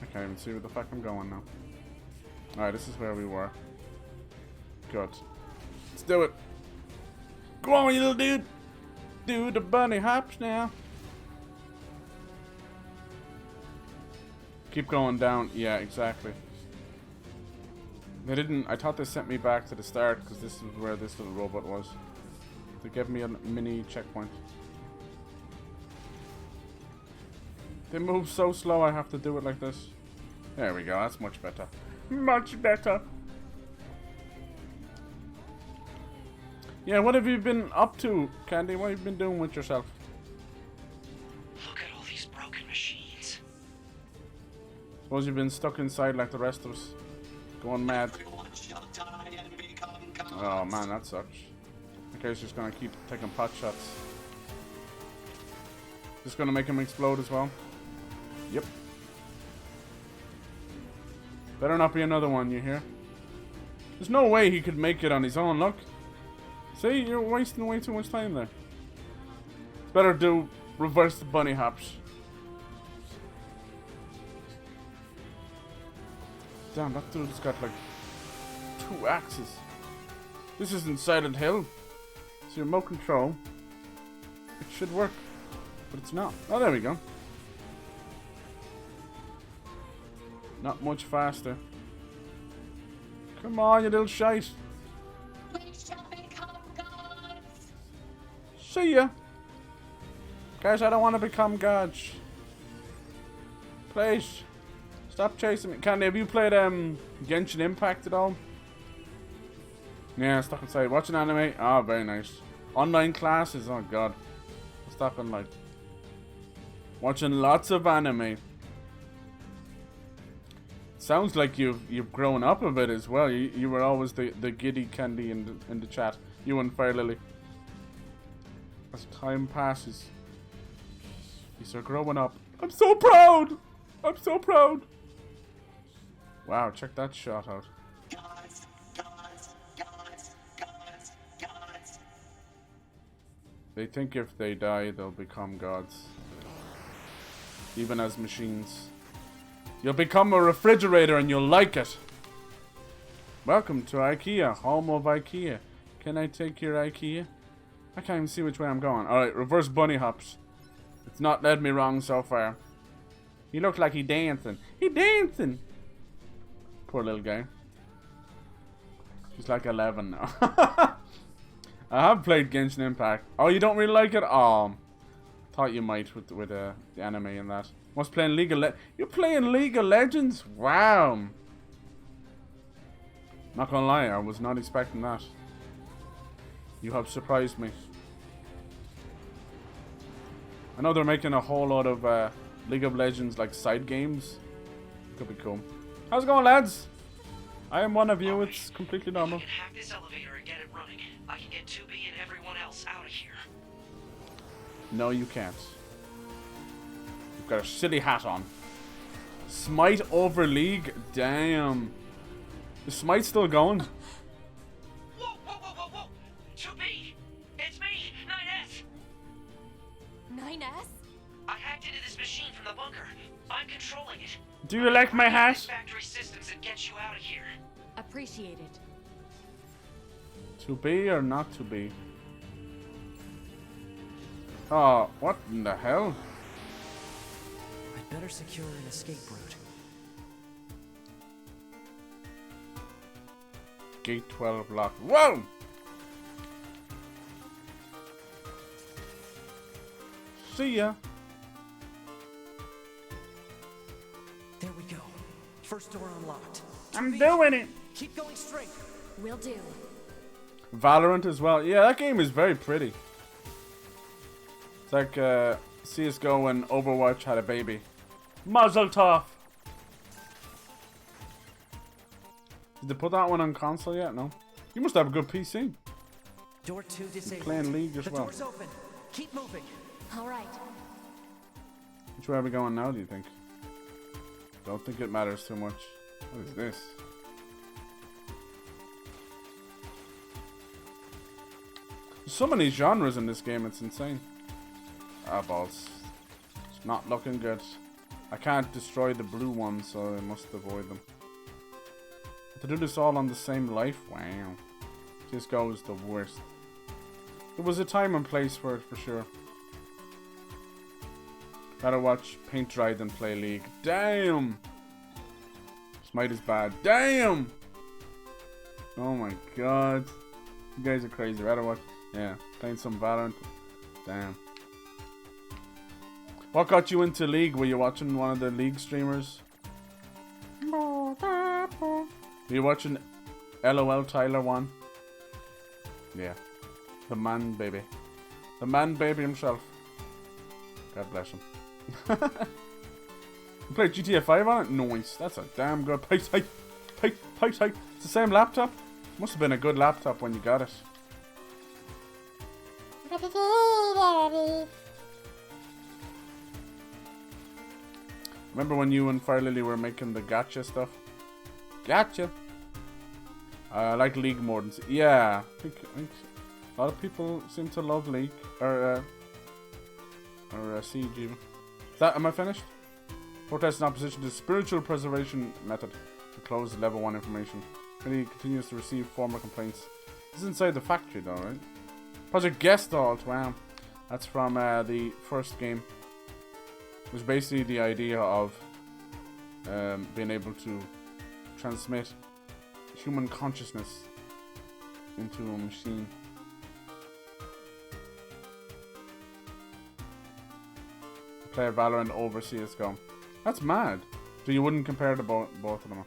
I can't even see where the fuck I'm going now. Alright, this is where we were. Good. Let's do it. Go on, you little dude. Do the bunny hops now. Keep going down. Yeah, exactly. They didn't... I thought they sent me back to the start because this is where this little robot was. They gave me a mini checkpoint. They move so slow I have to do it like this. There we go, that's much better. Much better! Yeah, what have you been up to, Candy? What have you been doing with yourself? Look at all these broken machines. Suppose you've been stuck inside like the rest of us. Going mad. Oh man, that sucks. Okay, he's just gonna keep taking pot shots. Just gonna make him explode as well. Yep. Better not be another one, you hear? There's no way he could make it on his own, look. See, you're wasting way too much time there. Better do reverse the bunny hops. Damn, that dude's got like 2 axes. This isn't Silent Hill. It's your remote control. It should work, but it's not. Oh, there we go. Not much faster. Come on, you little shite. We shall become gods. See ya. Guys, I don't want to become gods. Please. Stop chasing me. Candy, have you played Genshin Impact at all? Yeah, stuck inside. Watching anime? Oh, very nice. Online classes? Oh, God. Stop and like... Watching lots of anime. Sounds like you've grown up a bit as well. You were always the giddy Candy in the chat. You and Fire Lily. As time passes, you're growing up. I'm so proud! I'm so proud! Wow, check that shot out. Gods, gods, gods, gods, gods. They think if they die, they'll become gods. Even as machines. You'll become a refrigerator and you'll like it. Welcome to IKEA, home of IKEA. Can I take your IKEA? I can't even see which way I'm going. Alright, reverse bunny hops. It's not led me wrong so far. He looked like he dancing. He dancing! Poor little guy. He's like 11 now. I have played Genshin Impact. Oh, you don't really like it? Oh, thought you might with the anime and that. Was playing League of Legends. You're playing League of Legends? Wow. Not gonna lie, I was not expecting that. You have surprised me. I know they're making a whole lot of League of Legends like side games. Could be cool. How's it going, lads? I am one of you. It's completely normal. I can hack this elevator and get it running. I can get 2B and everyone else out of here. No, you can't. You've got a silly hat on. Smite over League? Damn. Is Smite still going? Whoa, whoa, whoa, whoa, whoa! 2B! It's me, 9S! 9S? I hacked into this machine from the bunker. I'm controlling it. Do you like my hat? Factory systems that get you out of here. Appreciate it. To be or not to be? Oh, what in the hell? I'd better secure an escape route. Gate 12 locked. Whoa! See ya. There we go. First door unlocked. I'm doing it. Keep going straight. Will do. Valorant as well. Yeah, that game is very pretty. It's like CSGO when Overwatch had a baby. Mazel tov. Did they put that one on console yet? No. You must have a good PC. Door 2 disabled. Playing League as the well. door's open. Keep moving. All right. Which way are we going now, do you think? Don't think it matters too much. What is this? There's so many genres in this game, it's insane. Ah, balls. It's not looking good. I can't destroy the blue ones, so I must avoid them. To do this all on the same life? Wow. CSGO is the worst. There was a time and place for it, for sure. Gotta watch paint dry than play League. Damn! Smite is bad. Damn! Oh my god. You guys are crazy. Rather watch. Yeah, playing some Valorant. Damn. What got you into League? Were you watching one of the League streamers? Were you watching LOL Tyler 1? Yeah. The man baby. The man baby himself. God bless him. You played GTA 5 on it? Nice. That's a damn good pipe tight. It's the same laptop? Must have been a good laptop when you got it. Remember when you and Fire Lily were making the gacha stuff? Gacha! I like League more than... Yeah, I think a lot of people seem to love League. Or Siege even. Am I finished? Protest in opposition to spiritual preservation method to close level 1 information. Committee continues to receive former complaints. This is inside the factory though, right? Project Gestalt, wow. That's from the first game. It was basically the idea of being able to transmit human consciousness into a machine. Play Valorant over CSGO. That's mad. So you wouldn't compare the both of them.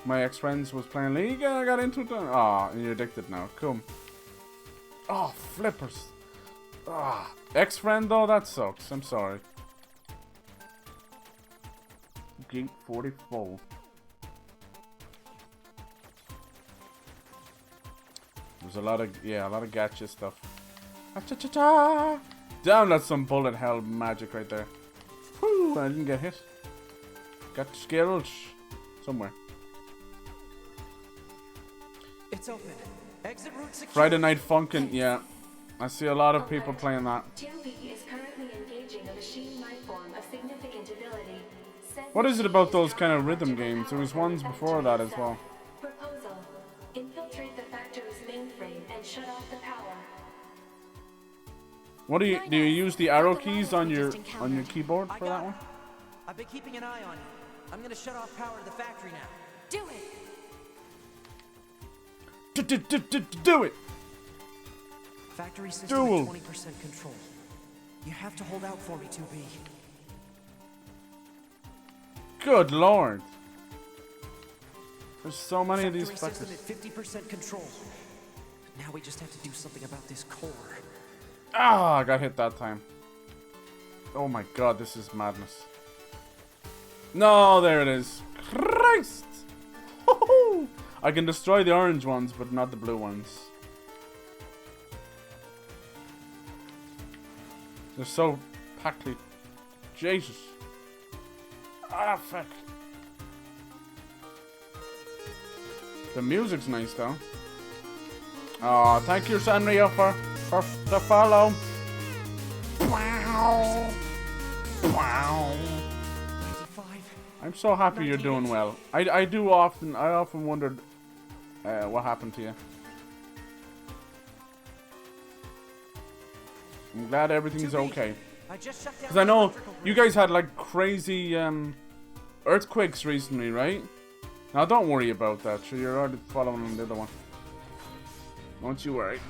My ex-friends was playing League and I got into it. Ah, and you're addicted now. Cool. Oh, flippers. Ah, ex-friend though, that sucks. I'm sorry. Gate 44. There's a lot of gacha stuff. Ah-cha-cha-cha! Damn, that's some bullet hell magic right there. Whew, I didn't get hit. Got scared somewhere. It's open. Exit route secure. Friday Night Funkin', yeah. I see a lot of people playing that. 2B is currently engaging a machine life form of significant ability. What is it about those kind of rhythm games? There was ones before that as well. Proposal. Infiltrate the factory's mainframe and shut off the power. What do you use the arrow keys on your keyboard for that one? I've been keeping an eye on you. I'm gonna shut off power to the factory now. Do it. Do it. Factory system at 20% control. You have to hold out for me, 2B. Good lord. There's so many of these factory fuckers. system at 50% control. Now we just have to do something about this core. Ah, I got hit that time. Oh my god, this is madness. No, there it is. Christ! Ho-ho! I can destroy the orange ones, but not the blue ones. They're so packly. Jesus. Ah, fuck. The music's nice, though. Oh, thank you, Sanrio, for the follow. Wow. Wow. I'm so happy you're doing well. I often wondered what happened to you. I'm glad everything's okay. Because I know you guys had like crazy earthquakes recently, right? Now don't worry about that. Sure, you're already following the other one. Don't you worry.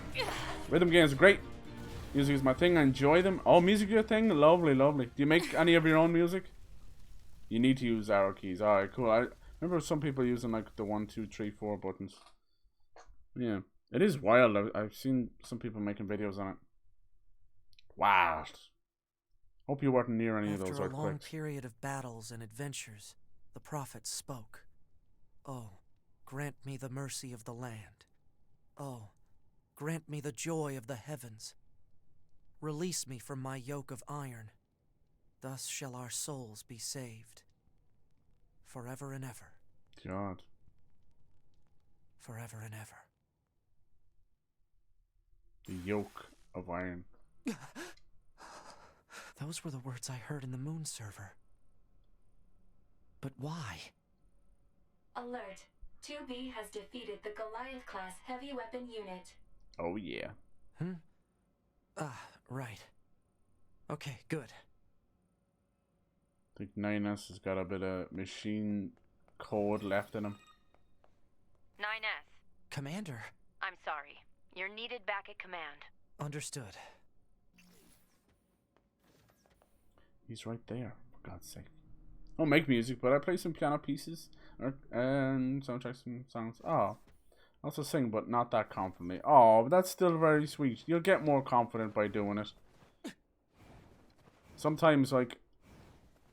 Rhythm games are great. Music is my thing. I enjoy them. Oh, music your thing? Lovely, lovely. Do you make any of your own music? You need to use arrow keys. Alright, cool. I remember some people using like the 1, 2, 3, 4 buttons. Yeah. It is wild. I've seen some people making videos on it. Wow. Hope you weren't near any of those earthquakes. After a long period of battles and adventures, the prophet spoke. Oh, grant me the mercy of the land. Oh, grant me the joy of the heavens. Release me from my yoke of iron. Thus shall our souls be saved. Forever and ever. God. Forever and ever. The yoke of iron. Those were the words I heard in the moon server. But why? Alert. 2B has defeated the Goliath-class heavy weapon unit. Oh, yeah. Ah, right. Okay, good. I think 9S has got a bit of machine code left in him. 9S. Commander. I'm sorry. You're needed back at command. Understood. He's right there, for God's sake. I don't make music, but I play some piano pieces and soundtracks and songs. Oh, I also sing, but not that confidently. Oh, but that's still very sweet. You'll get more confident by doing it. Sometimes, like,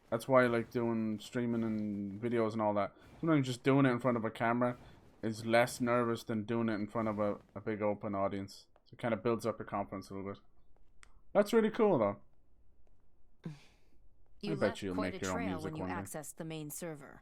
that's why I like doing streaming and videos and all that. Sometimes just doing it in front of a camera is less nervous than doing it in front of a big open audience. So it kind of builds up your confidence a little bit. That's really cool, though. I bet you'll make your own music when you one day. access the main server.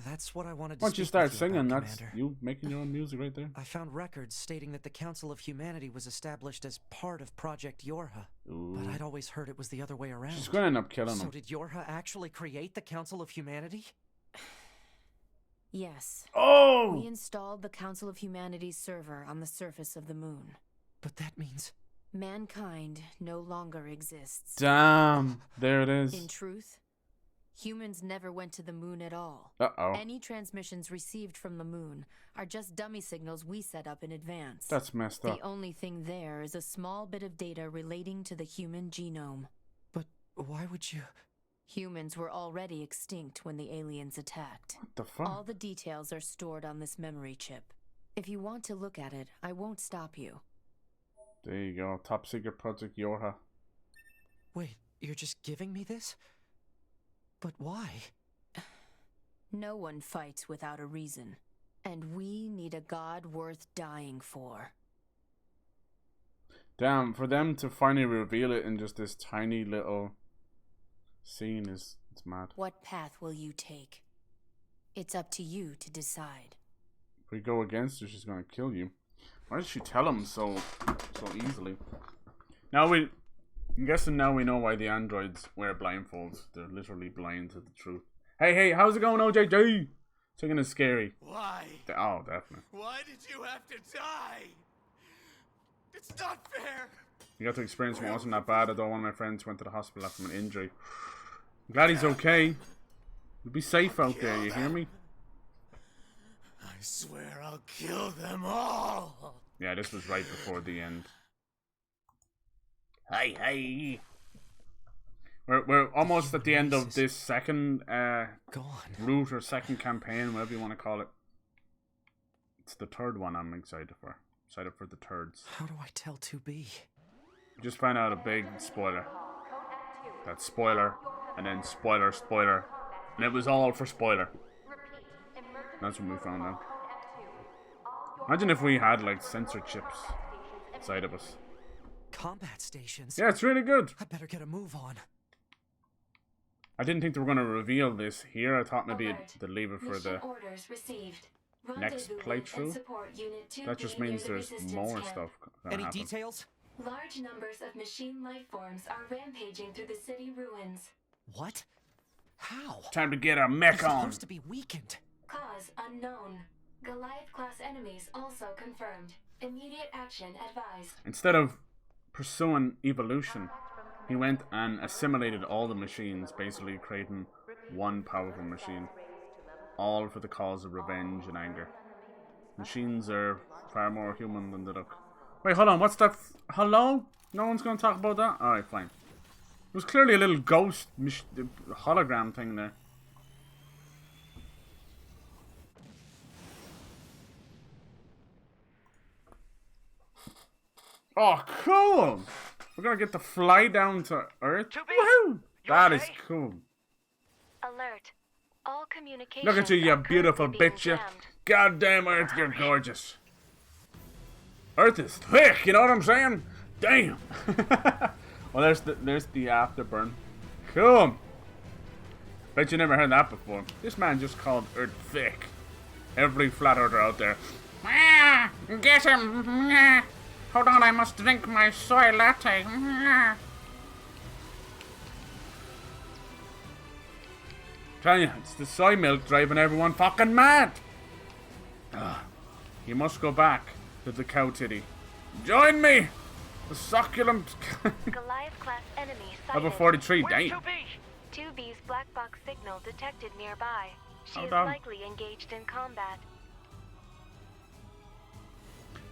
That's what I wanted to Once you speak start with singing, about, that's Commander. you making your own music right there. I found records stating that the Council of Humanity was established as part of Project Yorha. Ooh. But I'd always heard it was the other way around. She's going to end up killing So him. did Yorha actually create the Council of Humanity? Yes. Oh! We installed the Council of Humanity's server on the surface of the moon. But that means... Mankind no longer exists. Damn. There it is. In truth, Humans never went to the moon at all. Uh-oh. Any transmissions received from the moon are just dummy signals we set up in advance. That's messed up. The only thing there is a small bit of data relating to the human genome. But why would you... Humans were already extinct when the aliens attacked. What the fuck? All the details are stored on this memory chip. If you want to look at it, I won't stop you. There you go. Top secret project Yorha. Wait, you're just giving me this? But why? No one fights without a reason. And we need a god worth dying for. Damn, for them to finally reveal it in just this tiny little scene it's mad. What path will you take? It's up to you to decide. If we go against her, she's gonna kill you. Why did she tell him so easily? I'm guessing now we know why the androids wear blindfolds. They're literally blind to the truth. Hey, how's it going, OJJ? Taking it scary. Why? Oh, definitely. Why did you have to die? It's not fair. You got to experience what wasn't that bad, although one of my friends went to the hospital after an injury. I'm glad he's okay. You'll be safe out there, you hear me? I swear I'll kill them all. Yeah, this was right before the end. Hey. We're almost at the end of this second route or second campaign, whatever you want to call it. It's the third one I'm excited for. Excited for the thirds. How do I tell 2B? Just found out a big spoiler. That spoiler, and then spoiler. And it was all for spoiler. That's what we found out. Imagine if we had like sensor chips inside of us. Combat stations? Yeah, it's really good. I better get a move on. I didn't think they were going to reveal this here. I thought maybe they'd leave it for the next playthrough. That just means there's more stuff gonna happen. Details? Large numbers of machine life forms are rampaging through the city ruins. What? How? Time to get our mech They're on. supposed to be weakened. Cause unknown. Goliath-class enemies also confirmed. Immediate action advised. Instead of pursuing evolution, he went and assimilated all the machines, basically creating one powerful machine. All for the cause of revenge and anger. Machines are far more human than they look. Wait, hold on, what's that? Hello? No one's going to talk about that? Alright, fine. It was clearly a little ghost hologram thing there. Oh, cool! We're gonna get to fly down to Earth. Woohoo! That is cool. Alert. All communications. Look at you, you beautiful bitch, you. Goddamn Earth, you're gorgeous. Earth is thick, you know what I'm saying? Damn. Well, there's the afterburn. Cool. Bet you never heard that before. This man just called Earth thick. Every flat earther out there. Get him. Hold on, I must drink my soy latte. Tell you, it's the soy milk driving everyone fucking mad. You must go back to the cow titty. Join me! The succulent... Goliath-class enemy sighted. Level 43, damn. 2B's black box signal detected nearby. She is on. likely engaged in combat.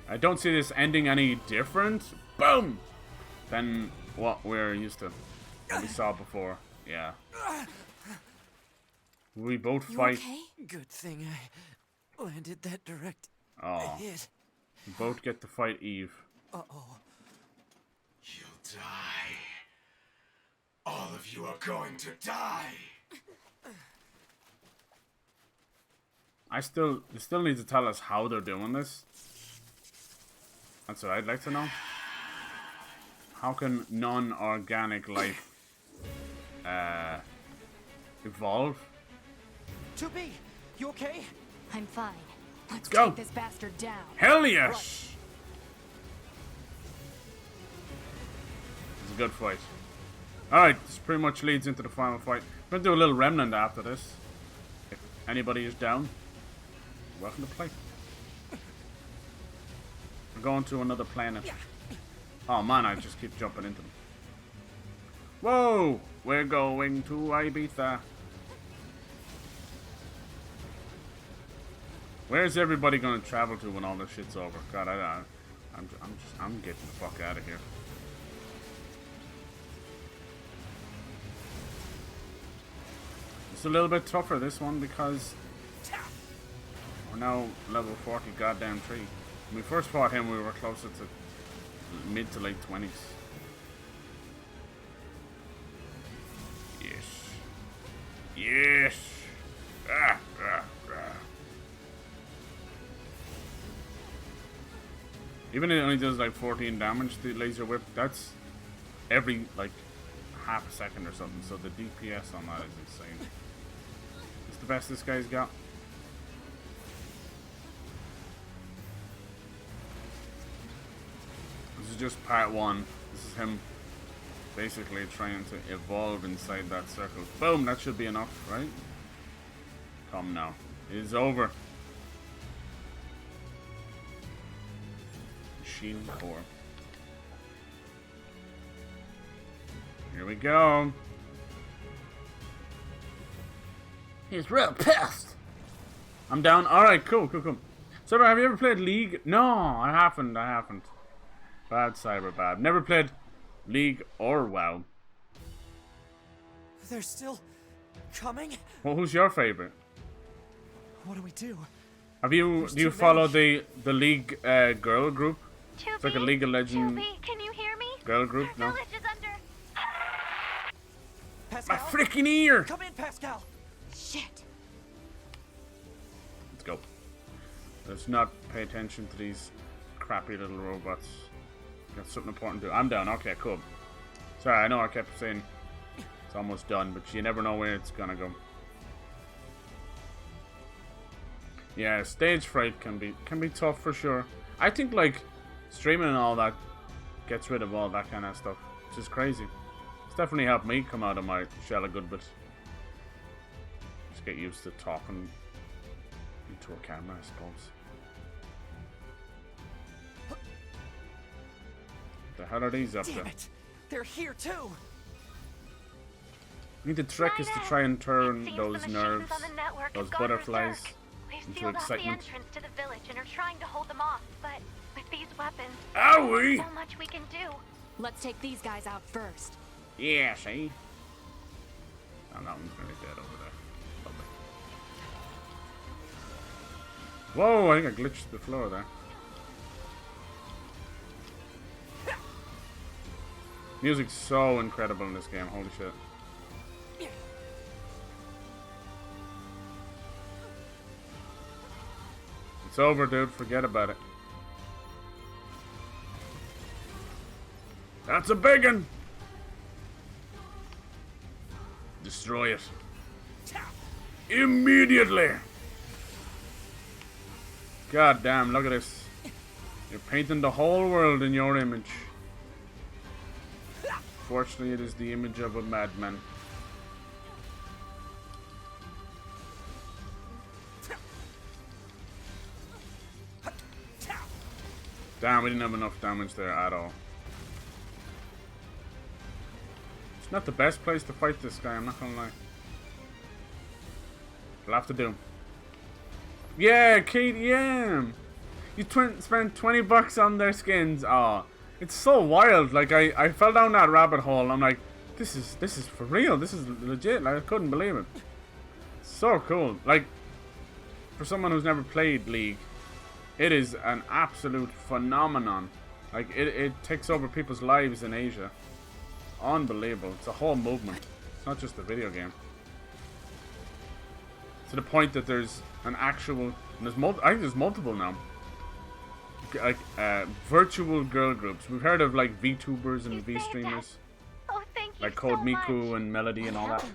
I don't see this ending any different, boom, than what we're used to. What we saw before, yeah. We both fight. Okay? Good thing I landed that direct hit. We both get to fight Eve. Uh-oh. You'll die. All of you are going to die. They still need to tell us how they're doing this. That's what I'd like to know. How can non-organic life evolve? 2B, you okay? I'm fine. Let's go. take this bastard down. Hell yes! It's a good fight. Alright, this pretty much leads into the final fight. We're gonna do a little remnant after this. If anybody is down, welcome to play. We're going to another planet. Oh man, I just keep jumping into them. Whoa! We're going to Ibiza. Where's everybody gonna travel to when all this shit's over? God, I'm getting the fuck out of here. It's a little bit tougher this one because we're now level 40 goddamn 3. When we first fought him, we were closer to mid to late 20s. Yes. Yes. Ah, ah, ah. Even if it only does like 14 damage, the laser whip, that's every like half a second or something, so the DPS on that is insane. It's the best this guy's got. This is just part 1. This is him basically trying to evolve inside that circle. Boom, that should be enough, right? Come now. It is over. Machine core. Here we go. He's real pissed. I'm down. Alright, cool. Cyber, have you ever played League? No, I haven't. Bad Cyber, bad. Never played League or WoW. They're still coming? Well, who's your favorite? What do we do? Do you follow the League girl group? It's like a League of Legends can you hear me? girl group, no? Village is under. Pascal? My freaking ear! Come in, Pascal! Shit. Let's go. Let's not pay attention to these crappy little robots. Got something important to do. I'm down. Okay, cool. Sorry, I know I kept saying it's almost done, but you never know where it's gonna go. Yeah, stage fright can be tough for sure. I think like streaming and all that gets rid of all that kind of stuff, which is crazy. It's definitely helped me come out of my shell a good bit. Just get used to talking into a camera, I suppose. The hell are these up Damn there? it! They're here too! I think the trick is to try and turn those nerves, those butterflies, We've into sealed off the excitement. entrance to the village and are trying to hold them off, but with these weapons, Owie! there's so much we can do. Let's take these guys out first. Yeah, see? Oh, that one's nearly dead over there. Lovely. Whoa, I think I glitched the floor there. Music's so incredible in this game, holy shit. It's over, dude, forget about it. That's a big one! Destroy it. Immediately! God damn, look at this. You're painting the whole world in your image. Fortunately, it is the image of a madman. Damn, we didn't have enough damage there at all. It's not the best place to fight this guy, I'm not gonna lie. It'll have to do. Yeah, KDM! You spent 20 bucks on their skins. Oh, it's so wild. Like, I fell down that rabbit hole. I'm like, this is for real. This is legit. Like, I couldn't believe it. So cool. Like, for someone who's never played League, it is an absolute phenomenon. Like, it takes over people's lives in Asia. Unbelievable. It's a whole movement. It's not just a video game. To the point that there's an actual... I think there's multiple now. Like, virtual girl groups. We've heard of, like, VTubers and V-streamers. Oh, thank you Like Code so Miku much. and Melody and all that.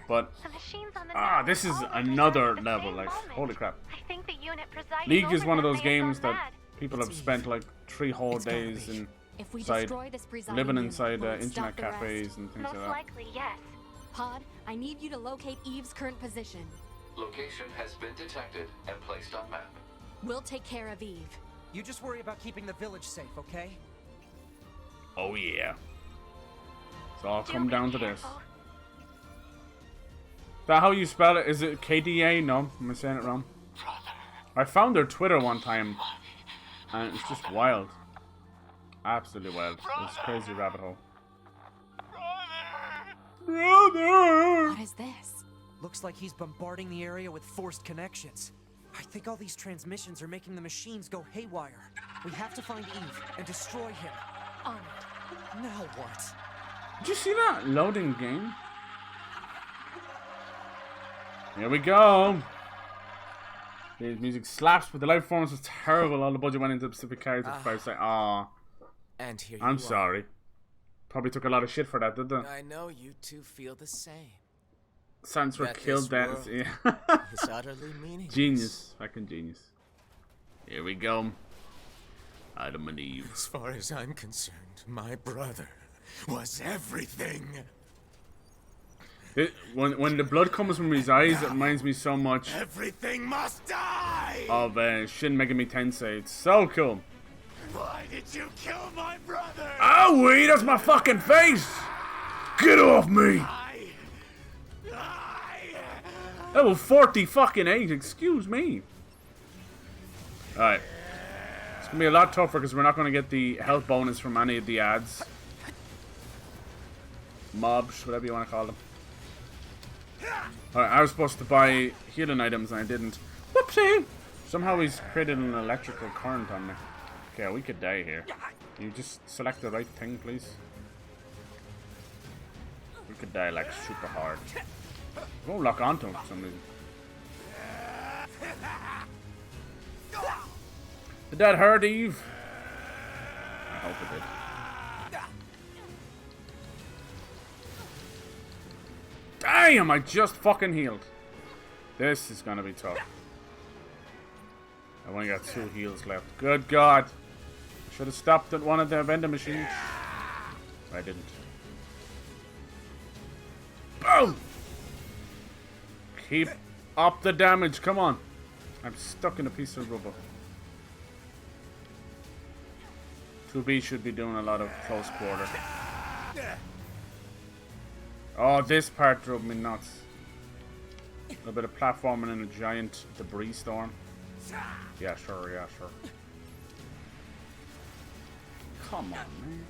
But, The machines on the this is network all another represent the level. same Like, moment. holy crap. I think the unit presiding League is over one of them those may have games gone that mad. people have spent, like, 3 whole days in... If we inside, destroy this presiding living unit, inside will it internet stop the rest? cafes and things Most like that. likely, yes. Pod, I need you to locate Eve's current position. Location has been detected and placed on map. We'll take care of Eve. You just worry about keeping the village safe, okay? Oh yeah. It's all Do come be down to this. careful. Is that how you spell it? Is it KDA? No, am I saying it wrong? Brother, I found their Twitter one time, and it's just wild. Absolutely wild. It's a crazy rabbit hole. Brother! What is this? Looks like he's bombarding the area with forced connections. I think all these transmissions are making the machines go haywire. We have to find Eve and destroy him. On it. Now what? Did you see that? Loading game. Here we go. The music slaps, but the live performance was terrible. All the budget went into specific characters. I was like, aw. And here I'm sorry. Probably took a lot of shit for that, did they? I know you two feel the same. Sans were killed that. Yeah. It's utterly meaningless. Genius. Fucking genius. Here we go. Adam and Eve. As far as I'm concerned, my brother was everything. When the blood comes from his eyes, it reminds me so much. Everything must die! Of Shin Megami Tensei. It's so cool. Why did you kill my brother? Oh, wait, that's my fucking face! Get off me! Level 40 fucking 8, excuse me. Alright. It's gonna be a lot tougher because we're not gonna get the health bonus from any of the ads. Mobs, whatever you want to call them. Alright, I was supposed to buy healing items and I didn't. Whoopsie! Somehow he's created an electrical current on me. Okay, we could die here. You just select the right thing, please. We could die like super hard. I won't lock onto him for some reason. Did that hurt, Eve? I hope it did. Damn, I just fucking healed. This is gonna be tough. I've only got 2 heals left. Good God. Should have stopped at one of the vending machines. I didn't. Boom! Keep up the damage. Come on. I'm stuck in a piece of rubber. 2B should be doing a lot of close quarter. Oh, this part drove me nuts. A little bit of platforming in a giant debris storm. Yeah, sure, yeah, sure. Come on, man.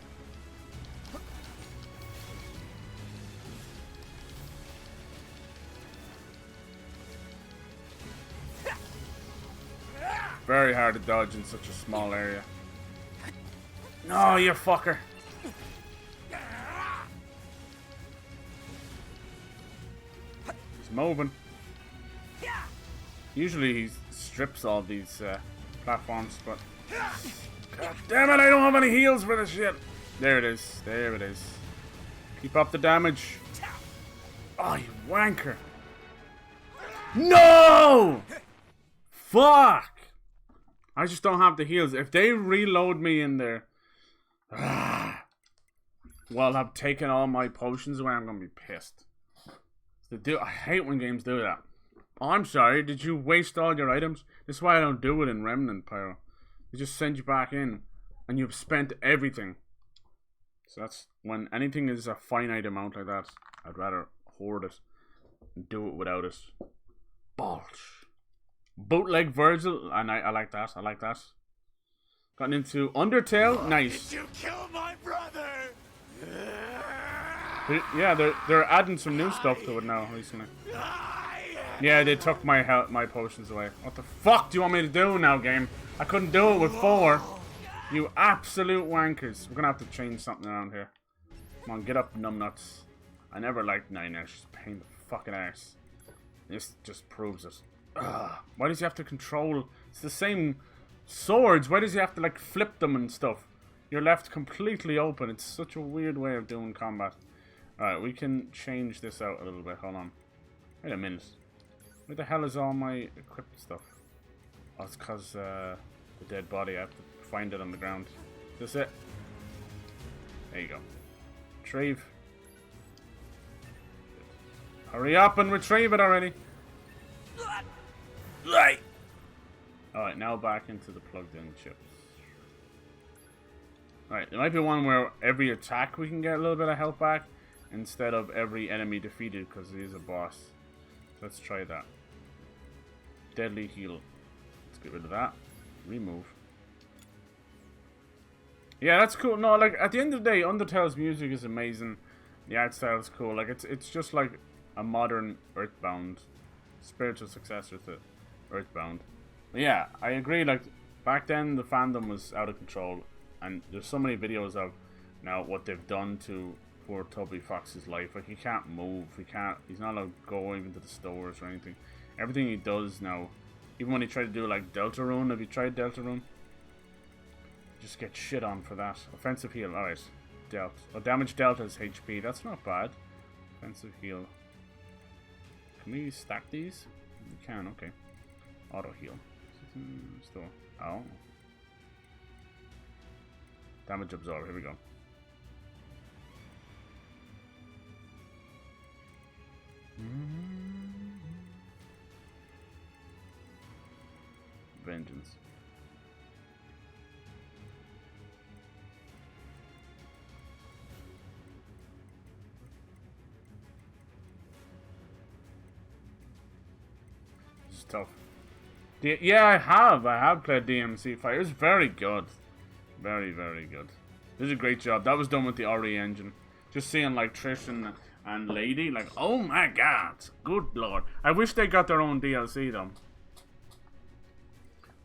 Very hard to dodge in such a small area. No, you fucker. He's moving. Usually he strips all these platforms, but... God damn it, I don't have any heals for this shit. There it is. There it is. Keep up the damage. Oh, you wanker. No! Fuck! I just don't have the heals. If they reload me in there... while I've taken all my potions away, I'm gonna be pissed. I hate when games do that. Oh, I'm sorry, did you waste all your items? This is why I don't do it in Remnant, Pyro. They just send you back in, and you've spent everything. So that's when anything is a finite amount like that, I'd rather hoard it and do it without it. Balls. Bootleg Virgil, and I like that. I like that. Gotten into Undertale, nice. Did you kill my brother? Yeah, they're adding some new stuff to it now recently. Yeah, they took my potions away. What the fuck do you want me to do now, game? I couldn't do it with 4. You absolute wankers. We're gonna have to change something around here. Come on, get up, numbnuts. I never liked 9S'S. Just pain in the fucking arse. This just proves it. Ugh. Why does he have to control? It's the same swords. Why does he have to like flip them and stuff? You're left completely open. It's such a weird way of doing combat. Alright, we can change this out a little bit. Hold on. Wait a minute. Where the hell is all my equipped stuff? Oh, it's because the dead body. I have to find it on the ground. Is this it? There you go. Retrieve. Hurry up and retrieve it already. Alright, now back into the plugged-in chips. Alright, there might be one where every attack we can get a little bit of health back instead of every enemy defeated because he is a boss. So let's try that. Deadly heal. Let's Get rid of that. Remove. Yeah, that's cool. No, like, at the end of the day, Undertale's music is amazing. The art style is cool. Like, it's just like a modern Earthbound. Spiritual successor to Earthbound. But yeah, I agree, like, back then the fandom was out of control. And there's so many videos of now what they've done to poor Toby Fox's life. Like, he can't move. He's not allowed to go even to the stores or anything. Everything he does now, even when he tried to do, like, Deltarune. Have you tried Deltarune? Just get shit on for that. Offensive heal, alright. Dealt. Oh, damage dealt as HP. That's not bad. Offensive heal. Can we stack these? We can, okay. Auto heal. Store. Oh. Damage absorb, here we go. Vengeance. It's tough. Yeah, I have played DMC Fire. It's very good. Very, very good. They did a great job. That was done with the RE engine. Just seeing, like, Trish and Lady, like, oh my god. Good lord. I wish they got their own DLC, though.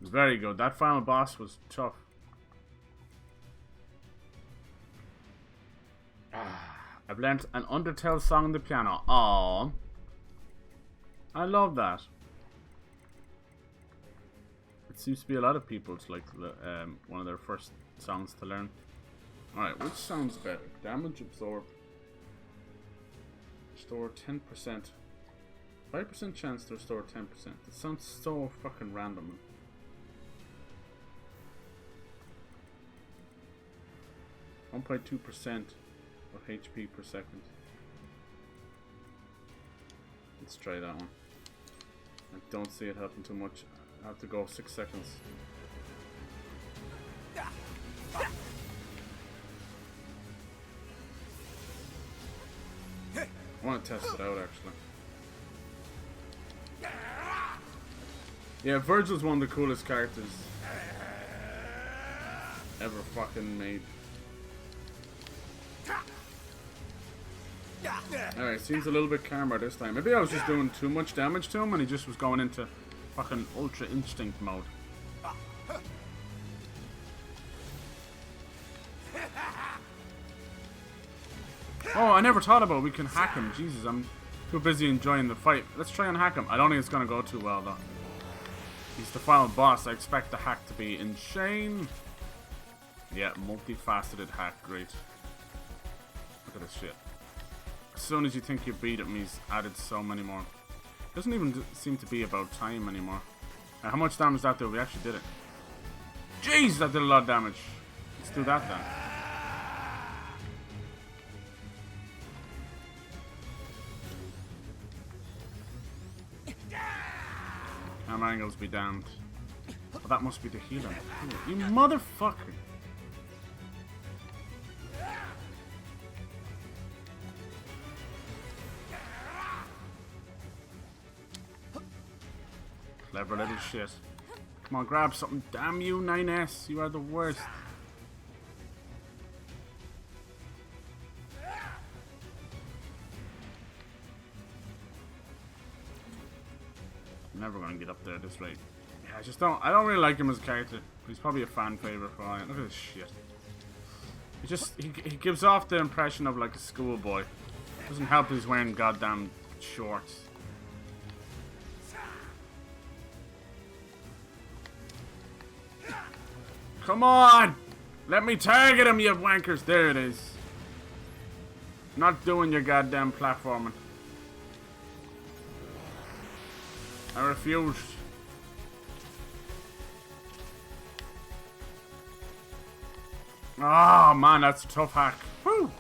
It was very good. That final boss was tough. I've learned an Undertale song on the piano. Aww. I love that. It seems to be a lot of people's, like, one of their first songs to learn. Alright, which sounds better? Damage absorb. Restore 10%. 5% chance to restore 10%. That sounds so fucking random. .2% of HP per second. Let's try that one. I don't see it happen too much. I have to go 6 seconds. I want to test it out, actually. Yeah, Virgil's one of the coolest characters ever fucking made. Alright, seems a little bit calmer this time. Maybe I was just doing too much damage to him and he just was going into fucking Ultra Instinct mode. Oh, I never thought about we can hack him. Jesus, I'm too busy enjoying the fight. Let's try and hack him. I don't think it's gonna go too well, though. He's the final boss. I expect the hack to be insane. Yeah, multifaceted hack. Great. Look at this shit. As soon as you think you beat him, he's added so many more. Doesn't even seem to be about time anymore. Now, how much damage that did? We actually did it. Jeez, that did a lot of damage. Let's do that then. Camera angles be damned. Oh, that must be the healer. You motherfucker. Clever little shit. Come on, grab something. Damn you, 9S. You are the worst. I'm never gonna get up there at this rate. Yeah, I don't really like him as a character. He's probably a fan favorite for all. Look at this shit. He gives off the impression of like a schoolboy. Doesn't help he's wearing goddamn shorts. Come on! Let me target him, you wankers. There it is. Not doing your goddamn platforming. I refused. Oh man, that's a tough hack. Woo!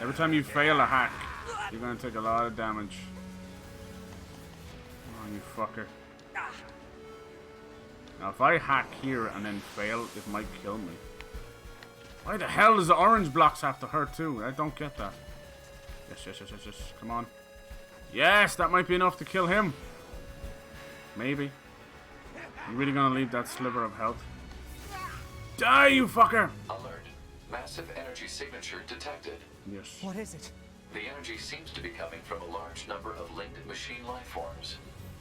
Every time you fail a hack, you're gonna take a lot of damage. Oh, you fucker. Now, if I hack here and then fail, it might kill me. Why the hell does the orange blocks have to hurt too? I don't get that. Yes. Come on. Yes, that might be enough to kill him. Maybe. You really gonna leave that sliver of health? Die, you fucker! Alert. Massive energy signature detected. Yes. What is it? The energy seems to be coming from a large number of linked machine life forms.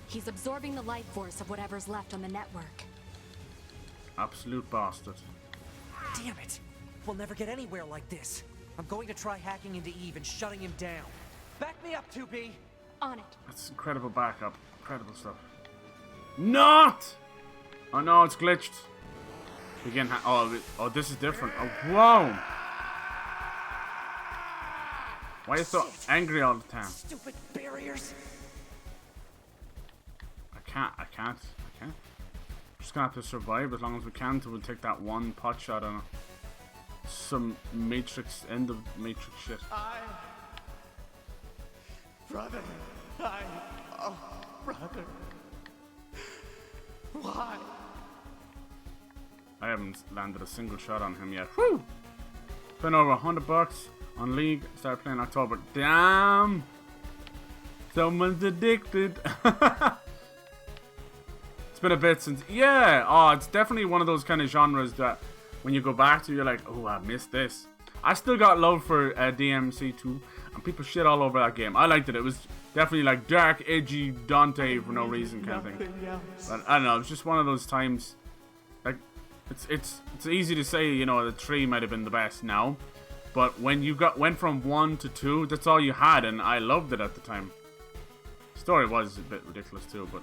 He's absorbing the life force of whatever's left on the network. Absolute bastard. Damn it! We'll never get anywhere like this. I'm going to try hacking into Eve and shutting him down. Back me up, 2B! On it. That's incredible backup. Incredible stuff. Not! Oh no, it's glitched. Begin oh, this is different. Oh, whoa! Why are you so angry all the time? Stupid barriers! I can't. Just gonna have to survive as long as we can until we take that one pot shot on some Matrix, end of Matrix shit. Brother, oh, brother. Why? I haven't landed a single shot on him yet. Woo! Spent over $100 on League. Started playing October. Damn! Someone's addicted. It's been a bit since. Yeah! Oh, it's definitely one of those kind of genres that when you go back to, you're like, oh, I missed this. I still got love for DMC2, and people shit all over that game. I liked it. It was definitely like dark, edgy Dante for no reason kind of thing. But I don't know. It's just one of those times. Like, it's easy to say, you know, the 3 might have been the best now, but when you went from 1 to 2, that's all you had, and I loved it at the time. Story was a bit ridiculous too, but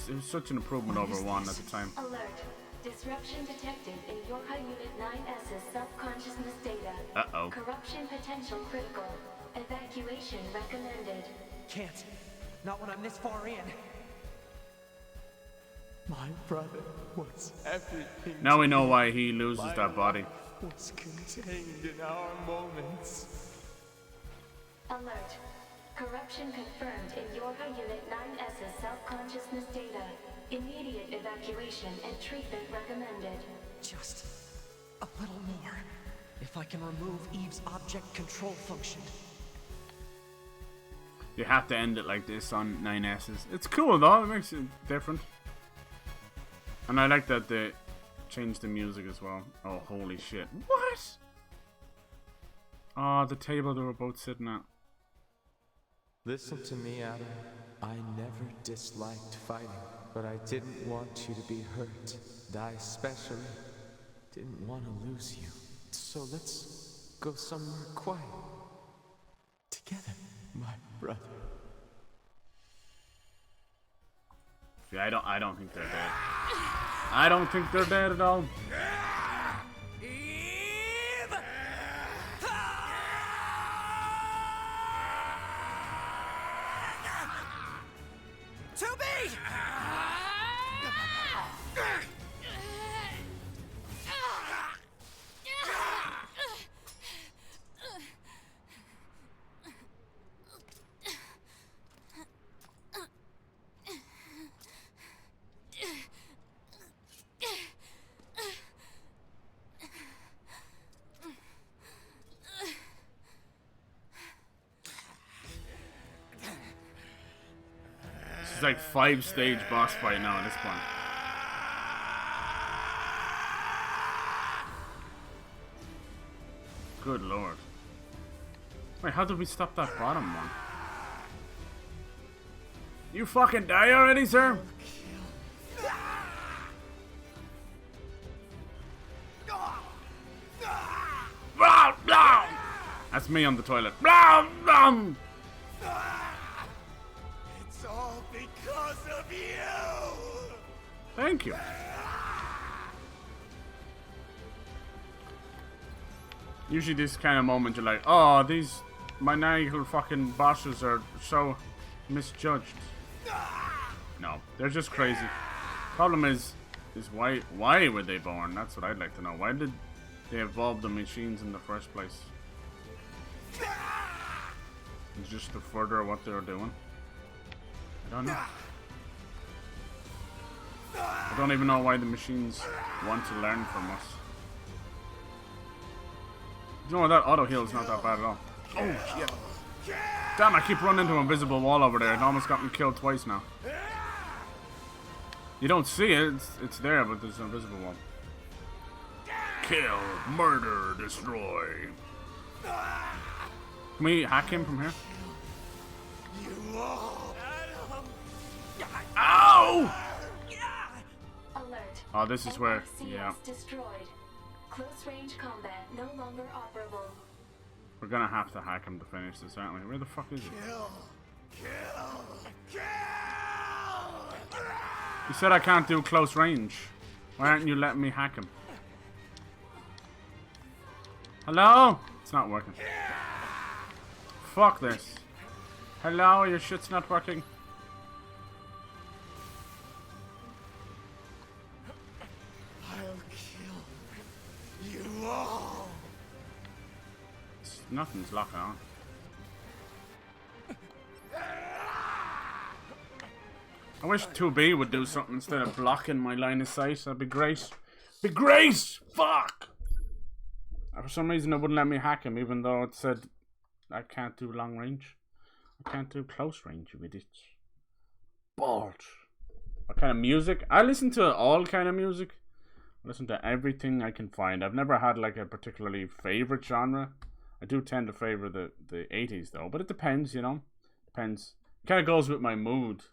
it was such an improvement over 1 at the time. Alert. Disruption detected in Yokai Unit 9S'S self-consciousness data. Uh-oh. Corruption potential critical. Evacuation recommended. Can't. Not when I'm this far in. My brother was everything. Now we know why he loses that body. Was contained in our moments. Alert. Corruption confirmed in Yokai Unit 9S'S self-consciousness data. Immediate evacuation and treatment recommended. Just a little more. If I can remove Eve's object control function. You have to end it like this on 9S'S. It's cool though, it makes it different. And I like that they changed the music as well. Oh, holy shit. What? Oh, the table they were both sitting at. Listen to me, Adam. I never disliked fighting, but I didn't want you to be hurt. And I especially didn't want to lose you. So let's go somewhere quiet. Together, my brother. Yeah, I don't think they're dead. I don't think they're dead at all. It's like 5-stage boss fight now at this point. Good lord. Wait, how did we stop that bottom one? You fucking die already, sir? That's me on the toilet. It's all because of you! Thank you. Usually this kind of moment you're like, oh, these maniacal fucking bosses are so misjudged. No, they're just crazy. Problem is why were they born? That's what I'd like to know. Why did they evolve the machines in the first place? It's just to further what they were doing. I don't know. I don't even know why the machines want to learn from us. You know what, that auto heal is not that bad at all. Oh shit. Damn, I keep running into an invisible wall over there. It almost got me killed twice now. You don't see it. It's there, but there's an invisible one. Kill, murder, destroy. Can we hack him from here? Ow! Alert. Oh, this is where, 9S'S yeah. destroyed. Close range combat no longer operable. We're gonna have to hack him to finish this, aren't we? Where the fuck is he? You said I can't do close range. Why aren't you letting me hack him? Hello? It's not working. Fuck this. Hello, your shit's not working. I'll kill you all. Nothing's locking on. I wish 2B would do something instead of blocking my line of sight. That'd be great. Be great! Fuck! For some reason it wouldn't let me hack him, even though it said I can't do long range. I can't do close range, you idiot. Bored. What kind of music? I listen to all kind of music. I listen to everything I can find. I've never had like a particularly favorite genre. I do tend to favor the 80s though, but it depends, you know. Depends. It kind of goes with my mood.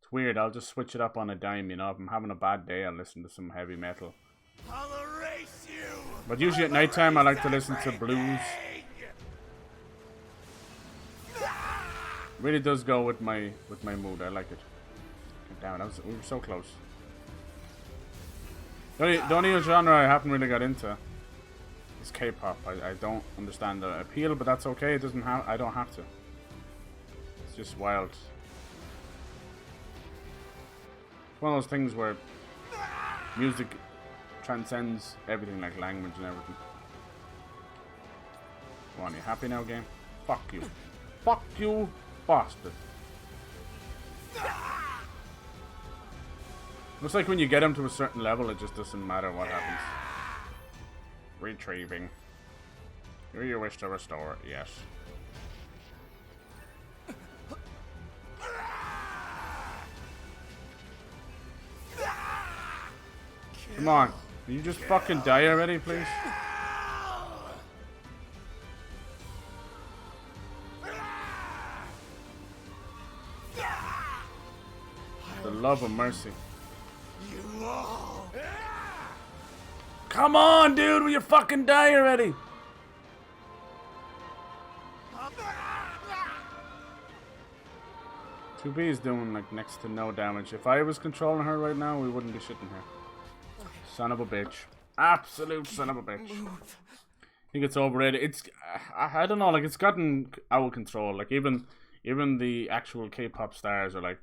It's weird. I'll just switch it up on a dime, you know. If I'm having a bad day, I'll listen to some heavy metal. I'll erase you. But usually at nighttime, I like to listen to blues. Really does go with my mood. I like it. Damn it, we were so close. The only genre I haven't really got into is K-pop. I don't understand the appeal, but that's okay. It doesn't have. I don't have to. It's just wild. It's one of those things where music transcends everything, like language and everything. Come on, you happy now, game? Fuck you. Fuck you, bastard. Looks like when you get him to a certain level, it just doesn't matter what happens. Retrieving. Do you wish to restore? Yes. Come on. Will you just fucking die already, please? The love of mercy. Come on, dude, will you fucking die already? Two B is doing like next to no damage. If I was controlling her right now, we wouldn't be shitting her. Son of a bitch. Absolute son of a bitch. I think it's overrated. It's I don't know, like it's gotten out of control. Like even the actual K-pop stars are like,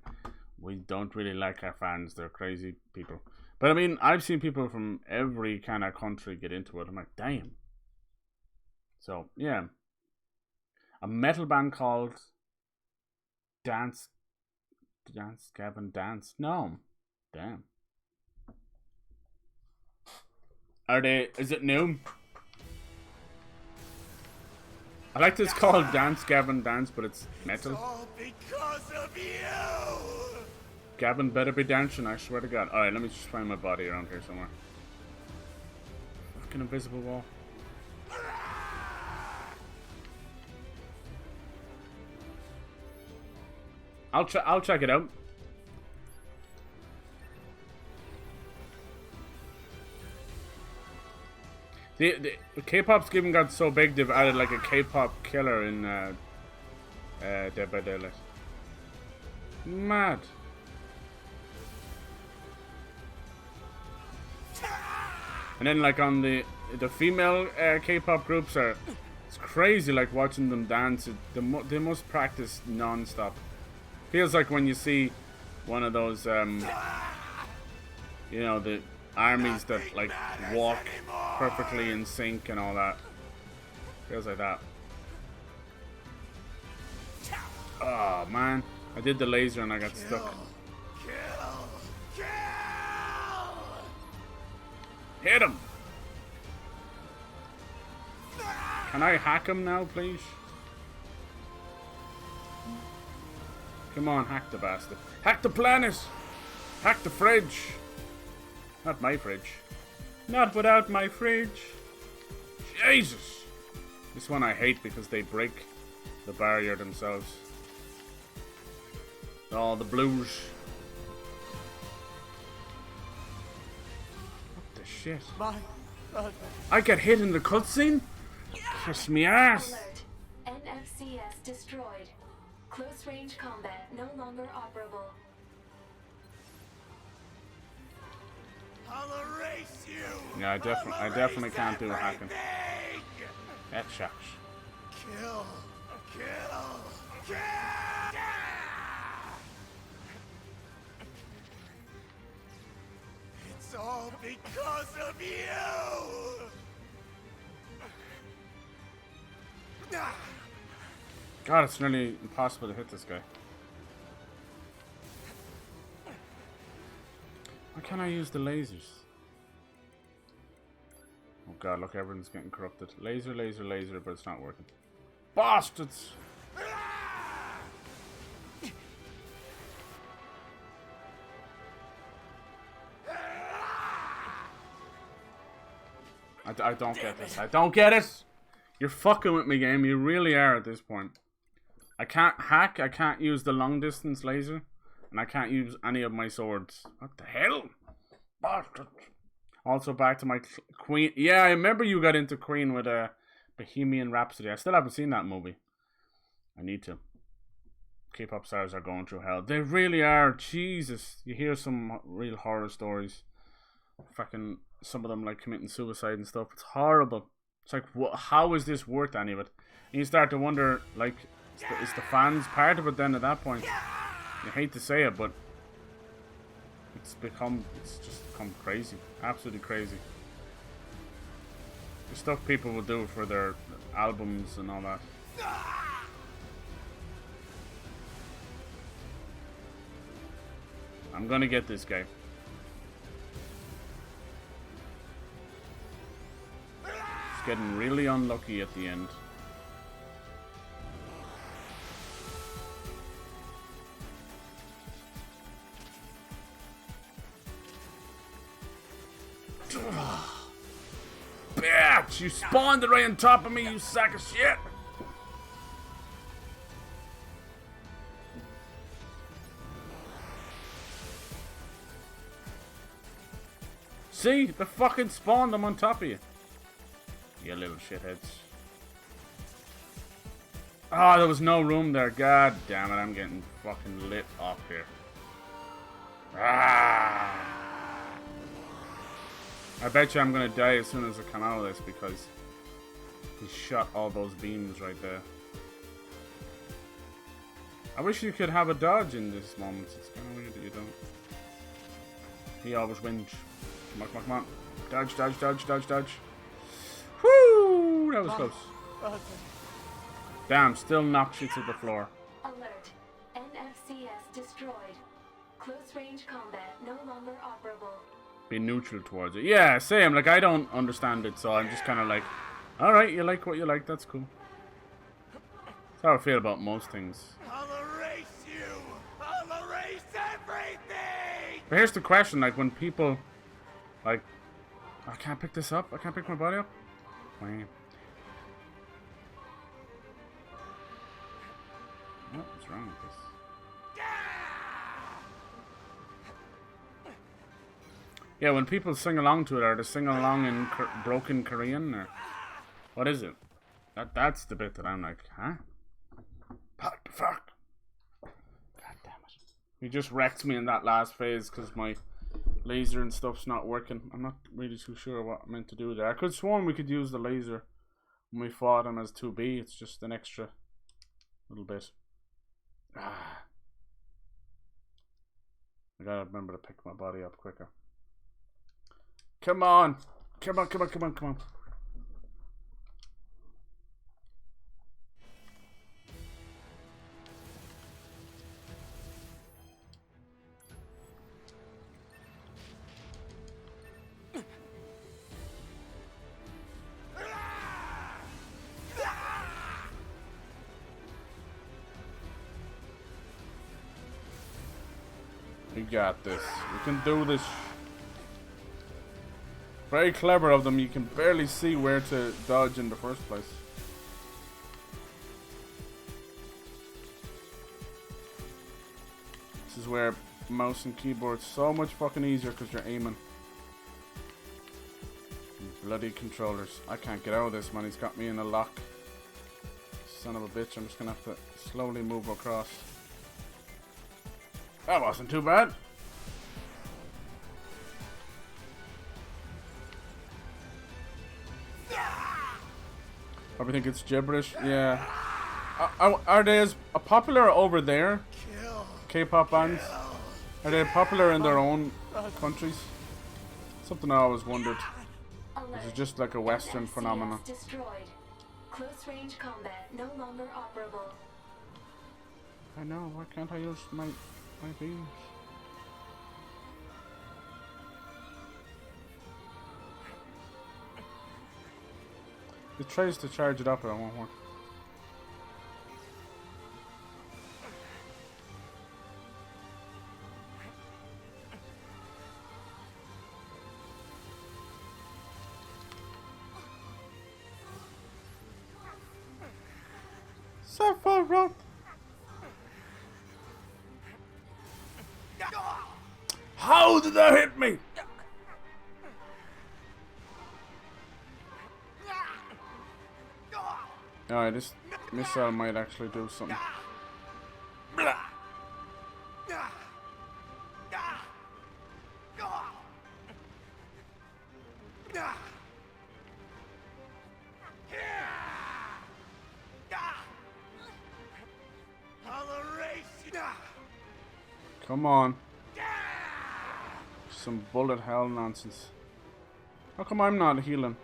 we don't really like our fans. They're crazy people. But I mean, I've seen people from every kind of country get into it. I'm like, damn. So yeah, a metal band called Dance Gavin Dance. No, damn. Are they? Is it new? I like this called Dance Gavin Dance, but it's metal. All because of you. Gavin better be dancing, I swear to God. Alright, let me just find my body around here somewhere. Fucking invisible wall. I'll check it out. The K-pop's even got so big they've added like a K-pop killer in Dead by Daylight. Mad. And then like on the female K-pop groups are, it's crazy like watching them dance. They must practice non-stop. Feels like when you see one of those you know, the armies that like walk perfectly in sync and all that. Feels like that. Oh man, I did the laser and I got stuck. Hit him! Can I hack him now, please? Come on, hack the bastard. Hack the planet! Hack the fridge. Not my fridge. Not without my fridge. Jesus. This one I hate because they break the barrier themselves. Oh, the blues. What the shit? I get hit in the cutscene? Kiss me ass. Alert. NFCS destroyed. Close range combat no longer operable. I'll erase you. Yeah, I definitely can't do hacking. Headshots. Kill. It's all because of you. God, it's nearly impossible to hit this guy. Why can't I use the lasers? Oh god, look, everyone's getting corrupted. Laser, but it's not working. Bastards! I don't get this. I don't get it! You're fucking with me, game. You really are at this point. I can't hack, I can't use the long distance laser, and I can't use any of my swords. What the hell? Bastard. Also back to my Queen. Yeah, I remember you got into Queen with a Bohemian Rhapsody. I still haven't seen that movie. I need to. K-pop stars are going through hell. They really are. Jesus. You hear some real horror stories. Fucking some of them like committing suicide and stuff. It's horrible. It's like, how is this worth any of it? And you start to wonder, like, is the fans part of it then at that point? You hate to say it, but it's just become crazy. Absolutely crazy. The stuff people will do for their albums and all that. I'm gonna get this guy. It's getting really unlucky at the end. Bitch! You spawned right on top of me, you sack of shit! See? They fucking spawned them on top of you. You little shitheads. Oh, there was no room there. God damn it, I'm getting fucking lit up here. Ah! I bet you I'm gonna die as soon as I come out of this because he shot all those beams right there. I wish you could have a dodge in this moment. It's kind of weird that you don't. He always wins. Come on, come on, come on. Dodge, dodge, dodge, dodge, dodge. Whoo! That was close. Damn, still knocked you to the floor. Alert. NFCS destroyed. Close range combat no longer operable. Be neutral towards it. Yeah, same. Like, I don't understand it, so I'm just kind of like, alright, you like what you like, that's cool. That's how I feel about most things. I'll erase you! I'll erase everything! But here's the question, like, when people, like, I can't pick this up? I can't pick my body up? Wow. What's wrong with this? Yeah, when people sing along to it, are they singing along in broken Korean, or what is it? That's the bit that I'm like, huh? What the fuck? God damn it. He just wrecked me in that last phase because my laser and stuff's not working. I'm not really too sure what I meant to do there. I could sworn we could use the laser when we fought him as 2B. It's just an extra little bit. Ah. I gotta remember to pick my body up quicker. Come on! Come on, come on, come on, come on. We got this. We can do this. Very clever of them. You can barely see where to dodge in the first place. This is where mouse and keyboard's so much fucking easier because you're aiming. Bloody controllers. I can't get out of this, man. He's got me in a lock. Son of a bitch. I'm just gonna have to slowly move across. That wasn't too bad. Probably think it's gibberish. Yeah. Are they as popular over there? K-pop bands? Are they popular in their own countries? Something I always wondered. Is it just like a Western phenomenon? Destroyed. Close range combat no longer operable. I know. Why can't I use my beams? It tries to charge it up, but it won't work. Sephiroth! How did that hit me? Alright, this missile might actually do something. Come on. Some bullet hell nonsense. How come I'm not healing?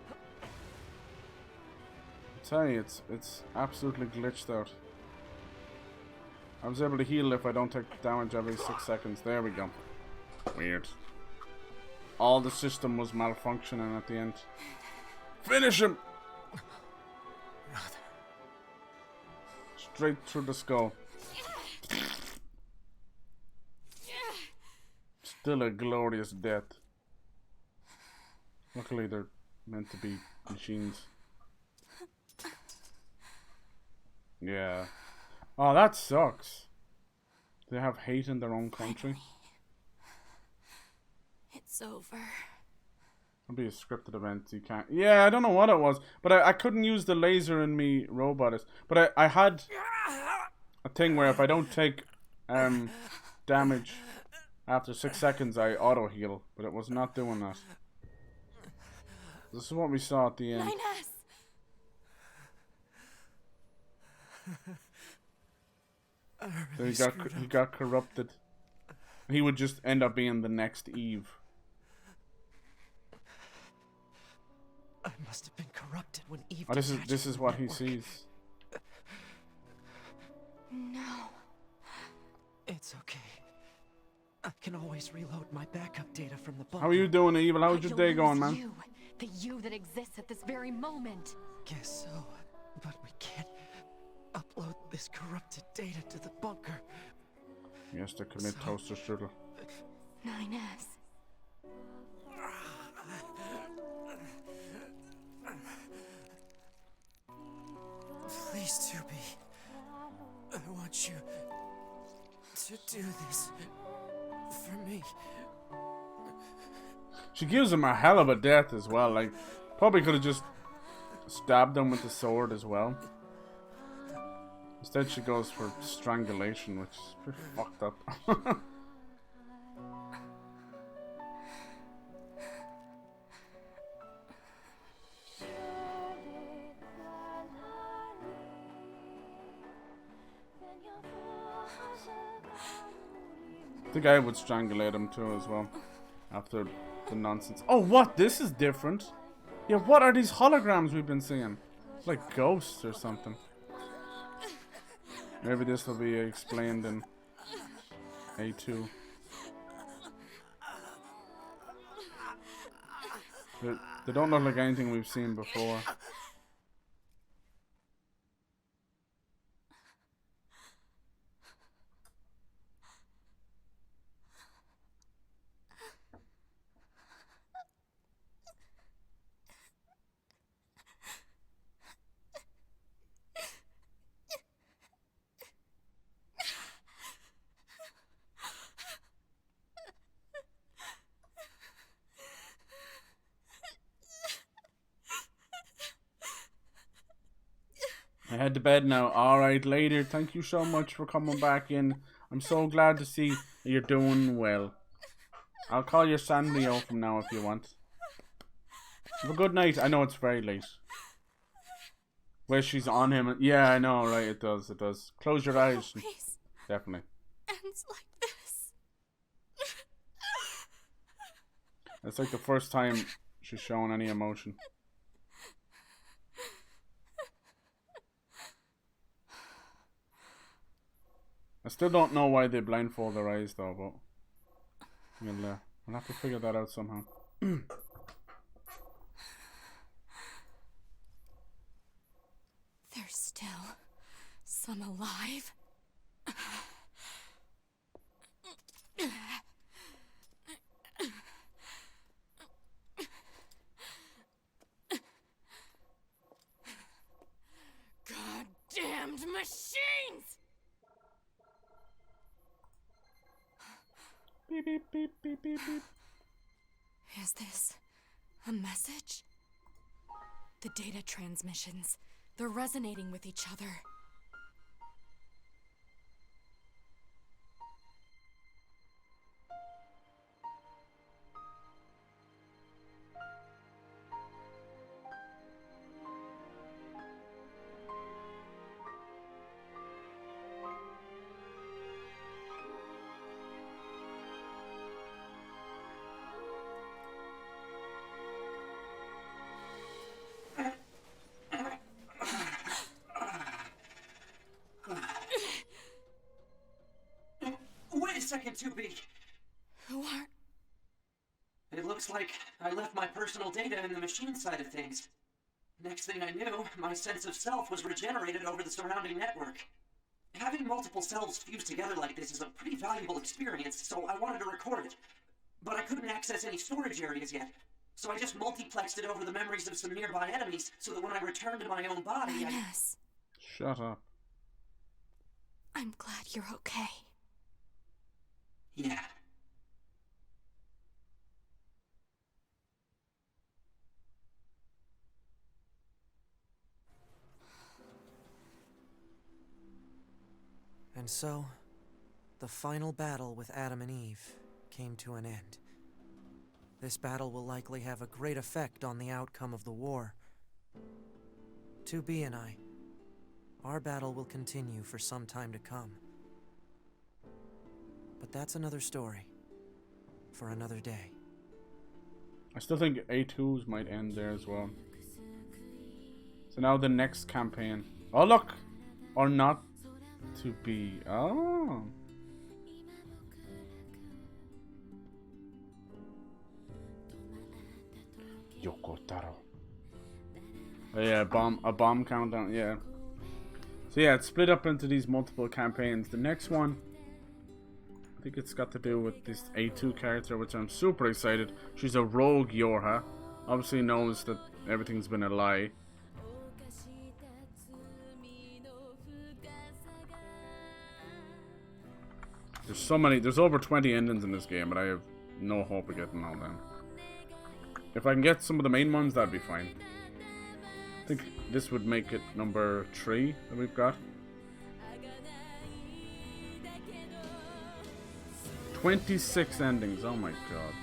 I tell you, it's absolutely glitched out. I was able to heal if I don't take damage every 6 seconds. There we go. Weird. All the system was malfunctioning at the end. Finish him! Straight through the skull. Still a glorious death. Luckily they're meant to be machines. Yeah. Oh, that sucks. They have hate in their own country. It's over. It'll be a scripted event. You can't. Yeah, I don't know what it was, but I couldn't use the laser in me robot. But I had a thing where if I don't take damage after 6 seconds, I auto heal. But it was not doing that. This is what we saw at the end. 9S. So he got corrupted. He would just end up being the next Eve. I must have been corrupted when Eve. Oh, this is what he sees. No. It's okay. I can always reload my backup data from the bunker. How are you doing, Evil? How's your day going, man? You, the you that exists at this very moment. Guess so, but we can't upload this corrupted data to the bunker. He has to commit toaster strudel. 9S. Please, 2B. I want you to do this for me. She gives him a hell of a death as well. Like, probably could have just stabbed him with the sword as well. Instead, she goes for strangulation, which is pretty fucked up. I think I would strangulate him too as well. After the nonsense. Oh, what? This is different. Yeah, what are these holograms we've been seeing? Like ghosts or something. Maybe this will be explained in A2. They don't look like anything we've seen before. head to bed now. Alright, later. Thank you so much for coming back in. I'm so glad to see that you're doing well. I'll call your Sanrio from now if you want. Have a good night. I know it's very late. Where she's on him. Yeah, I know, right? It does, it does. Close your eyes. Definitely. Ends like this. It's like the first time she's showing any emotion. I still don't know why they blindfold their eyes though, but we'll have to figure that out somehow. There's still some alive. Goddamned machines! Beep, beep, beep, beep, beep, beep. Is this a message? The data transmissions, they're resonating with each other. Wait a second, 2B. Who are... It looks like I left my personal data in the machine side of things. Next thing I knew, my sense of self was regenerated over the surrounding network. Having multiple selves fused together like this is a pretty valuable experience, so I wanted to record it. But I couldn't access any storage areas yet, so I just multiplexed it over the memories of some nearby enemies so that when I returned to my own body, Yes. Shut up. I'm glad you're okay. Yeah. And so, the final battle with Adam and Eve came to an end. This battle will likely have a great effect on the outcome of the war. 2B and I, our battle will continue for some time to come. But that's another story, for another day. I still think A2s might end there as well. So now the next campaign. Oh look! Or not to be. Oh. Yokotaro. Oh yeah, a bomb countdown, yeah. So yeah, it's split up into these multiple campaigns. The next one, I think it's got to do with this A2 character, which I'm super excited. She's a rogue Yorha. Obviously knows that everything's been a lie. There's so many, there's over 20 endings in this game, but I have no hope of getting all them. If I can get some of the main ones, that'd be fine. I think this would make it number 3 that we've got. 26 endings, oh my god.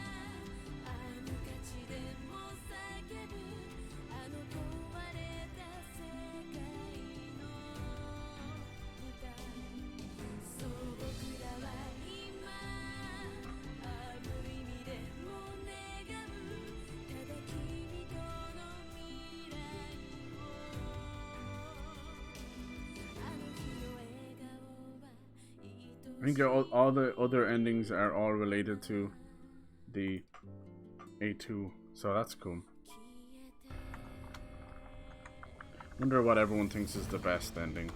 I think all the other endings are all related to the A2, so that's cool. Wonder what everyone thinks is the best ending.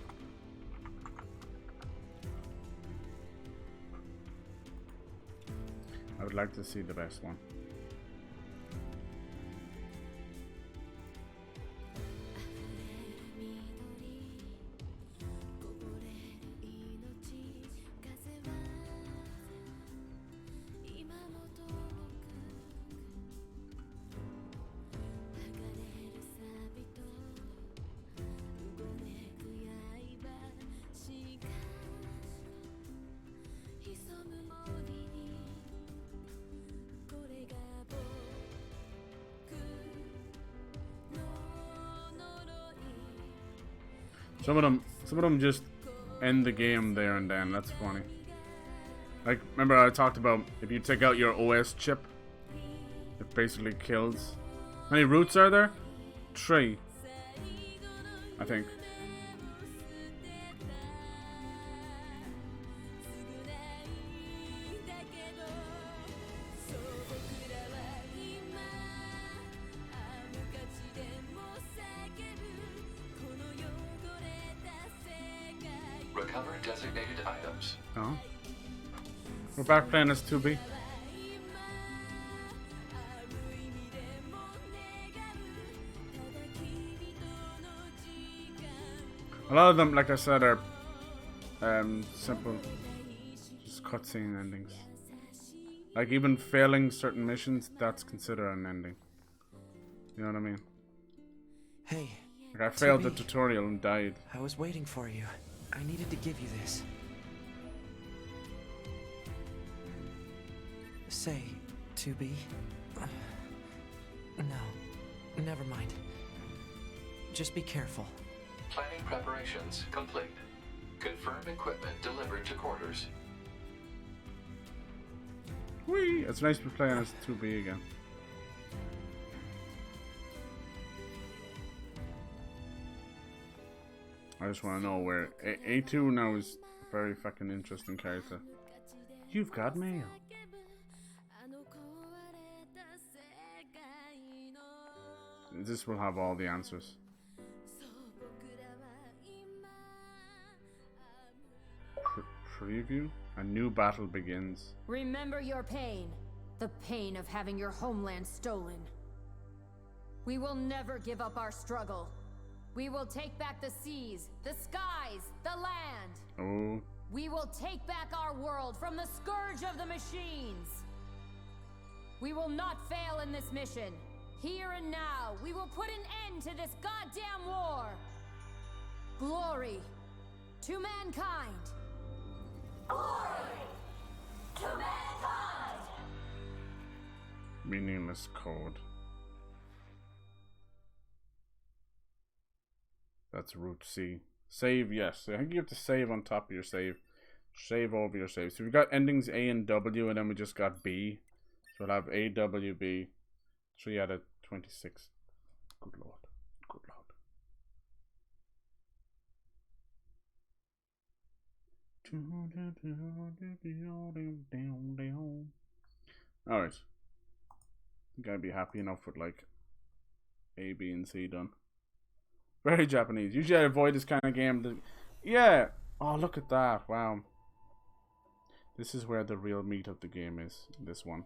I would like to see the best one. Some of them just end the game there and then. That's funny. Like, remember I talked about if you take out your OS chip, it basically kills. How many roots are there? 3, I think. Recover designated items. Oh. We're back playing as 2B. A lot of them, like I said, are simple, just cutscene endings. Like even failing certain missions, that's considered an ending. You know what I mean? Hey. Like I failed the tutorial and died. I was waiting for you. I needed to give you this. Say, 2B. No, never mind. Just be careful. Planning preparations complete. Confirm equipment delivered to quarters. Whee! It's nice to be playing as 2B again. I just want to know where A2 now is a very fucking interesting character. You've got mail. This will have all the answers. Preview? A new battle begins. Remember your pain. The pain of having your homeland stolen. We will never give up our struggle. We will take back the seas, the skies, the land. Oh. We will take back our world from the scourge of the machines. We will not fail in this mission. Here and now, we will put an end to this goddamn war. Glory to mankind. Glory to mankind. Meaningless code. That's root C. Save, yes. I think you have to save on top of your save. Save over your save. So we've got endings A and W, and then we just got B. So we'll have A, W, B. 3 out of 26. Good lord. Good lord. Alright. I think I'd be happy enough with like A, B, and C done. Very Japanese. Usually I avoid this kind of game. Yeah. Oh, look at that. Wow. This is where the real meat of the game is. This one.